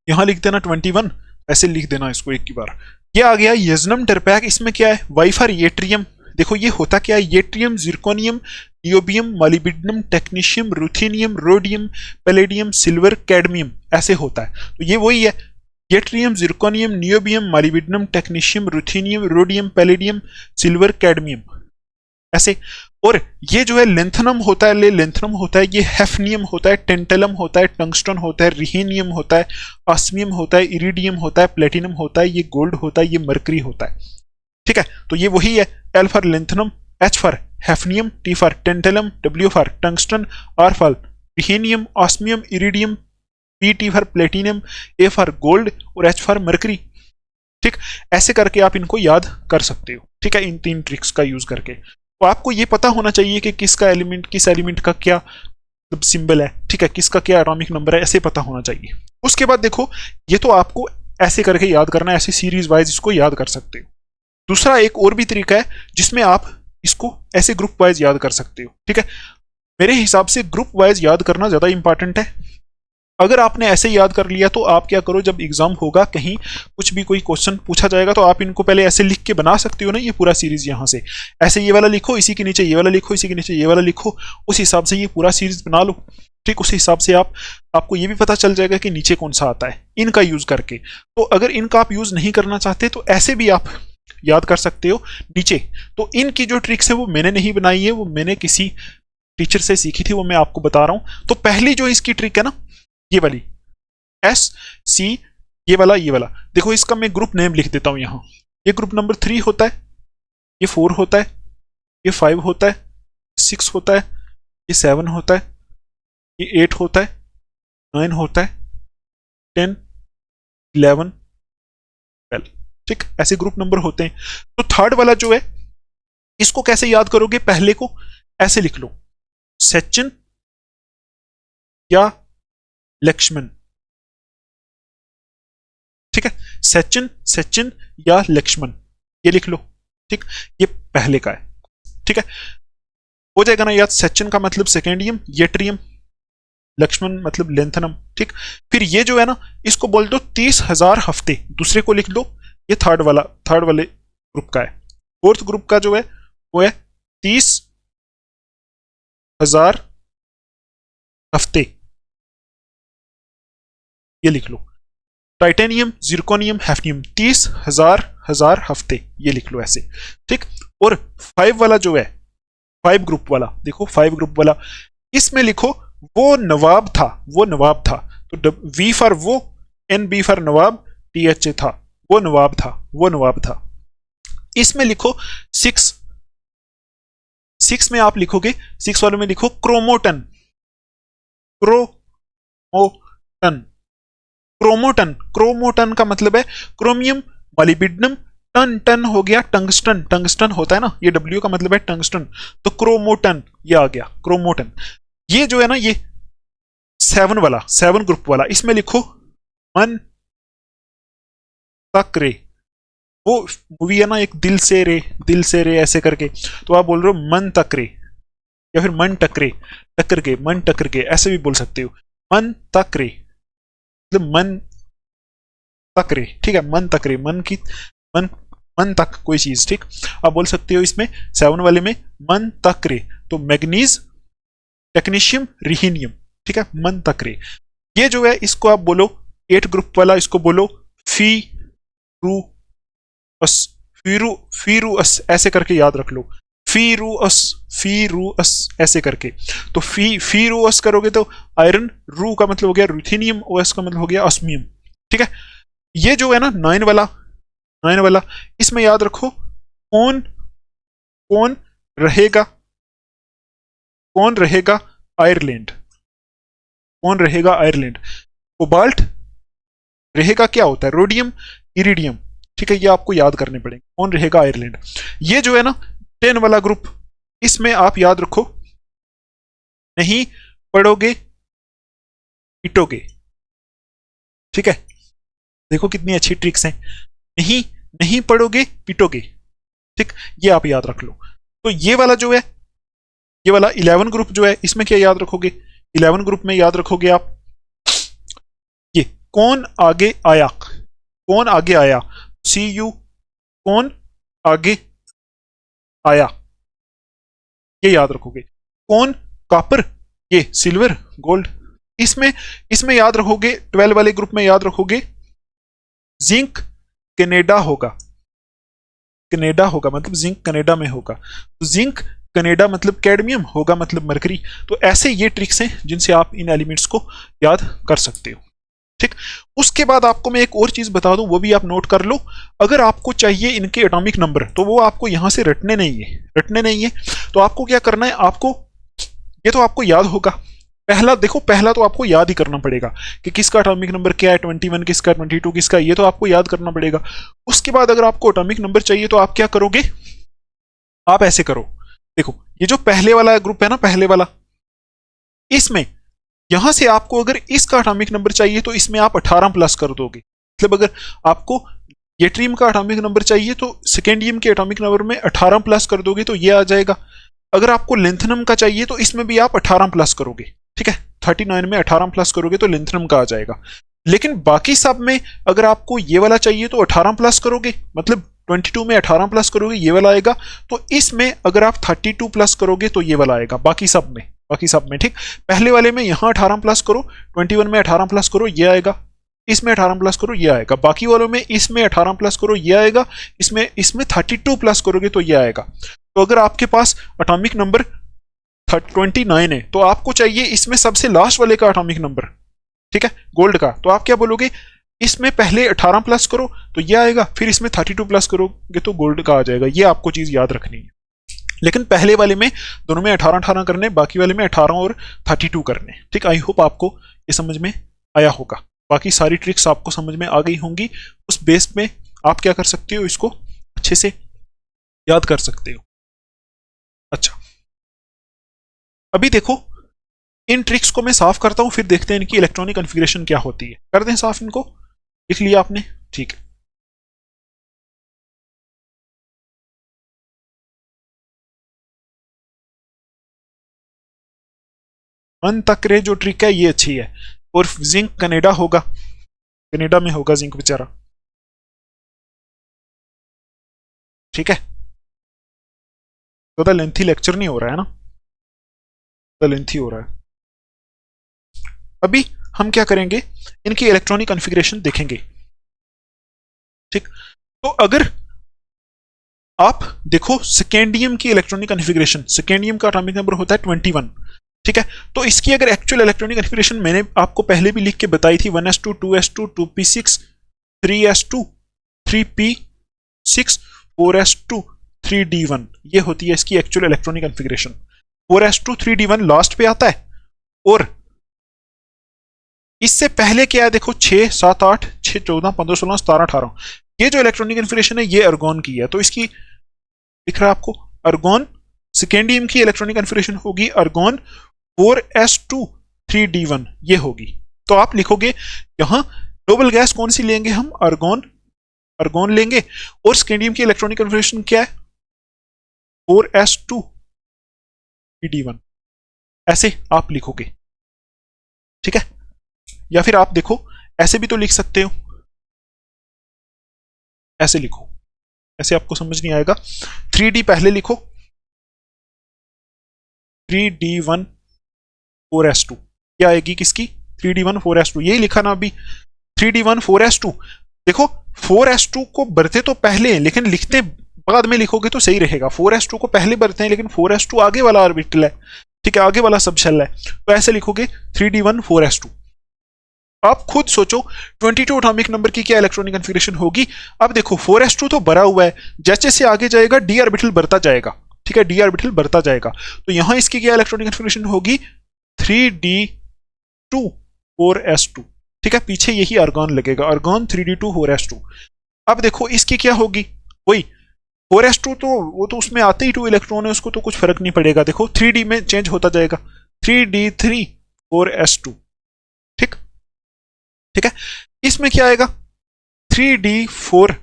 यहां लिख देना 21, ऐसे लिख देना इसको एक की बार। ये आ गया यजनम टरपैक, इसमें क्या है, वाई फॉर येट्रियम। देखो ये होता क्या है, yttrium, zirconium, niobium, molybdenum, technetium, ruthenium, rhodium, palladium, silver, cadmium, ऐसे होता है। तो ये वही है, yttrium, zirconium, niobium, molybdenum, technetium, ruthenium, rhodium, palladium, silver, cadmium, ऐसे। और ये जो है लेंथनम होता है, लेंथनम होता है, ये हेफनियम होता है, टेंटलम होता है, टंगस्टन होता है, रिहेनियम होता है, ऑस्मियम होता है, इरिडियम होता है, प्लेटिनम होता है, ये गोल्ड होता है, ये मरकरी होता है। ठीक है, तो ये वही है, L for lanthanum, H for hafnium, T for tantalum, W for tungsten, R for rhenium, osmium, iridium, P T for platinum, A for gold और एच फॉर मरकरी। ठीक, ऐसे करके आप इनको याद कर सकते हो। ठीक है, इन तीन ट्रिक्स का यूज करके। तो आपको ये पता होना चाहिए कि किसका एलिमेंट, किस एलिमेंट का क्या सिंबल है। ठीक है, किसका क्या एटॉमिक नंबर है, ऐसे पता होना चाहिए। उसके बाद देखो ये तो आपको ऐसे करके याद करना है, ऐसे सीरीज वाइज इसको याद कर सकते हो। दूसरा एक और भी तरीका है जिसमें आप इसको ऐसे ग्रुप वाइज याद कर सकते हो। ठीक है, मेरे हिसाब से ग्रुप वाइज याद करना ज्यादा इंपॉर्टेंट है। अगर आपने ऐसे याद कर लिया तो आप क्या करो, जब एग्जाम होगा कहीं कुछ भी कोई क्वेश्चन पूछा जाएगा तो आप इनको पहले ऐसे लिख के बना सकते हो ना, ये पूरा सीरीज यहाँ से ऐसे ये वाला लिखो, इसी के नीचे ये वाला लिखो, इसी के नीचे ये वाला लिखो, उस हिसाब से ये पूरा सीरीज बना लो। ठीक, उस हिसाब से आपको ये भी पता चल जाएगा कि नीचे कौन सा आता है इनका यूज करके। तो अगर इनका आप यूज नहीं करना चाहते तो ऐसे भी आप याद कर सकते हो नीचे। तो इनकी जो ट्रिक्स है वो मैंने नहीं बनाई है, वो मैंने किसी टीचर से सीखी थी, वो मैं आपको बता रहा हूं। तो पहली जो इसकी ट्रिक है ना, ये वाली SC, ये वाला देखो, इसका मैं ग्रुप नेम लिख देता हूं यहां। ये ग्रुप नंबर 3 होता है, ये 4 होता है, ये 5 होता है, 6 होता है, ये 7 होता है, ये 8 होता है, 9 होता है, 10, 11, 12। ठीक, ऐसे ग्रुप नंबर होते हैं। तो थर्ड वाला जो है इसको कैसे याद करोगे, पहले को ऐसे लिख लो, सचिन या लक्ष्मण। ठीक है, सचिन या लक्ष्मण, ये लिख लो। ठीक, ये पहले का है। ठीक है, हो जाएगा ना याद। सचिन का मतलब सेकेंडियम येट्रियम, लक्ष्मण मतलब लेंथनम। ठीक, फिर ये जो है ना इसको बोल दो 30,000 हफ्ते, दूसरे को लिख दो, ये थर्ड वाले ग्रुप का है। फोर्थ ग्रुप का जो है वो है 30,000 हफ्ते, ये लिख लो। टाइटेनियम, जिरकोनियम, हैफनियम, 30,000 हफ्ते, ये लिख लो ऐसे। ठीक, और 5 वाला जो है, 5 ग्रुप वाला, देखो 5 ग्रुप वाला, इसमें लिखो वो नवाब था, वो नवाब था। तो V फॉर वो, NB फॉर नवाब, TH था, वो नवाब था, वो नवाब था। इसमें लिखो 6 में आप लिखोगे, 6 वाले में लिखो क्रोमोटन, क्रोमोटन का मतलब है क्रोमियम मॉलिब्डेनम, टन हो गया टंगस्टन होता है ना, ये W का मतलब है टंगस्टन, तो क्रोमोटन ये आ गया, क्रोमोटन। ये जो है ना ये 7 ग्रुप वाला, इसमें लिखो मन तक रे, वो मूवी है ना एक दिल से रे ऐसे करके, तो आप बोल रहे हो मन तक रे, या फिर मन टकरे, मन टक्कर के ऐसे भी बोल सकते हो। मन तक रे मतलब मन तक रे। ठीक है, मन तक रे, मन तक कोई चीज। ठीक, आप बोल सकते हो इसमें 7 वाले में मन तक रे, तो मैग्नीज, टेक्नीशियम, रिहीनियम। ठीक है, मन तक रे। ये जो है इसको आप बोलो 8 ग्रुप वाला, इसको बोलो फीरूअस ऐसे करके याद रख लो, फीरूअस ऐसे करके। तो फीरूअस करोगे तो आयरन, रू का मतलब हो गया रुथेनियम, ओएस का मतलब हो गया ऑस्मियम। ठीक है, ये जो है ना 9 वाला, इसमें याद रखो कौन रहेगा आयरलैंड, कौन रहेगा आयरलैंड। कोबाल्ट रहेगा क्या होता है, रोडियम, इरिडियम। ठीक है, ये आपको याद करने पड़ेंगे, कौन रहेगा आयरलैंड। ये जो है ना 10 वाला ग्रुप, इसमें आप याद रखो नहीं पढ़ोगे पिटोगे। ठीक है, देखो कितनी अच्छी ट्रिक्स हैं, नहीं पढ़ोगे पिटोगे। ठीक, ये आप याद रख लो। तो ये वाला जो है, ये वाला 11 ग्रुप जो है, इसमें क्या याद रखोगे, 11 ग्रुप में याद रखोगे आप ये कौन आगे आया, CU, कौन आगे आया, ये याद रखोगे। कौन कॉपर, ये सिल्वर, गोल्ड। इसमें याद रखोगे 12 वाले ग्रुप में याद रखोगे जिंक कनाडा होगा मतलब जिंक कनाडा में होगा, तो जिंक कनाडा मतलब कैडमियम होगा मतलब मरकरी। तो ऐसे ये ट्रिक्स हैं जिनसे आप इन एलिमेंट्स को याद कर सकते हो। ठीक, उसके बाद आपको मैं एक और चीज बता दूं, वो भी आप नोट कर लो। अगर आपको चाहिए इनके एटॉमिक नंबर, तो वो आपको यहां से रटने नहीं है। तो आपको क्या करना है, आपको ये तो आपको याद होगा, पहला तो आपको याद ही करना पड़ेगा कि किसका एटॉमिक नंबर क्या है, 21 किसका, 22 किसका, ये तो आपको याद करना पड़ेगा। उसके बाद अगर आपको एटॉमिक नंबर चाहिए तो आप क्या करोगे, आप ऐसे करो, देखो ये जो पहले वाला ग्रुप है ना, पहले वाला, इसमें यहां से आपको अगर इसका एटॉमिक नंबर चाहिए तो इसमें आप 18 प्लस कर दोगे। मतलब अगर आपको येट्रियम का एटॉमिक नंबर चाहिए तो सेकेंडियम के एटॉमिक नंबर में 18 प्लस कर दोगे तो ये आ जाएगा। अगर आपको लेंथनम का चाहिए तो इसमें भी आप 18 प्लस करोगे। ठीक है, 39 में 18 प्लस करोगे तो लिंथियम का आ जाएगा। लेकिन बाकी सब में अगर आपको ये वाला चाहिए तो 18 प्लस करोगे, मतलब 22 में 18 प्लस करोगे ये वाला आएगा। तो इसमें अगर आप 32 प्लस करोगे तो ये वाला आएगा। बाकी सब में ठीक। पहले वाले में यहाँ 18 प्लस करो, 21 में 18 प्लस करो ये आएगा, इसमें 18 प्लस करो ये आएगा। बाकी वालों में इसमें 18 प्लस करो ये आएगा, इसमें 32 प्लस करोगे तो ये आएगा। तो अगर आपके पास एटॉमिक नंबर 29 है तो आपको चाहिए इसमें सबसे लास्ट वाले का एटॉमिक नंबर, ठीक है, गोल्ड का। तो आप क्या बोलोगे, इसमें पहले 18 प्लस करो तो ये आएगा, फिर इसमें 32 प्लस करोगे तो गोल्ड का आ जाएगा। ये आपको चीज याद रखनी है। लेकिन पहले वाले में दोनों में 18-18 करने, बाकी वाले में 18 और 32 करने। ठीक, आई होप आपको ये समझ में आया होगा। बाकी सारी ट्रिक्स आपको समझ में आ गई होंगी। उस बेस में आप क्या कर सकते हो, इसको अच्छे से याद कर सकते हो। अच्छा, अभी देखो इन ट्रिक्स को मैं साफ करता हूं, फिर देखते हैं इनकी इलेक्ट्रॉनिक कॉन्फ़िगरेशन क्या होती है। कर दें साफ इनको, लिख लिया आपने, ठीक है। अंत तक रे जो ट्रिक है ये अच्छी है। और जिंक कनाडा होगा, कनाडा में होगा जिंक बेचारा, ठीक है। तो लेंथी लेक्चर नहीं हो रहा है ना, तो लेंथी हो रहा है। अभी हम क्या करेंगे, इनकी इलेक्ट्रॉनिक कॉन्फ़िगरेशन देखेंगे, ठीक। तो अगर आप देखो सेकेंडियम की इलेक्ट्रॉनिक कॉन्फ़िगरेशन, सेकेंडियम का एटॉमिक नंबर होता है 21, ठीक है। तो इसकी अगर एक्चुअल इलेक्ट्रॉनिक कॉन्फ़िगरेशन मैंने आपको पहले भी लिख के बताई थी, 1s2 2s2 2p6 3s2 3p6 4s2 3d1, ये होती है इसकी actual electronic configuration. 4s2 3d1 last पे आता है। और इससे पहले क्या है देखो, 6 7 8 6 14 15 16 17 18, ये जो इलेक्ट्रॉनिक कॉन्फ़िगरेशन है ये अर्गोन की है। तो इसकी दिख रहा है आपको, अर्गोन सेकेंडियम की इलेक्ट्रॉनिक कॉन्फ़िगरेशन होगी अर्गोन 4s2 3d1, ये होगी। तो आप लिखोगे यहां नोबल गैस कौन सी लेंगे हम, अर्गोन लेंगे। और सेकेंडियम की इलेक्ट्रॉनिक कॉन्फ़िगरेशन क्या है, 4s2 3d1, ऐसे आप लिखोगे, ठीक है। या फिर आप देखो ऐसे भी तो लिख सकते हो, ऐसे लिखो, ऐसे आपको समझ नहीं आएगा। 3d पहले लिखो, 3d1 4s2, क्या आएगी किसकी, 3d1 4s2, यही लिखा ना अभी, 3d1 4s2। देखो 4s2 को बरते तो पहले हैं लेकिन लिखते बाद में लिखोगे तो सही रहेगा। 4s2 को पहले बरते हैं लेकिन 4s2 आगे वाला ऑर्बिटल है, ठीक है, आगे वाला सब शेल है। तो ऐसे लिखोगे 3d1 4s2। आप खुद सोचो 22 एटॉमिक नंबर की क्या इलेक्ट्रॉनिक कॉन्फ़िगरेशन होगी। अब देखो 4s2 तो भरा हुआ है, जैसे से आगे जाएगा डी ऑर्बिटल बढ़ता जाएगा, ठीक है, डी ऑर्बिटल बढ़ता जाएगा। तो यहां इसकी क्या इलेक्ट्रॉनिक कॉन्फ़िगरेशन होगी, 3d2 4s2, ठीक है। पीछे यही अर्गोन लगेगा, अर्गोन 3d2 4s2। अब देखो इसकी क्या होगी, वही 4s2, तो वो तो उसमें आते ही 2 इलेक्ट्रॉन है, उसको तो कुछ फर्क नहीं पड़ेगा। देखो 3d में चेंज होता जाएगा, 3d3 4s2, ठीक, ठीक है। इसमें क्या आएगा, 3d4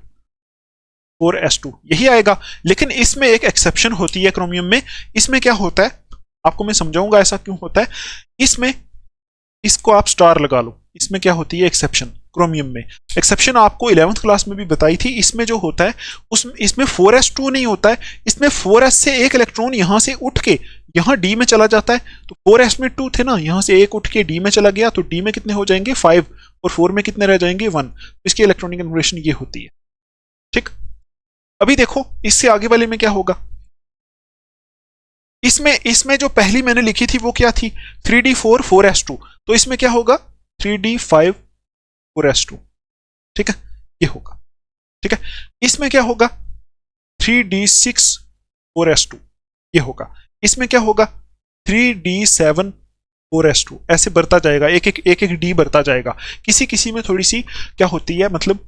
4s2, यही आएगा। लेकिन इसमें एक एक्सेप्शन होती है क्रोमियम में। इसमें क्या होता है आपको मैं समझाऊंगा ऐसा क्यों होता है। इसमें इसको आप स्टार लगा लो, इसमें क्या होती है एक्सेप्शन, क्रोमियम में एक्सेप्शन आपको 11th क्लास में भी बताई थी। इसमें जो होता है इसमें 4s2 नहीं होता है, इसमें 4s से एक इलेक्ट्रॉन यहां से उठ के यहां डी में चला जाता है। तो 4s में 2 थे ना, यहां से एक उठ के डी में चला गया, तो डी में कितने हो जाएंगे 5, और 4 में कितने रह जाएंगे 1। तो इसकी इलेक्ट्रॉनिक कॉन्फ़िगरेशन ये होती है, ठीक। अभी देखो इससे आगे वाले में क्या होगा, इसमें जो पहली मैंने लिखी थी वो क्या थी, 3d4 4s2। तो इसमें क्या होगा, 3d5 4s2, ठीक है, ये होगा, ठीक है। इसमें क्या होगा, 3d6 4s2, ये होगा। इसमें क्या होगा, 3d7 4s2, ऐसे बढ़ता जाएगा, एक एक डी बढ़ता जाएगा। किसी किसी में थोड़ी सी क्या होती है, मतलब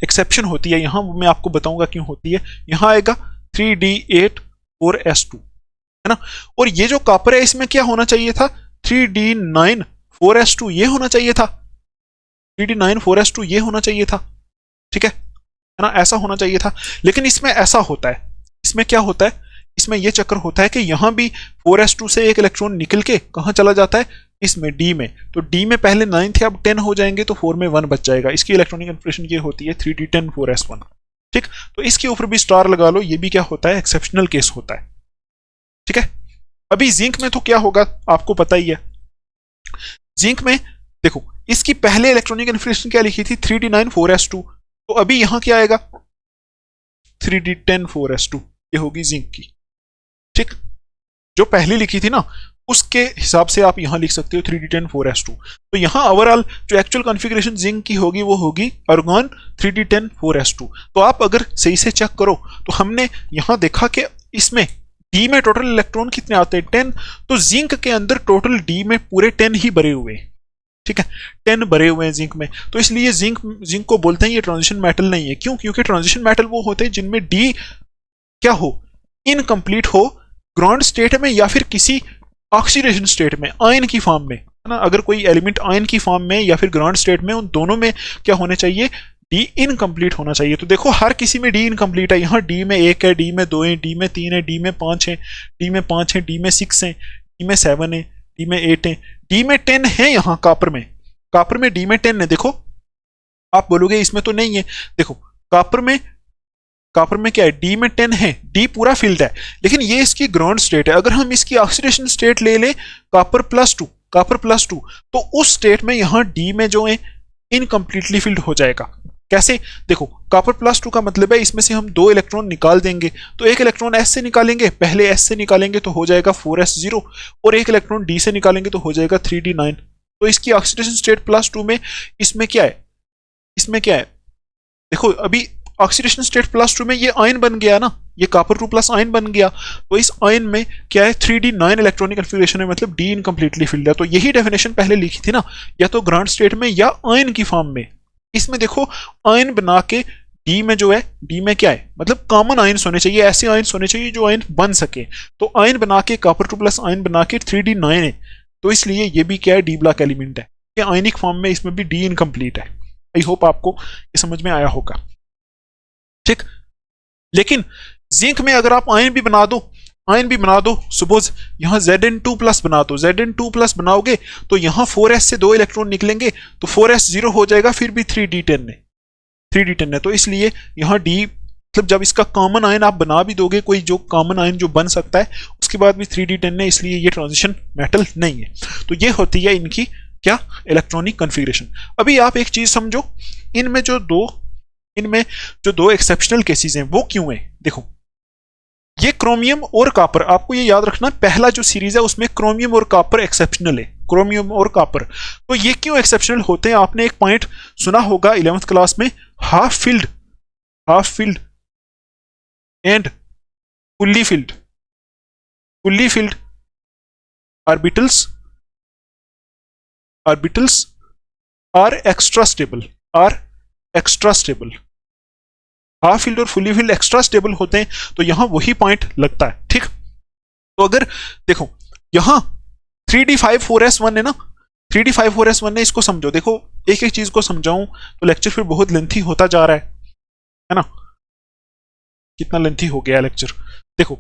एक्सेप्शन होती है, यहां मैं आपको बताऊंगा क्यों होती है। यहां आएगा 3d8 4s2, है ना। और ये जो कॉपर है इसमें क्या होना चाहिए था, 3d9 4s2, ये होना चाहिए था, 3d9 4s2 ये होना चाहिए था, ठीक है ना, ऐसा होना चाहिए था। लेकिन इसमें ऐसा होता है, इसमें क्या होता है, इसमें ये चक्कर होता है कि यहाँ भी 4s2 से एक इलेक्ट्रॉन निकल के कहाँ चला जाता है, इसमें डी में। तो डी में पहले 9 थे, अब 10 हो जाएंगे, तो 4 में 1 बच जाएगा। इसकी इलेक्ट्रॉनिक कन्फिगरेशन ये होती है 3d10 4s1। ठीक, तो इसके ऊपर भी स्टार लगा लो, ये भी क्या होता है, एक्सेप्शनल केस होता है। ठीक है, अभी जिंक में तो क्या होगा आपको पता ही है। जिंक में देखो, इसकी पहले इलेक्ट्रॉनिक कन्फिगरेशन क्या लिखी थी, 3d9 4s2। तो अभी यहां क्या आएगा, 3d10 4s2, ये होगी जिंक की। ठीक, जो पहले लिखी थी ना उसके हिसाब से आप यहां लिख सकते हो 3d10 4s2। तो यहां ओवरऑल जो एक्चुअल कॉन्फ़िगरेशन जिंक की होगी वो होगी आर्गन 3d10 4s2। तो आप अगर सही से चेक करो तो हमने यहां देखा कि इसमें डी में टोटल इलेक्ट्रॉन कितने आते हैं, 10। तो जिंक के अंदर टोटल डी में पूरे 10 ही भरे हुए हैं। ठीक है, 10 भरे हुए हैं जिंक में। तो इसलिए जिंक को बोलते हैं ये ट्रांजिशन मेटल नहीं है। क्यों, क्योंकि ट्रांजिशन मेटल वो होते हैं जिनमें डी क्या हो, इनकम्प्लीट हो, ग्राउंड स्टेट में या फिर किसी ऑक्सीडेशन स्टेट में, आयन की फॉर्म में, है ना। अगर कोई एलिमेंट आयन की फॉर्म में या फिर ग्राउंड स्टेट में, उन दोनों में क्या होने चाहिए, डी इनकम्प्लीट होना चाहिए। तो देखो हर किसी में डी इनकम्प्लीट है। यहाँ डी में 1 है, डी में 2 है, डी में 3 है, डी में 5 है, डी में 5 है, डी में 6 है, डी में 7 है, डी में 8 है, डी में 10 है। यहाँ कापर में डी में 10 है। देखो आप बोलोगे इसमें तो नहीं है, देखो कापर में क्या है, डी में 10 है, डी पूरा फील्ड है, लेकिन ये इसकी ग्राउंड स्टेट है। अगर हम इसकी ऑक्सीडेशन स्टेट ले लें कापर प्लस टू, तो उस स्टेट में यहाँ डी में जो है इनकम्प्लीटली फील्ड हो जाएगा। कैसे, देखो कापर प्लस 2 का मतलब है इसमें से हम 2 इलेक्ट्रॉन निकाल देंगे। तो एक इलेक्ट्रॉन एस से निकालेंगे, पहले एस से निकालेंगे तो हो जाएगा 4s0, और एक इलेक्ट्रॉन डी से निकालेंगे तो हो जाएगा 3d9। तो इसकी ऑक्सीडेशन स्टेट +2 में इसमें क्या है, देखो अभी ऑक्सीडेशन स्टेट +2 में ये आयन बन गया ना, ये कॉपर 2 प्लस आयन बन गया। तो इस आयन में क्या है, 3d9 इलेक्ट्रॉनिक कन्फिगरेशन है, मतलब डी इनकम्प्लीटली फील्ड है। तो यही डेफिनेशन पहले लिखी थी ना, या तो ग्राउंड स्टेट में या आयन की फॉर्म में। इसमें देखो आयन बना के डी में जो है, डी में क्या है, मतलब कॉमन आयन होने चाहिए, ऐसे आयन होने चाहिए जो आयन बन सके। तो आयन बना के कॉपर 2 प्लस आयन बना के 3d9 है। तो इसलिए ये भी क्या है, डी ब्लॉक एलिमेंट है, ये आयनिक फॉर्म में इसमें भी डी इनकम्प्लीट है। आई होप आपको ये समझ में आया होगा। ठीक, लेकिन जिंक में अगर आप आयन भी बना दो, सपोज यहाँ Zn2 प्लस बना दो, Zn2 प्लस बनाओगे तो यहाँ 4s से 2 इलेक्ट्रॉन निकलेंगे, तो 4s0 हो जाएगा, फिर भी 3d10 है। तो इसलिए यहाँ डी, मतलब जब इसका कॉमन आयन आप बना भी दोगे, कोई जो कॉमन आयन जो बन सकता है, उसके बाद भी 3d10 है, इसलिए ये ट्रांजिशन मेटल नहीं है। तो ये होती है इनकी क्या, इलेक्ट्रॉनिक कन्फिगरेशन। अभी आप एक चीज समझो, इनमें जो दो एक्सेप्शनल केसेस हैं वो क्यों है। देखो ये क्रोमियम और कॉपर, आपको ये याद रखना, पहला जो सीरीज है उसमें क्रोमियम और कॉपर एक्सेप्शनल है, क्रोमियम और कॉपर। तो ये क्यों एक्सेप्शनल होते हैं, आपने एक पॉइंट सुना होगा 11th क्लास में, half filled and fully filled orbitals are extra stable. Half filled और फुली फील्ड एक्स्ट्रा स्टेबल होते हैं। तो यहां वही पॉइंट लगता है। ठीक, तो अगर देखो यहां 3d5 4s1 है ना, 3d5 4s1 है, इसको समझो। देखो एक एक चीज को समझाऊं तो लेक्चर फिर बहुत लेंथी होता जा रहा है ना, कितना लेंथी हो गया लेक्चर। देखो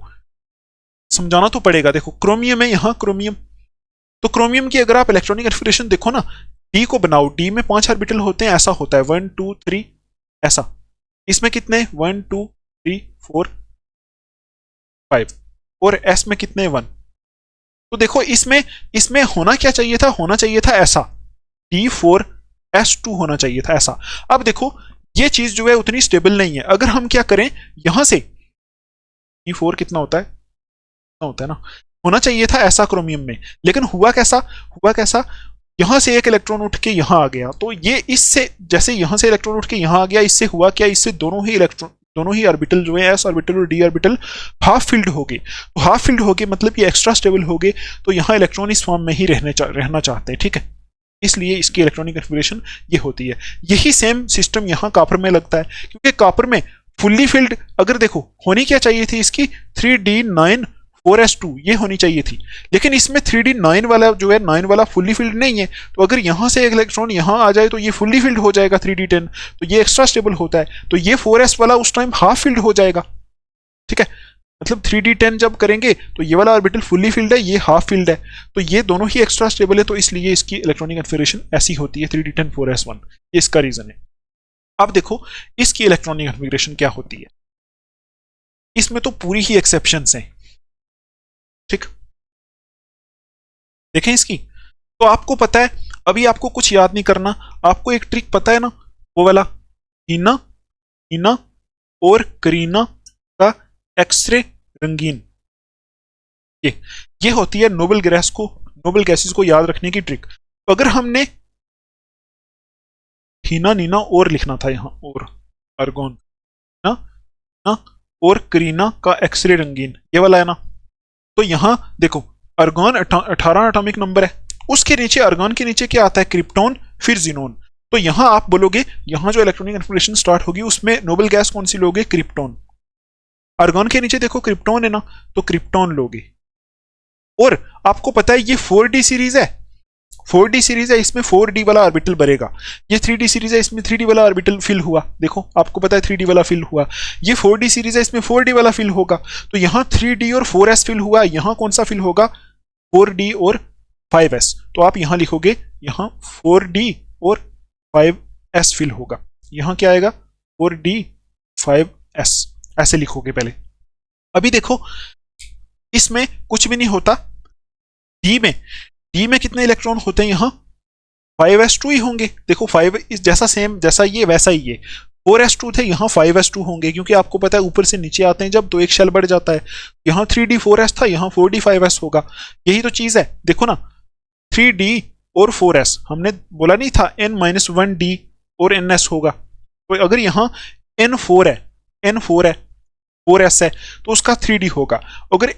समझाना तो पड़ेगा। देखो क्रोमियम है, यहाँ क्रोमियम, तो क्रोमियम की अगर आप इलेक्ट्रॉनिक कन्फिगरेशन देखो ना, डी को बनाओ, डी में 5 ऑर्बिटल होते हैं, ऐसा होता है 1 2 3 ऐसा। इसमें कितने, 1 2 3 4 5, और एस में कितने, 1। तो देखो इसमें होना क्या चाहिए था, होना चाहिए था ऐसा, D4S2 होना चाहिए था ऐसा। अब देखो ये चीज जो है उतनी स्टेबल नहीं है। अगर हम क्या करें, यहां से D4 कितना होता है ना, होना चाहिए था ऐसा क्रोमियम में, लेकिन हुआ कैसा, यहां से एक इलेक्ट्रॉन उठ के यहां आ गया। तो ये इससे, जैसे यहां से इलेक्ट्रॉन उठ के यहां आ गया, इससे हुआ क्या, इससे दोनों ही ऑर्बिटल जो है, एस ऑर्बिटल और डी ऑर्बिटल हाफ फील्ड हो गए। तो हाफ फील्ड हो गए मतलब ये एक्स्ट्रा स्टेबल हो गए, तो यहाँ इलेक्ट्रॉन इस फॉर्म में ही रहना चाहते हैं। ठीक है, इसलिए इसकी इलेक्ट्रॉनिक कन्फिगरेशन ये होती है। यही सेम सिस्टम यहाँ कॉपर में लगता है, क्योंकि कॉपर में फुल्ली फील्ड, अगर देखो होनी क्या चाहिए थी इसकी, 3d9 4s2 ये होनी चाहिए थी, लेकिन इसमें 3d9 वाला जो है, 9 वाला फुल्ली फील्ड नहीं है। तो अगर यहां से एक इलेक्ट्रॉन यहां आ जाए तो ये फुल्ली फील्ड हो जाएगा 3d10, तो ये एक्स्ट्रा स्टेबल होता है। तो ये 4s वाला उस टाइम हाफ फील्ड हो जाएगा। ठीक है, मतलब 3d10 जब करेंगे तो ये वाला ऑर्बिटल फुल्ली फिल्ड है, ये हाफ फिल्ड है, तो ये दोनों ही एक्स्ट्रा स्टेबल है, तो इसलिए इसकी इलेक्ट्रॉनिक कन्फिगरेशन ऐसी होती है 3d10 4s1। ये इसका रीजन है। अब देखो इसकी इलेक्ट्रॉनिक कन्फिगरेशन क्या होती है। इसमें तो पूरी ही एक्सेप्शंस हैं, ठीक। देखें इसकी, तो आपको पता है, अभी आपको कुछ याद नहीं करना, आपको एक ट्रिक पता है ना, वो वाला हीना हीना और करीना का एक्सरे रंगीन, ये होती है नोबल गैसेस को याद रखने की ट्रिक। तो अगर हमने हीना नीना और लिखना था यहां, और अर्गोन ना ना और करीना का एक्सरे रंगीन, ये वाला है ना, तो यहां देखो अर्गोन 18 एटॉमिक नंबर है, उसके नीचे अर्गोन के नीचे क्या आता है, क्रिप्टॉन फिर जीनोन। तो यहां आप बोलोगे, यहां जो इलेक्ट्रॉनिक कन्फिगरेशन स्टार्ट होगी उसमें नोबल गैस कौन सी लोगे, क्रिप्टॉन। अर्गोन के नीचे देखो क्रिप्टॉन है ना, तो क्रिप्टॉन लोगे। और आपको पता है ये 4d सीरीज है, 4d सीरीज है, इसमें 4d वाला ऑर्बिटल बनेगा। ये 3d सीरीज है, इसमें 3d वाला ऑर्बिटल फिल हुआ, देखो आपको पता है 3d वाला फिल हुआ। ये 4d सीरीज है, इसमें 4d वाला फिल होगा, तो यहां 3d और 4s फिल हुआ, यहां कौन सा फिल होगा, 4d और 5s। तो आप यहां लिखोगे, यहां 4d और 5s फिल होगा, यहां क्या आएगा 4d 5s, ऐसे लिखोगे पहले। अभी देखो इसमें कुछ भी नहीं होता, डी में कितने इलेक्ट्रॉन होते हैं, यहां 5s2 ही होंगे। देखो 5 इस जैसा सेम, जैसा ये वैसा ही ये 4s2 थे, यहां 5s2 होंगे, क्योंकि आपको पता है ऊपर से नीचे आते हैं जब, तो एक शेल बढ़ जाता है। यहां 3d 4s था, यहां 4d 5s होगा, यही तो चीज है। देखो ना 3d और 4s, हमने बोला नहीं था n-1d और ns होगा, तो अगर यहां n4 है 4s है, तो उसका 3d होगा। अगर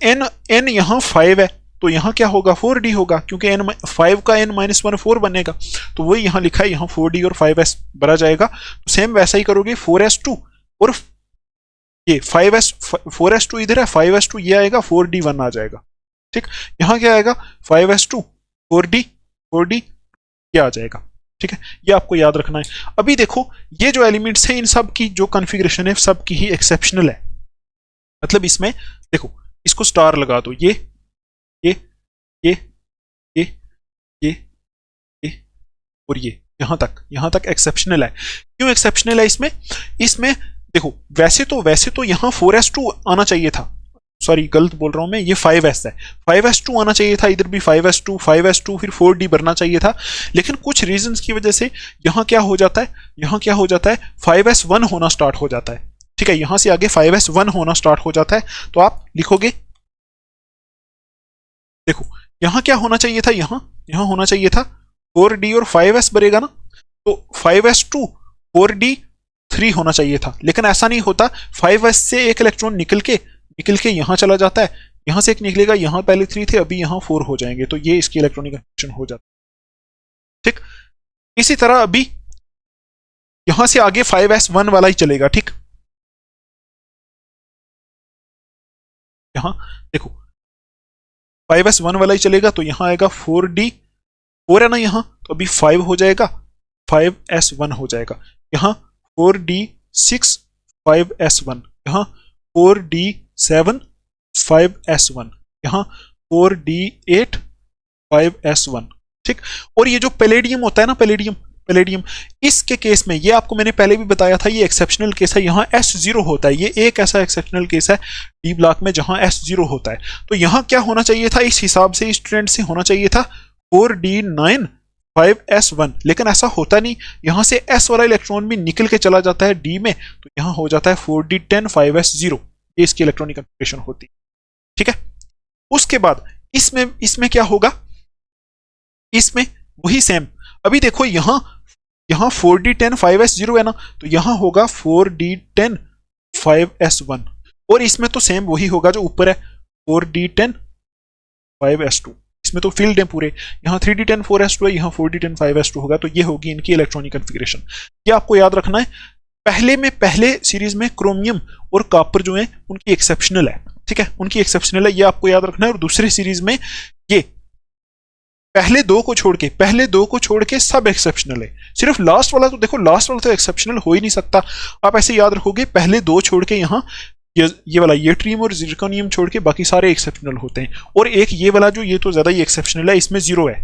n यहां 5 है, तो यहां क्या होगा 4d होगा, क्योंकि n5 का n-1 4 बनेगा, तो वही यहां लिखा है, यहां 4d और 5s भरा जाएगा। तो सेम वैसा ही करोगे, 4s2 और ये 4s2 इधर है, 5s2 ये आएगा, 4d 1 आ जाएगा, ठीक। यहां क्या आएगा 5s2 4d ये आ जाएगा, ठीक है। ये आपको याद रखना है। अभी देखो ये जो एलिमेंट्स हैं, इन सब की जो कॉन्फ़िगरेशन है सब की ही एक्सेप्शनल है। मतलब इसमें देखो, इसको स्टार लगा दो, ये ये ये ये ये ये और ये यहां तक एक्सेप्शनल है। क्यों एक्सेप्शनल है इसमें देखो, वैसे तो यहां 4s2 आना चाहिए था, सॉरी गलत बोल रहा हूं मैं, ये 5s है, 5s2 आना चाहिए था, इधर भी 5s2 फिर 4d भरना चाहिए था, लेकिन कुछ रीजंस की वजह से यहां क्या हो जाता है 5s1 होना स्टार्ट हो जाता है, ठीक है। यहां से आगे 5s1 होना स्टार्ट हो जाता है, तो आप लिखोगे, देखो यहां क्या होना चाहिए था, यहां होना चाहिए था 4d और 5s बनेगा ना, तो 5s2 4d 3 होना चाहिए था, लेकिन ऐसा नहीं होता। 5s से एक इलेक्ट्रॉन निकल के यहां चला जाता है, यहां से एक निकलेगा, यहां पहले 3 थे, अभी यहां 4 हो जाएंगे, तो ये इसकी इलेक्ट्रॉनिक कन्फिगरेशन हो जाता है, ठीक। इसी तरह अभी यहां से आगे 5s1 वाला ही चलेगा, ठीक। यहां देखो 5s1 वाला ही चलेगा, तो यहां आएगा 4d 4 है ना यहां, तो अभी 5 हो जाएगा, 5s1 हो जाएगा, यहां 4d6 5s1, यहां 4d7 5s1, यहां 4d8 5s1, ठीक। और ये जो पैलेडियम होता है ना, पैलेडियम इसके केस में, ये आपको मैंने पहले भी बताया था, ये एक्सेप्शनल केस है, यहां s0 होता है, ये एक ऐसा एक्सेप्शनल केस है डी ब्लॉक में जहां s0 होता है। तो यहां क्या होना चाहिए था, इस हिसाब से, इस ट्रेंड से होना चाहिए था 4d9 5s1, लेकिन ऐसा होता नहीं, यहां से s वाला इलेक्ट्रॉन भी निकल के चला जाता है d में, तो यहां हो जाता है 4d10 5s0, ये इसकी इलेक्ट्रॉनिक कन्फिगरेशन होती है, ठीक है। उसके बाद इसमें क्या होगा, इसमें वही सेम। अभी देखो यहां 4d10 5s0 है ना, तो यहां होगा 4d10 5s1, और इसमें तो सेम वही होगा जो ऊपर है 4d10 5s2, इसमें तो फील्ड है पूरे, यहां 3d10 4s2 है, यहां 4d10 5s2 होगा, तो ये होगी इनकी इलेक्ट्रॉनिक कन्फिगरेशन। ये आपको याद रखना है। पहले सीरीज में क्रोमियम और कॉपर जो है उनकी एक्सेप्शनल है, ठीक है, उनकी एक्सेप्शनल है, ये आपको याद रखना है। और दूसरी सीरीज में ये पहले दो को छोड़ के सब एक्सेप्शनल है, सिर्फ लास्ट वाला तो देखो, लास्ट वाला तो एक्सेप्शनल हो ही नहीं सकता। आप ऐसे याद रखोगे, पहले दो छोड़ के यहां ये वाला येट्रियम और जिरकोनियम छोड़ के बाकी सारे एक्सेप्शनल होते हैं। और एक ये वाला जो ये तो ज्यादा ही एक्सेप्शनल है, इसमें 0 है,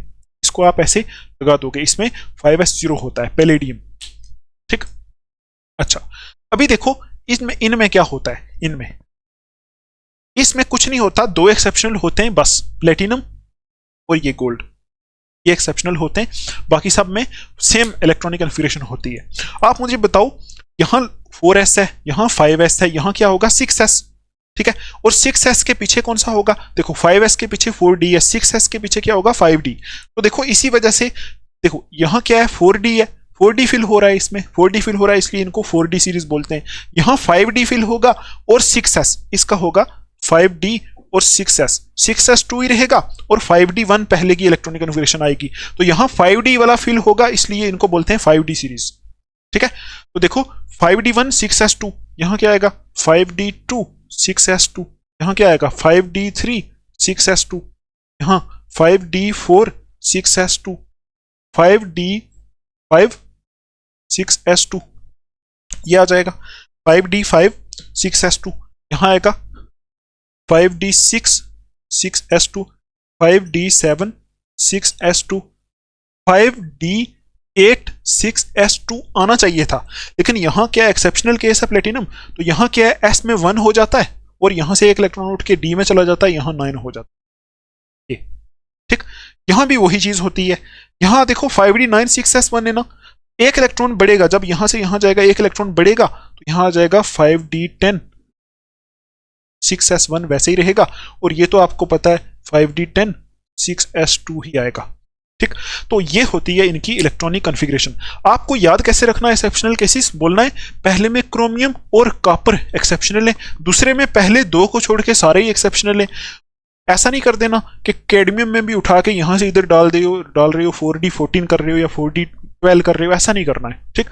इसको आप ऐसे लगा दोगे, इसमें 5s0 होता है, पैलेडियम। ठीक, अच्छा अभी देखो इनमें क्या होता है, इसमें कुछ नहीं होता, 2 एक्सेप्शनल होते हैं बस, प्लेटिनम और ये गोल्ड, ये एक्सेप्शनल होते हैं, बाकी सब में सेम इलेक्ट्रॉनिक कन्फिगरेशन होती है। आप मुझे बताओ, यहां 4s है, यहां 5s है, यहां क्या होगा 6s, ठीक है, और 6s के पीछे कौन सा होगा, देखो 5s के पीछे 4d है, 6s के पीछे क्या होगा 5d। तो देखो इसी वजह से देखो यहां क्या है 4d है, 4d फिल हो रहा है, इसमें 4d फिल हो रहा है, इसलिए इनको 4d सीरीज बोलते हैं। यहां 5d फिल होगा और 6s, इसका होगा 5d और 6s, 6s 2 ही रहेगा और 5d 1 पहले की इलेक्ट्रॉनिक कन्फिगरेशन आएगी, तो यहां 5d वाला फिल होगा, इसलिए इनको बोलते हैं 5d सीरीज। ठीक है, तो देखो 5d1 6s2, यहां क्या आएगा 5d2 6s2, यहां क्या आएगा 5d3 6s2, यहां 5d4 6s2, 5d5 6s2, ये आ जाएगा 5d5 6s2, यहां आएगा 5d6 6s2, 5d7 6s2, 5d8 6s2 आना चाहिए था, लेकिन यहां क्या एक्सेप्शनल केस है प्लेटिनम, तो यहां क्या है s में 1 हो जाता है और यहां से एक इलेक्ट्रॉन उठ के d में चला जाता है, यहां 9 हो जाता है। ठीक, यहां भी वही चीज होती है, यहां देखो 5d9 6s1 है ना, एक इलेक्ट्रॉन बढ़ेगा, जब यहां से यहां जाएगा एक इलेक्ट्रॉन बढ़ेगा, तो यहां आ जाएगा 5d10 6s1 वैसे ही रहेगा, और ये तो आपको पता है 5d10 6s2 ही आएगा। ठीक, तो ये होती है इनकी इलेक्ट्रॉनिक कॉन्फ़िगरेशन। आपको याद कैसे रखना है एक्सेप्शनल केसेस, बोलना है पहले में क्रोमियम और कॉपर एक्सेप्शनल है, दूसरे में पहले 2 को छोड़ के सारे ही एक्सेप्शनल है। ऐसा नहीं कर देना कि कैडमियम में भी उठा के यहां से इधर डाल रहे हो 4d14 कर रहे हो या 4d12 कर रहे हो, ऐसा नहीं करना है। ठीक,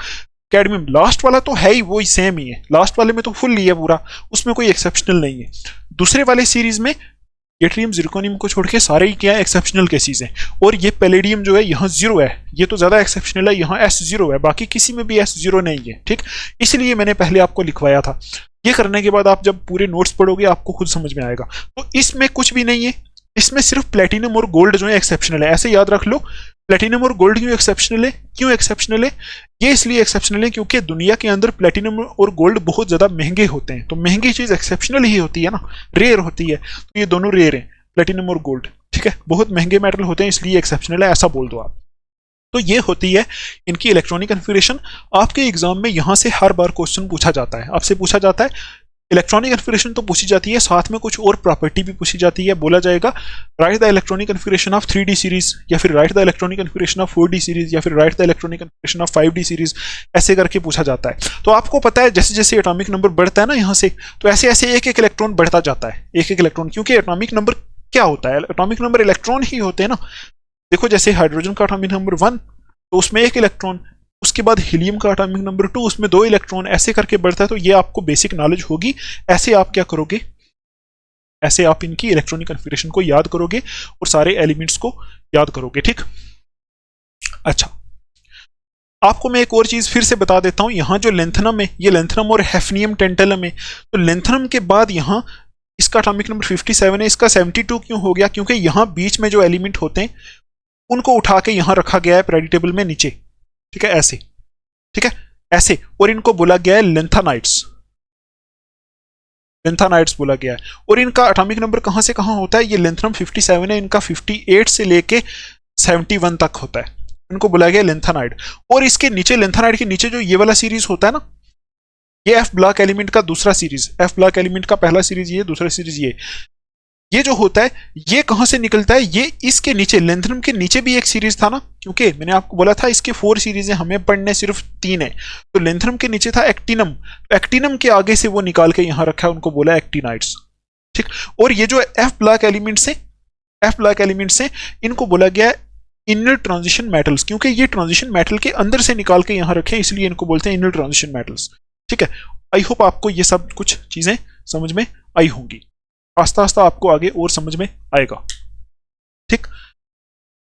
कैडमियम लास्ट वाला तो है ही, वो ही सेम ही है, लास्ट वाले में तो फुल ही है पूरा, उसमें कोई एक्सेप्शनल नहीं है। दूसरे वाले सीरीज में येट्रियम जिरकोनियम को छोड़ के सारे ही क्या है एक्सेप्शनल केसेस हैं, और ये पैलेडियम जो है यहाँ 0 है, ये तो ज्यादा एक्सेप्शनल है, यहाँ s0 है, बाकी किसी में भी s0 नहीं है। ठीक, इसलिए मैंने पहले आपको लिखवाया था। ये करने के बाद आप जब पूरे नोट्स पढ़ोगे आपको खुद समझ में आएगा। तो इसमें कुछ भी नहीं है, इसमें सिर्फ प्लेटिनम और गोल्ड जो है एक्सेप्शनल है, ऐसे याद रख लो। प्लेटिनम और गोल्ड क्यों एक्सेप्शनल है, क्यों एक्सेप्शनल है, ये इसलिए एक्सेप्शनल है क्योंकि दुनिया के अंदर प्लेटिनम और गोल्ड बहुत ज्यादा महंगे होते हैं, तो महंगी चीज एक्सेप्शनल ही होती है ना, रेयर होती है, तो ये दोनों रेयर हैं प्लेटिनम और गोल्ड। ठीक है, बहुत महंगे मेटल होते हैं इसलिए एक्सेप्शनल है, ऐसा बोल दो आप। तो ये होती है इनकी इलेक्ट्रॉनिक कॉन्फ़िगरेशन। आपके एग्जाम में यहां से हर बार क्वेश्चन पूछा जाता है, आपसे पूछा जाता है इलेक्ट्रॉनिक कॉन्फ़िगरेशन तो पूछी जाती है, साथ में कुछ और प्रॉपर्टी भी पूछी जाती है। बोला जाएगा right the electronic configuration of 3D series, या फिर right the electronic configuration of 4D series, या फिर right the electronic configuration of 5D series, ऐसे करके पूछा जाता है। तो आपको पता है जैसे जैसे एटॉमिक नंबर बढ़ता है ना यहाँ से, तो ऐसे ऐसे एक एक इलेक्ट्रॉन बढ़ता जाता है, एक एक इलेक्ट्रॉन, क्योंकि एटॉमिक नंबर क्या होता है, एटॉमिक नंबर इलेक्ट्रॉन ही होते हैं ना। देखो जैसे हाइड्रोजन का एटॉमिक नंबर 1, तो उसमें 1 इलेक्ट्रॉन, उसके बाद हीलियम का एटॉमिक नंबर 2, उसमें 2 इलेक्ट्रॉन, ऐसे करके बढ़ता है। तो ये आपको बेसिक नॉलेज होगी, ऐसे आप क्या करोगे, ऐसे आप इनकी इलेक्ट्रॉनिक कॉन्फ़िगरेशन को याद करोगे और सारे एलिमेंट्स को याद करोगे। ठीक, अच्छा आपको मैं एक और चीज फिर से बता देता हूं, यहां जो लेंथनम है, ये लेंथनम और हेफनियम टेंटलम है, तो लेंथनम के बाद यहां इसका एटॉमिक नंबर 57 है, इसका 72 क्यों हो गया, क्योंकि यहां बीच में जो एलिमेंट होते हैं उनको उठा के यहां रखा गया है पीरियोडिक टेबल में नीचे। ठीक है, ऐसे, ठीक है ऐसे, और इनको बोला गया है लेंथानाइट्स, लेंथानाइट्स बोला गया है। और इनका एटॉमिक नंबर कहां से कहां होता है, ये लेंथनम 57 है, इनका 58 से लेके 71 तक होता है, इनको बोला गया लेंथानाइड। और इसके नीचे, लेंथानाइड के नीचे जो ये वाला सीरीज होता है ना, ये एफ ब्लॉक एलिमेंट का दूसरा सीरीज, एफ ब्लॉक एलिमेंट का पहला सीरीज ये, दूसरा सीरीज ये जो होता है, ये कहां से निकलता है, ये इसके नीचे, लेंथनम के नीचे भी एक सीरीज था ना, क्योंकि मैंने आपको बोला था इसके 4 सीरीज है, हमें पढ़ने सिर्फ 3 है। तो लेंथनम के नीचे था एक्टिनम, तो एक्टिनम के आगे से वो निकाल के यहां रखा है, उनको बोला एक्टिनाइड्स। ठीक, और ये जो एफ ब्लॉक एलिमेंट्स है, एफ ब्लॉक एलिमेंट्स है, इनको बोला गया है इनर ट्रांजिशन मेटल्स, क्योंकि ये ट्रांजिशन मेटल के अंदर से निकाल के यहां रखे, इसलिए इनको बोलते हैं इनर ट्रांजिशन मेटल्स। ठीक है, आई होप आपको ये सब कुछ चीजें समझ में आई होंगी, आस्ता आस्ता आपको आगे और समझ में आएगा। ठीक,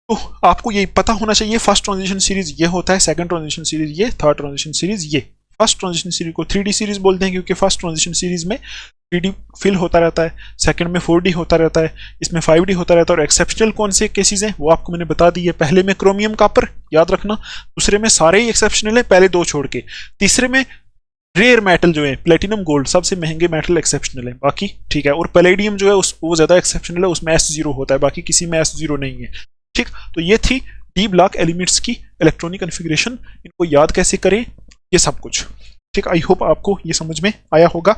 तो आपको ये पता होना चाहिए फर्स्ट ट्रांजिशन सीरीज ये होता है, सेकंड ट्रांजिशन सीरीज ये, थर्ड ट्रांजिशन सीरीज ये, फर्स्ट ट्रांजिशन सीरीज को 3D सीरीज बोलते हैं, क्योंकि फर्स्ट ट्रांजिशन सीरीज में 3D फिल होता रहता है, सेकंड में 4D होता रहता है, इसमें 5D होता रहता है। और एक्सेप्शनल कौन से केसेस हैं वो आपको मैंने बता दी है। पहले में क्रोमियम कॉपर, याद रखना। दूसरे में सारे ही एक्सेप्शनल है, पहले दो छोड़ के। तीसरे में रेयर मेटल जो है प्लेटिनम गोल्ड, सबसे महंगे मेटल एक्सेप्शनल है, बाकी ठीक है। और पैलेडियम जो है वो ज्यादा एक्सेप्शनल है, उसमें S0 होता है, बाकी किसी में S0 नहीं है। ठीक, तो ये थी डी ब्लॉक एलिमेंट्स की इलेक्ट्रॉनिक कॉन्फ़िगरेशन। इनको याद कैसे करें, ये सब कुछ। ठीक, आई होप आपको ये समझ में आया होगा।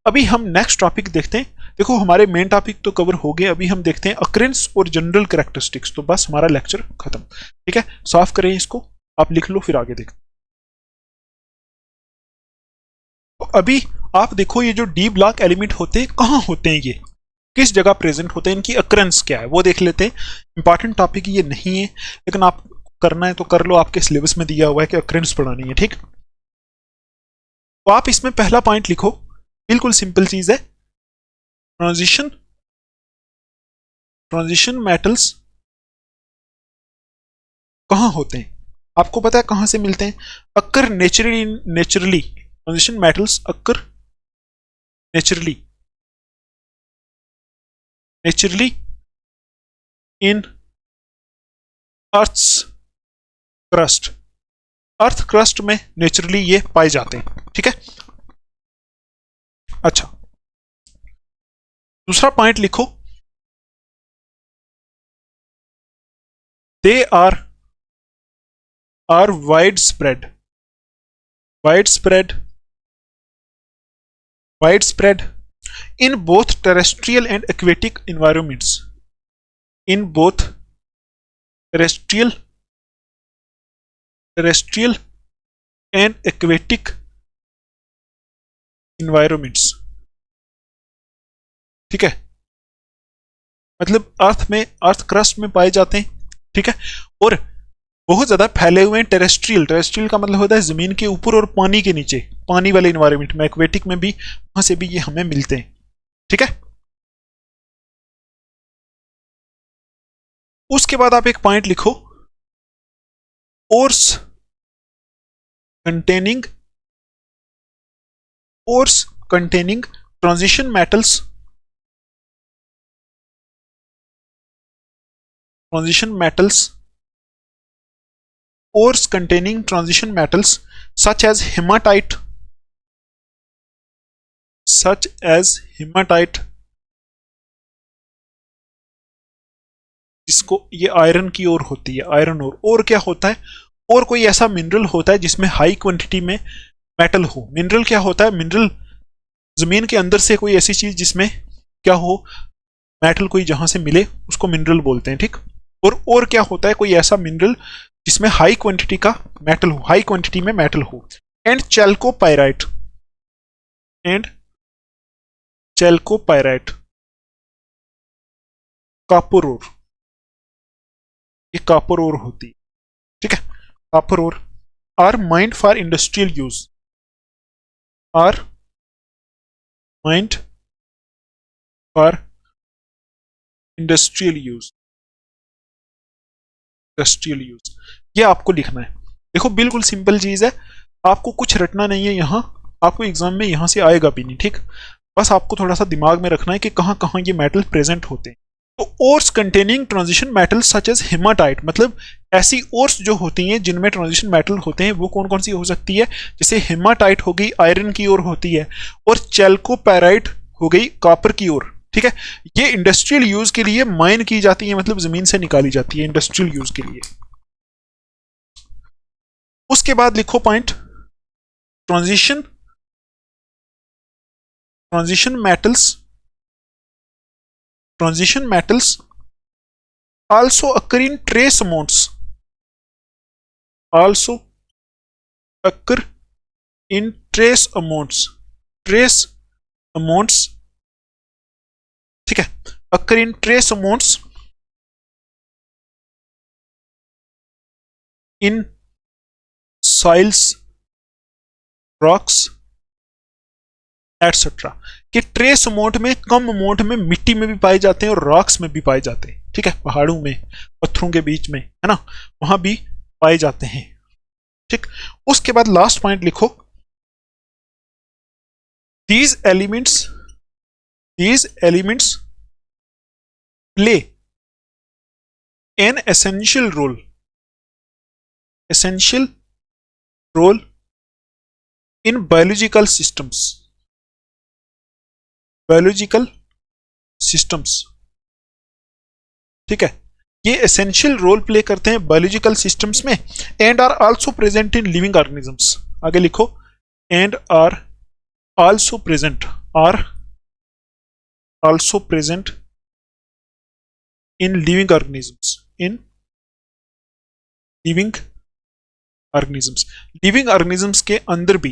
अभी हम नेक्स्ट टॉपिक देखते हैं। देखो हमारे मेन टॉपिक तो कवर हो गए, अभी हम देखते हैं अकरेंस और जनरल कैरेक्टरिस्टिक्स, तो बस हमारा लेक्चर खत्म। ठीक है, साफ करें इसको, आप लिख लो, फिर आगे देखते हैं। तो अभी आप देखो ये जो डी ब्लॉक एलिमेंट होते हैं कहाँ होते हैं, ये किस जगह प्रेजेंट होते हैं, इनकी अकरेंस क्या है वो देख लेते हैं। इंपॉर्टेंट टॉपिक ये नहीं है, लेकिन आप करना है तो कर लो, आपके सिलेबस में दिया हुआ है कि अकरेंस पढ़ानी है। ठीक, तो आप इसमें पहला पॉइंट लिखो, बिल्कुल सिंपल चीज है। ट्रांजिशन मेटल्स कहाँ होते हैं, आपको पता है कहां से मिलते हैं? Occur naturally transition metals occur naturally in earth's crust. Earth crust में नेचुरली ये पाए जाते हैं। ठीक है, अच्छा दूसरा पॉइंट लिखो, they are widespread in both terrestrial and aquatic environments. In both terrestrial and aquatic environments. ठीक है, मतलब अर्थ क्रस्ट में पाए जाते हैं। ठीक है, और बहुत ज्यादा फैले हुए हैं। टेरेस्ट्रियल का मतलब होता है जमीन के ऊपर और पानी के नीचे, पानी वाले इन्वायरमेंट में। एक्वेटिक में भी, वहां से भी ये हमें मिलते हैं। ठीक है, उसके बाद आप एक पॉइंट लिखो, ores containing transition metals ores containing transition metals such as hematite जिसको ये आयरन की ओर होती है, आयरन ओर। और क्या होता है, और कोई ऐसा मिनरल होता है जिसमें हाई क्वांटिटी में मेटल हो। मिनरल क्या होता है, मिनरल जमीन के अंदर से कोई ऐसी चीज जिसमें क्या हो, मेटल कोई जहां से मिले उसको मिनरल बोलते हैं। ठीक, और क्या होता है, कोई ऐसा मिनरल जिसमें हाई क्वांटिटी का मेटल हो, हाई क्वांटिटी में मेटल हो। एंड चैल्कोपाइराइट कॉपर ओर, ये कॉपर ओर होती है। ठीक है, copper ore are mined for industrial use, ये आपको लिखना है। देखो बिल्कुल सिंपल चीज है, आपको कुछ रटना नहीं है यहां, आपको एग्जाम में यहां से आएगा भी नहीं। ठीक, बस आपको थोड़ा सा दिमाग में रखना है कि कहां कहां ये मेटल प्रेजेंट होते हैं। तो ores containing transition metals such as hematite, मतलब ऐसी ओर्स जो होती हैं जिनमें ट्रांजिशन मेटल होते हैं, वो कौन कौन सी हो सकती है? जैसे हेमाटाइट हो गई, आयरन की ओर होती है, और चैल्कोपैराइट हो गई, कॉपर की ओर। ठीक है, ये इंडस्ट्रियल यूज के लिए माइन की जाती है, मतलब जमीन से निकाली जाती है इंडस्ट्रियल यूज के लिए। उसके बाद लिखो point, transition metals also occur in trace amounts, ठीक है, occur in trace amounts in soils, rocks etcetera, कि ट्रेस अमाउंट में, कम अमाउंट में मिट्टी में भी पाए जाते हैं और रॉक्स में भी पाए जाते हैं। ठीक है, पहाड़ों में, पत्थरों के बीच में, है ना, वहां भी पाए जाते हैं। ठीक, उसके बाद लास्ट पॉइंट लिखो, these elements play an essential role in biological systems। ठीक है, ये एसेंशियल रोल प्ले करते हैं बायोलॉजिकल सिस्टम्स में and are also present in living organisms. आगे लिखो, and are also present in living organisms के अंदर भी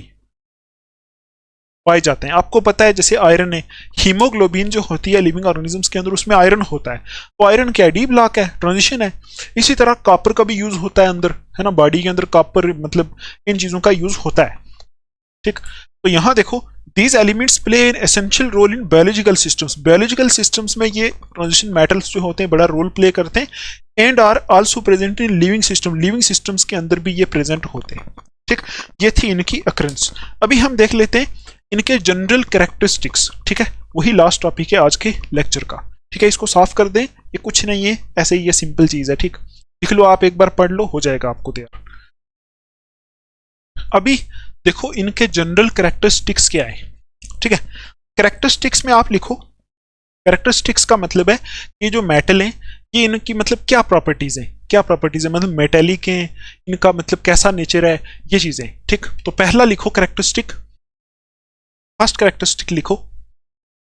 पाए जाते हैं। आपको पता है जैसे आयरन है, हीमोग्लोबिन जो होती है लिविंग ऑर्गेनिजम्स के अंदर, उसमें आयरन होता है। तो आयरन क्या है? डी ब्लॉक है, ट्रांजिशन है। इसी तरह कॉपर का भी यूज होता है अंदर, है ना, बॉडी के अंदर कॉपर, मतलब इन चीजों का यूज होता है। ठीक, तो यहां देखो, these elements play an essential role in biological systems में ये ट्रांजिशन मेटल्स जो होते हैं बड़ा रोल प्ले करते हैं। And are also present in living systems के अंदर भी ये प्रेजेंट होते हैं। ठीक, ये थी इनकी अकरेंस। अभी हम देख लेते हैं इनके जनरल कैरेक्टरिस्टिक्स। ठीक है, वही लास्ट टॉपिक है आज के लेक्चर का। ठीक है, इसको साफ कर दें, ये कुछ नहीं है, ऐसे ही ये सिंपल चीज है। ठीक, लिख लो आप, एक बार पढ़ लो, हो जाएगा आपको तैयार। अभी देखो इनके जनरल कैरेक्टरिस्टिक्स क्या है। ठीक है, कैरेक्टरिस्टिक्स में आप लिखो, कैरेक्टरिस्टिक्स का मतलब है ये जो मेटल है ये इनकी मतलब क्या प्रॉपर्टीज है, मतलब मेटेलिक है, इनका मतलब कैसा नेचर है, ये चीजें। ठीक, तो पहला लिखो कैरेक्टरिस्टिक, फर्स्ट कैरेक्टरिस्टिक लिखो,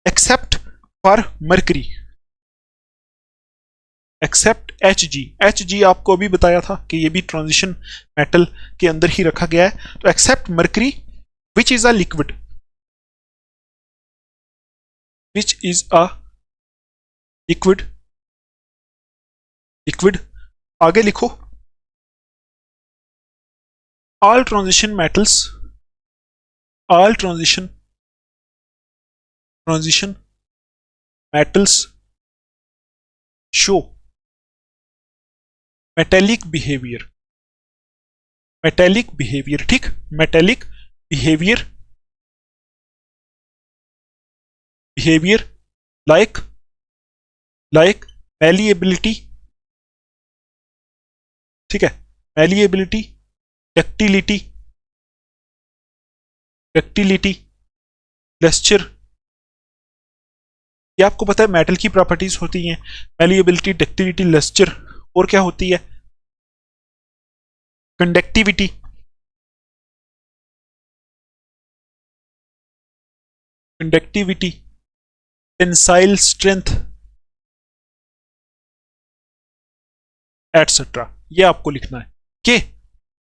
except for mercury, except Hg आपको अभी बताया था कि ये भी ट्रांजिशन मेटल के अंदर ही रखा गया है। तो except mercury which is a liquid, liquid. आगे लिखो, all transition metals show metallic behavior। ठीक, metallic behavior like malleability। ठीक है, malleability, ductility, luster। ये आपको पता है मेटल की प्रॉपर्टीज होती हैं, मैलिएबिलिटी, डक्टिलिटी, लस्टर। और क्या होती है? Conductivity, tensile strength, etcetera. ये आपको लिखना है कि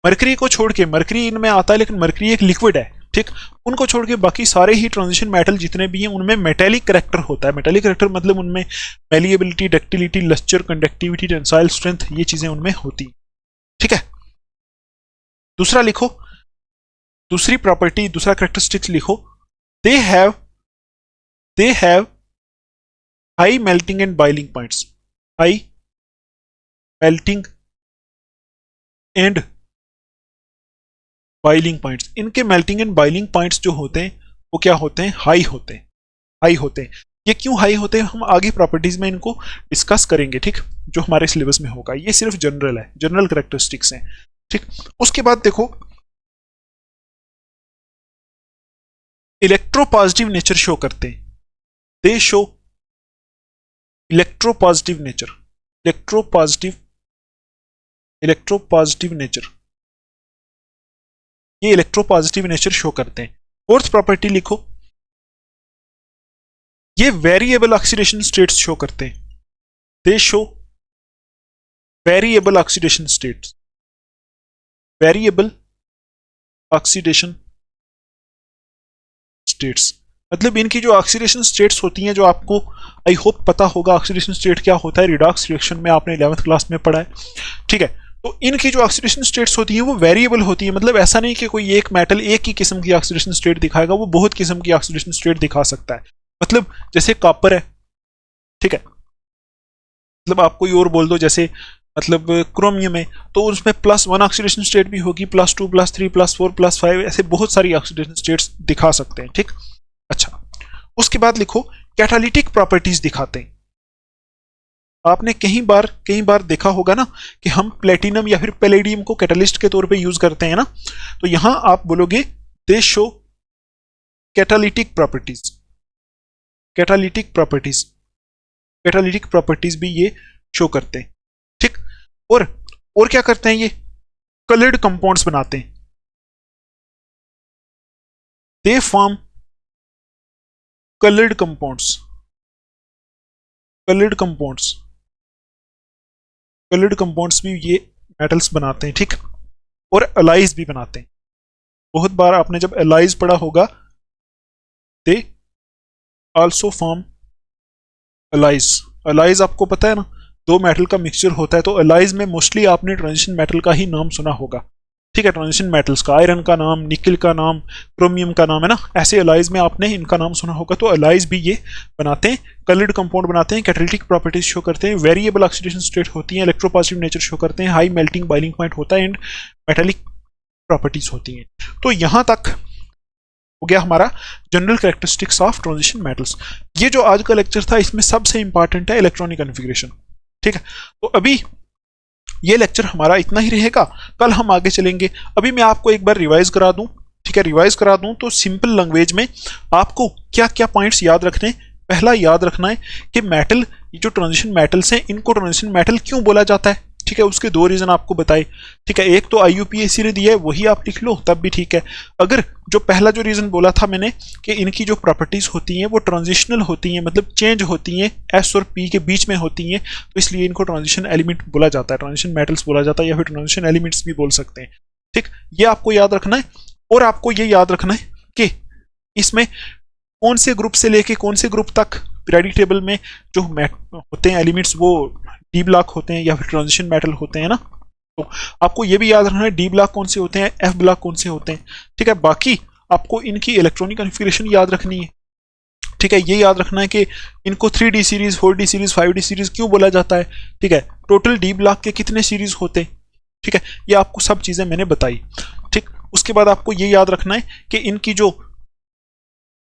मरकरी को छोड़ के, मरकरी इनमें आता है लेकिन मरकरी एक लिक्विड है। ठीक, उनको छोड़ के बाकी सारे ही ट्रांजिशन मेटल जितने भी हैं उनमें मेटेलिक करेक्टर होता है। मेटेलिक करेक्टर मतलब उनमें malleability, ductility, lustre, conductivity, tensile strength, ये चीजें उनमें होती। ठीक है, दूसरा लिखो, दूसरी प्रॉपर्टी, दूसरा करेक्टरिस्टिक्स लिखो, they have high melting and boiling points, high melting and boiling points. इनके मेल्टिंग एंड बॉइलिंग पॉइंट्स जो होते हैं वो क्या होते हैं? हाई होते हैं। ये क्यों हाई होते हैं हम आगे प्रॉपर्टीज में इनको डिस्कस करेंगे। ठीक, जो हमारे सिलेबस में होगा, ये सिर्फ जनरल है, जनरल कैरेक्टरिस्टिक्स हैं। ठीक, उसके बाद देखो इलेक्ट्रोपॉजिटिव नेचर शो करते हैं, दे शो इलेक्ट्रोपॉजिटिव नेचर, ये इलेक्ट्रोपॉजिटिव नेचर शो करते हैं। फोर्थ प्रॉपर्टी लिखो, ये वेरिएबल ऑक्सीडेशन स्टेट्स शो करते हैं, दे शो वेरिएबल ऑक्सीडेशन स्टेट्स, मतलब इनकी जो ऑक्सीडेशन स्टेट्स होती हैं, जो आपको आई होप पता होगा ऑक्सीडेशन स्टेट क्या होता है, रिडॉक्स रिएक्शन में आपने 11th क्लास में पढ़ा है। ठीक है, तो इनकी जो ऑक्सीडेशन स्टेट्स होती हैं वो वेरिएबल होती है। मतलब ऐसा नहीं कि कोई एक मेटल एक ही किस्म की ऑक्सीडेशन स्टेट दिखाएगा, वो बहुत किस्म की ऑक्सीडेशन स्टेट दिखा सकता है। मतलब जैसे कॉपर है, ठीक है, मतलब आप कोई और बोल दो, जैसे मतलब क्रोमियम है, तो उसमें +1 ऑक्सीडेशन स्टेट भी होगी, +2, +3, +4, +5, ऐसे बहुत सारी ऑक्सीडेशन स्टेट्स दिखा सकते हैं। ठीक, अच्छा, उसके बाद लिखो कैटालिटिक प्रॉपर्टीज दिखाते हैं। आपने कई बार देखा होगा ना कि हम प्लेटिनम या फिर पैलेडियम को कैटालिस्ट के तौर पे यूज करते हैं ना, तो यहां आप बोलोगे दे show catalytic properties. Catalytic properties, catalytic properties भी ये शो करते हैं, ठीक। और क्या करते हैं ये, कलर्ड कंपाउंड्स बनाते हैं। They form coloured compounds, coloured compounds, coloured compounds भी ये मेटल्स बनाते हैं, ठीक। और एलाइज भी बनाते हैं। बहुत बार आपने जब एलाइज पढ़ा होगा, they also form allies. Allies आपको पता है ना, दो मेटल का मिक्सचर होता है, तो एलाइज में मोस्टली आपने ट्रांजिशन मेटल का ही नाम सुना होगा, ठीक है। ट्रांजिशन मेटल्स का आयरन का नाम, निकल का नाम, क्रोमियम का नाम, है ना। ऐसे एलाइज में आपने इनका नाम सुना होगा। तो एलाइज भी ये बनाते हैं, कलर्ड कंपाउंड बनाते हैं, कैटालिटिक प्रॉपर्टीज शो करते हैं, वेरिएबल ऑक्सीडेशन स्टेट होती है, इलेक्ट्रोपॉजिटिव नेचर शो करते हैं, हाई मेल्टिंग बॉइलिंग पॉइंट होता है, एंड मेटालिक प्रॉपर्टीज होती हैं। तो यहां तक हो गया हमारा general characteristics of transition metals. ये जो आज का लेक्चर था, इसमें सबसे इंपॉर्टेंट है इलेक्ट्रॉनिक कॉन्फ़िगरेशन, ठीक है। तो अभी ये लेक्चर हमारा इतना ही रहेगा, कल हम आगे चलेंगे। अभी मैं आपको एक बार रिवाइज करा दूं, ठीक है। रिवाइज करा दूं तो सिंपल लैंग्वेज में आपको क्या क्या पॉइंट्स याद रखने हैं। पहला याद रखना है कि मेटल, ये जो ट्रांजिशन मेटल्स हैं, इनको ट्रांजिशन मेटल क्यों बोला जाता है, ठीक है। उसके दो रीजन आपको बताए, ठीक है। एक तो IUPAC ने दिया है, वही आप लिख लो तब भी ठीक है। अगर जो पहला जो रीजन बोला था मैंने कि इनकी जो प्रॉपर्टीज होती हैं वो ट्रांजिशनल होती हैं, मतलब चेंज होती हैं, S और P के बीच में होती हैं, तो इसलिए इनको ट्रांजिशन एलिमेंट बोला जाता है, ट्रांजिशन मेटल्स बोला जाता है, या फिर ट्रांजिशन एलिमेंट्स भी बोल सकते हैं, ठीक। ये आपको याद रखना है। और आपको ये याद रखना है कि इसमें कौन से ग्रुप से लेके कौन से ग्रुप तक पीरियोडिक टेबल में जो होते हैं एलिमेंट्स, वो डी ब्लॉक होते हैं या फिर ट्रांजिशन मेटल होते हैं ना। तो आपको ये भी याद रखना है डी ब्लॉक कौन से होते हैं, एफ ब्लॉक कौन से होते हैं, ठीक है। बाकी आपको इनकी इलेक्ट्रॉनिक कॉन्फ़िगरेशन याद रखनी है, ठीक है। ये याद रखना है कि इनको 3D series, 4D series, 5D series क्यों बोला जाता है, ठीक है। टोटल डी ब्लॉक के कितने सीरीज होते हैं, ठीक है। ये आपको सब चीजें मैंने बताई, ठीक। उसके बाद आपको ये याद रखना है कि इनकी जो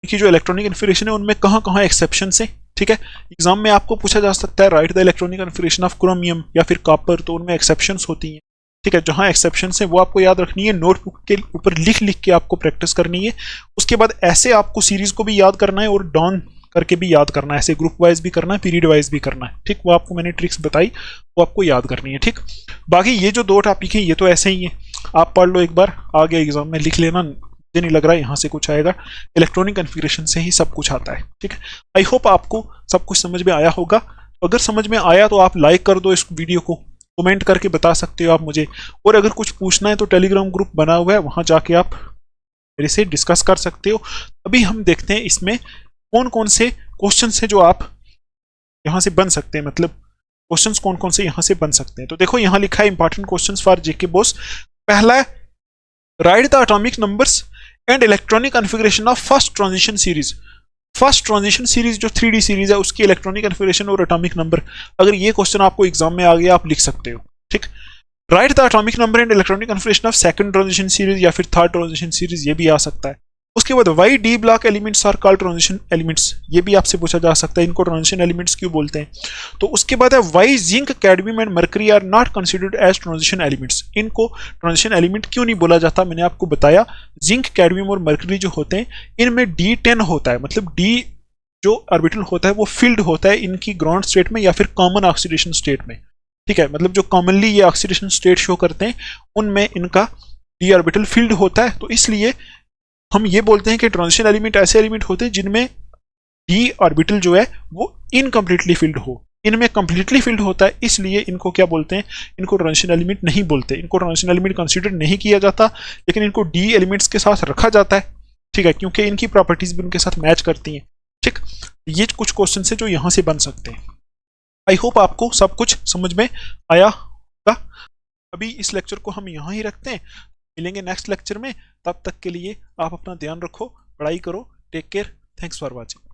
इलेक्ट्रॉनिक कॉन्फ़िगरेशन है उनमें कहाँ कहाँ एक्सेप्शन है, ठीक है। एग्जाम में आपको पूछा जा सकता है right the electronic configuration of chromium या फिर कॉपर, तो उनमें एक्सेप्शंस होती हैं, ठीक है। जहां एक्सेप्शंस है वो आपको याद रखनी है, नोटबुक के ऊपर लिख लिख के आपको प्रैक्टिस करनी है। उसके बाद ऐसे आपको सीरीज को भी याद करना है और डाउन करके भी याद करना है, ऐसे ग्रुप वाइज भी करना है, पीरियड वाइज भी करना है, ठीक। वो आपको मैंने ट्रिक्स बताई, वो आपको याद करनी है, ठीक। बाकी ये जो दो टॉपिक हैं ये तो ऐसे ही है, आप पढ़ लो एक बार, आगे एग्जाम में लिख लेना। मुझे नहीं लग रहा है यहाँ से कुछ आएगा, इलेक्ट्रॉनिक कॉन्फ़िगरेशन से ही सब कुछ आता है, ठीक है। आई होप आपको सब कुछ समझ में आया होगा। अगर समझ में आया तो आप लाइक कर दो इस वीडियो को, कमेंट करके बता सकते हो आप मुझे। और अगर कुछ पूछना है तो टेलीग्राम ग्रुप बना हुआ है, वहां जाके आप मेरे से डिस्कस कर सकते हो। अभी हम देखते हैं इसमें कौन कौन से क्वेश्चन है जो आप यहाँ से बन सकते हैं, मतलब क्वेश्चंस कौन कौन से यहाँ से बन सकते हैं। तो देखो यहाँ लिखा है important questions for JK boss. पहला है right the atomic numbers and electronic configuration of first transition series. First transition series जो 3D सीरीज है उसकी इलेक्ट्रॉनिक कॉन्फ़िगरेशन और एटॉमिक नंबर। अगर ये क्वेश्चन आपको एग्जाम में आ गया आप लिख सकते हो, ठीक। Right the atomic number and electronic configuration of second transition series या फिर थर्ड ट्रांजिशन सीरीज, ये भी आ सकता है। उसके बाद why d block elements are called transition elements, ये भी आपसे पूछा जा सकता है, इनको ट्रांजिशन एलिमेंट्स क्यों बोलते हैं। तो उसके बाद है why zinc, cadmium and mercury are not considered as transition elements, इनको ट्रांजिशन एलिमेंट क्यों नहीं बोला जाता, मैंने आपको बताया। जिंक, कैडमियम और मर्करी जो होते हैं इनमें D10 होता है, मतलब डी जो ऑर्बिटल होता है वो फील्ड होता है इनकी ग्राउंड स्टेट में या फिर कॉमन ऑक्सीडेशन स्टेट में, ठीक है। मतलब जो कॉमनली ये ऑक्सीडेशन स्टेट शो करते हैं उनमें इनका डी ऑर्बिटल फील्ड होता है। तो इसलिए हम ये बोलते हैं कि ट्रांजिशन एलिमेंट ऐसे एलिमेंट होते हैं जिनमें डी ऑर्बिटल जो है वो इनकम्प्लीटली फील्ड हो। इनमें कंप्लीटली फील्ड होता है, इसलिए इनको क्या बोलते हैं, इनको ट्रांजिशन एलिमेंट नहीं बोलते, इनको ट्रांजिशन एलिमेंट कंसीडर नहीं किया जाता, लेकिन इनको डी एलिमेंट्स के साथ रखा जाता है, ठीक है, क्योंकि इनकी प्रॉपर्टीज भी उनके साथ मैच करती हैं, ठीक। ये कुछ क्वेश्चन है जो यहाँ से बन सकते हैं। आई होप आपको सब कुछ समझ में आया होगा। अभी इस लेक्चर को हम यहाँ ही रखते हैं, मिलेंगे नेक्स्ट लेक्चर में। तब तक के लिए आप अपना ध्यान रखो, पढ़ाई करो, take care, thanks for watching.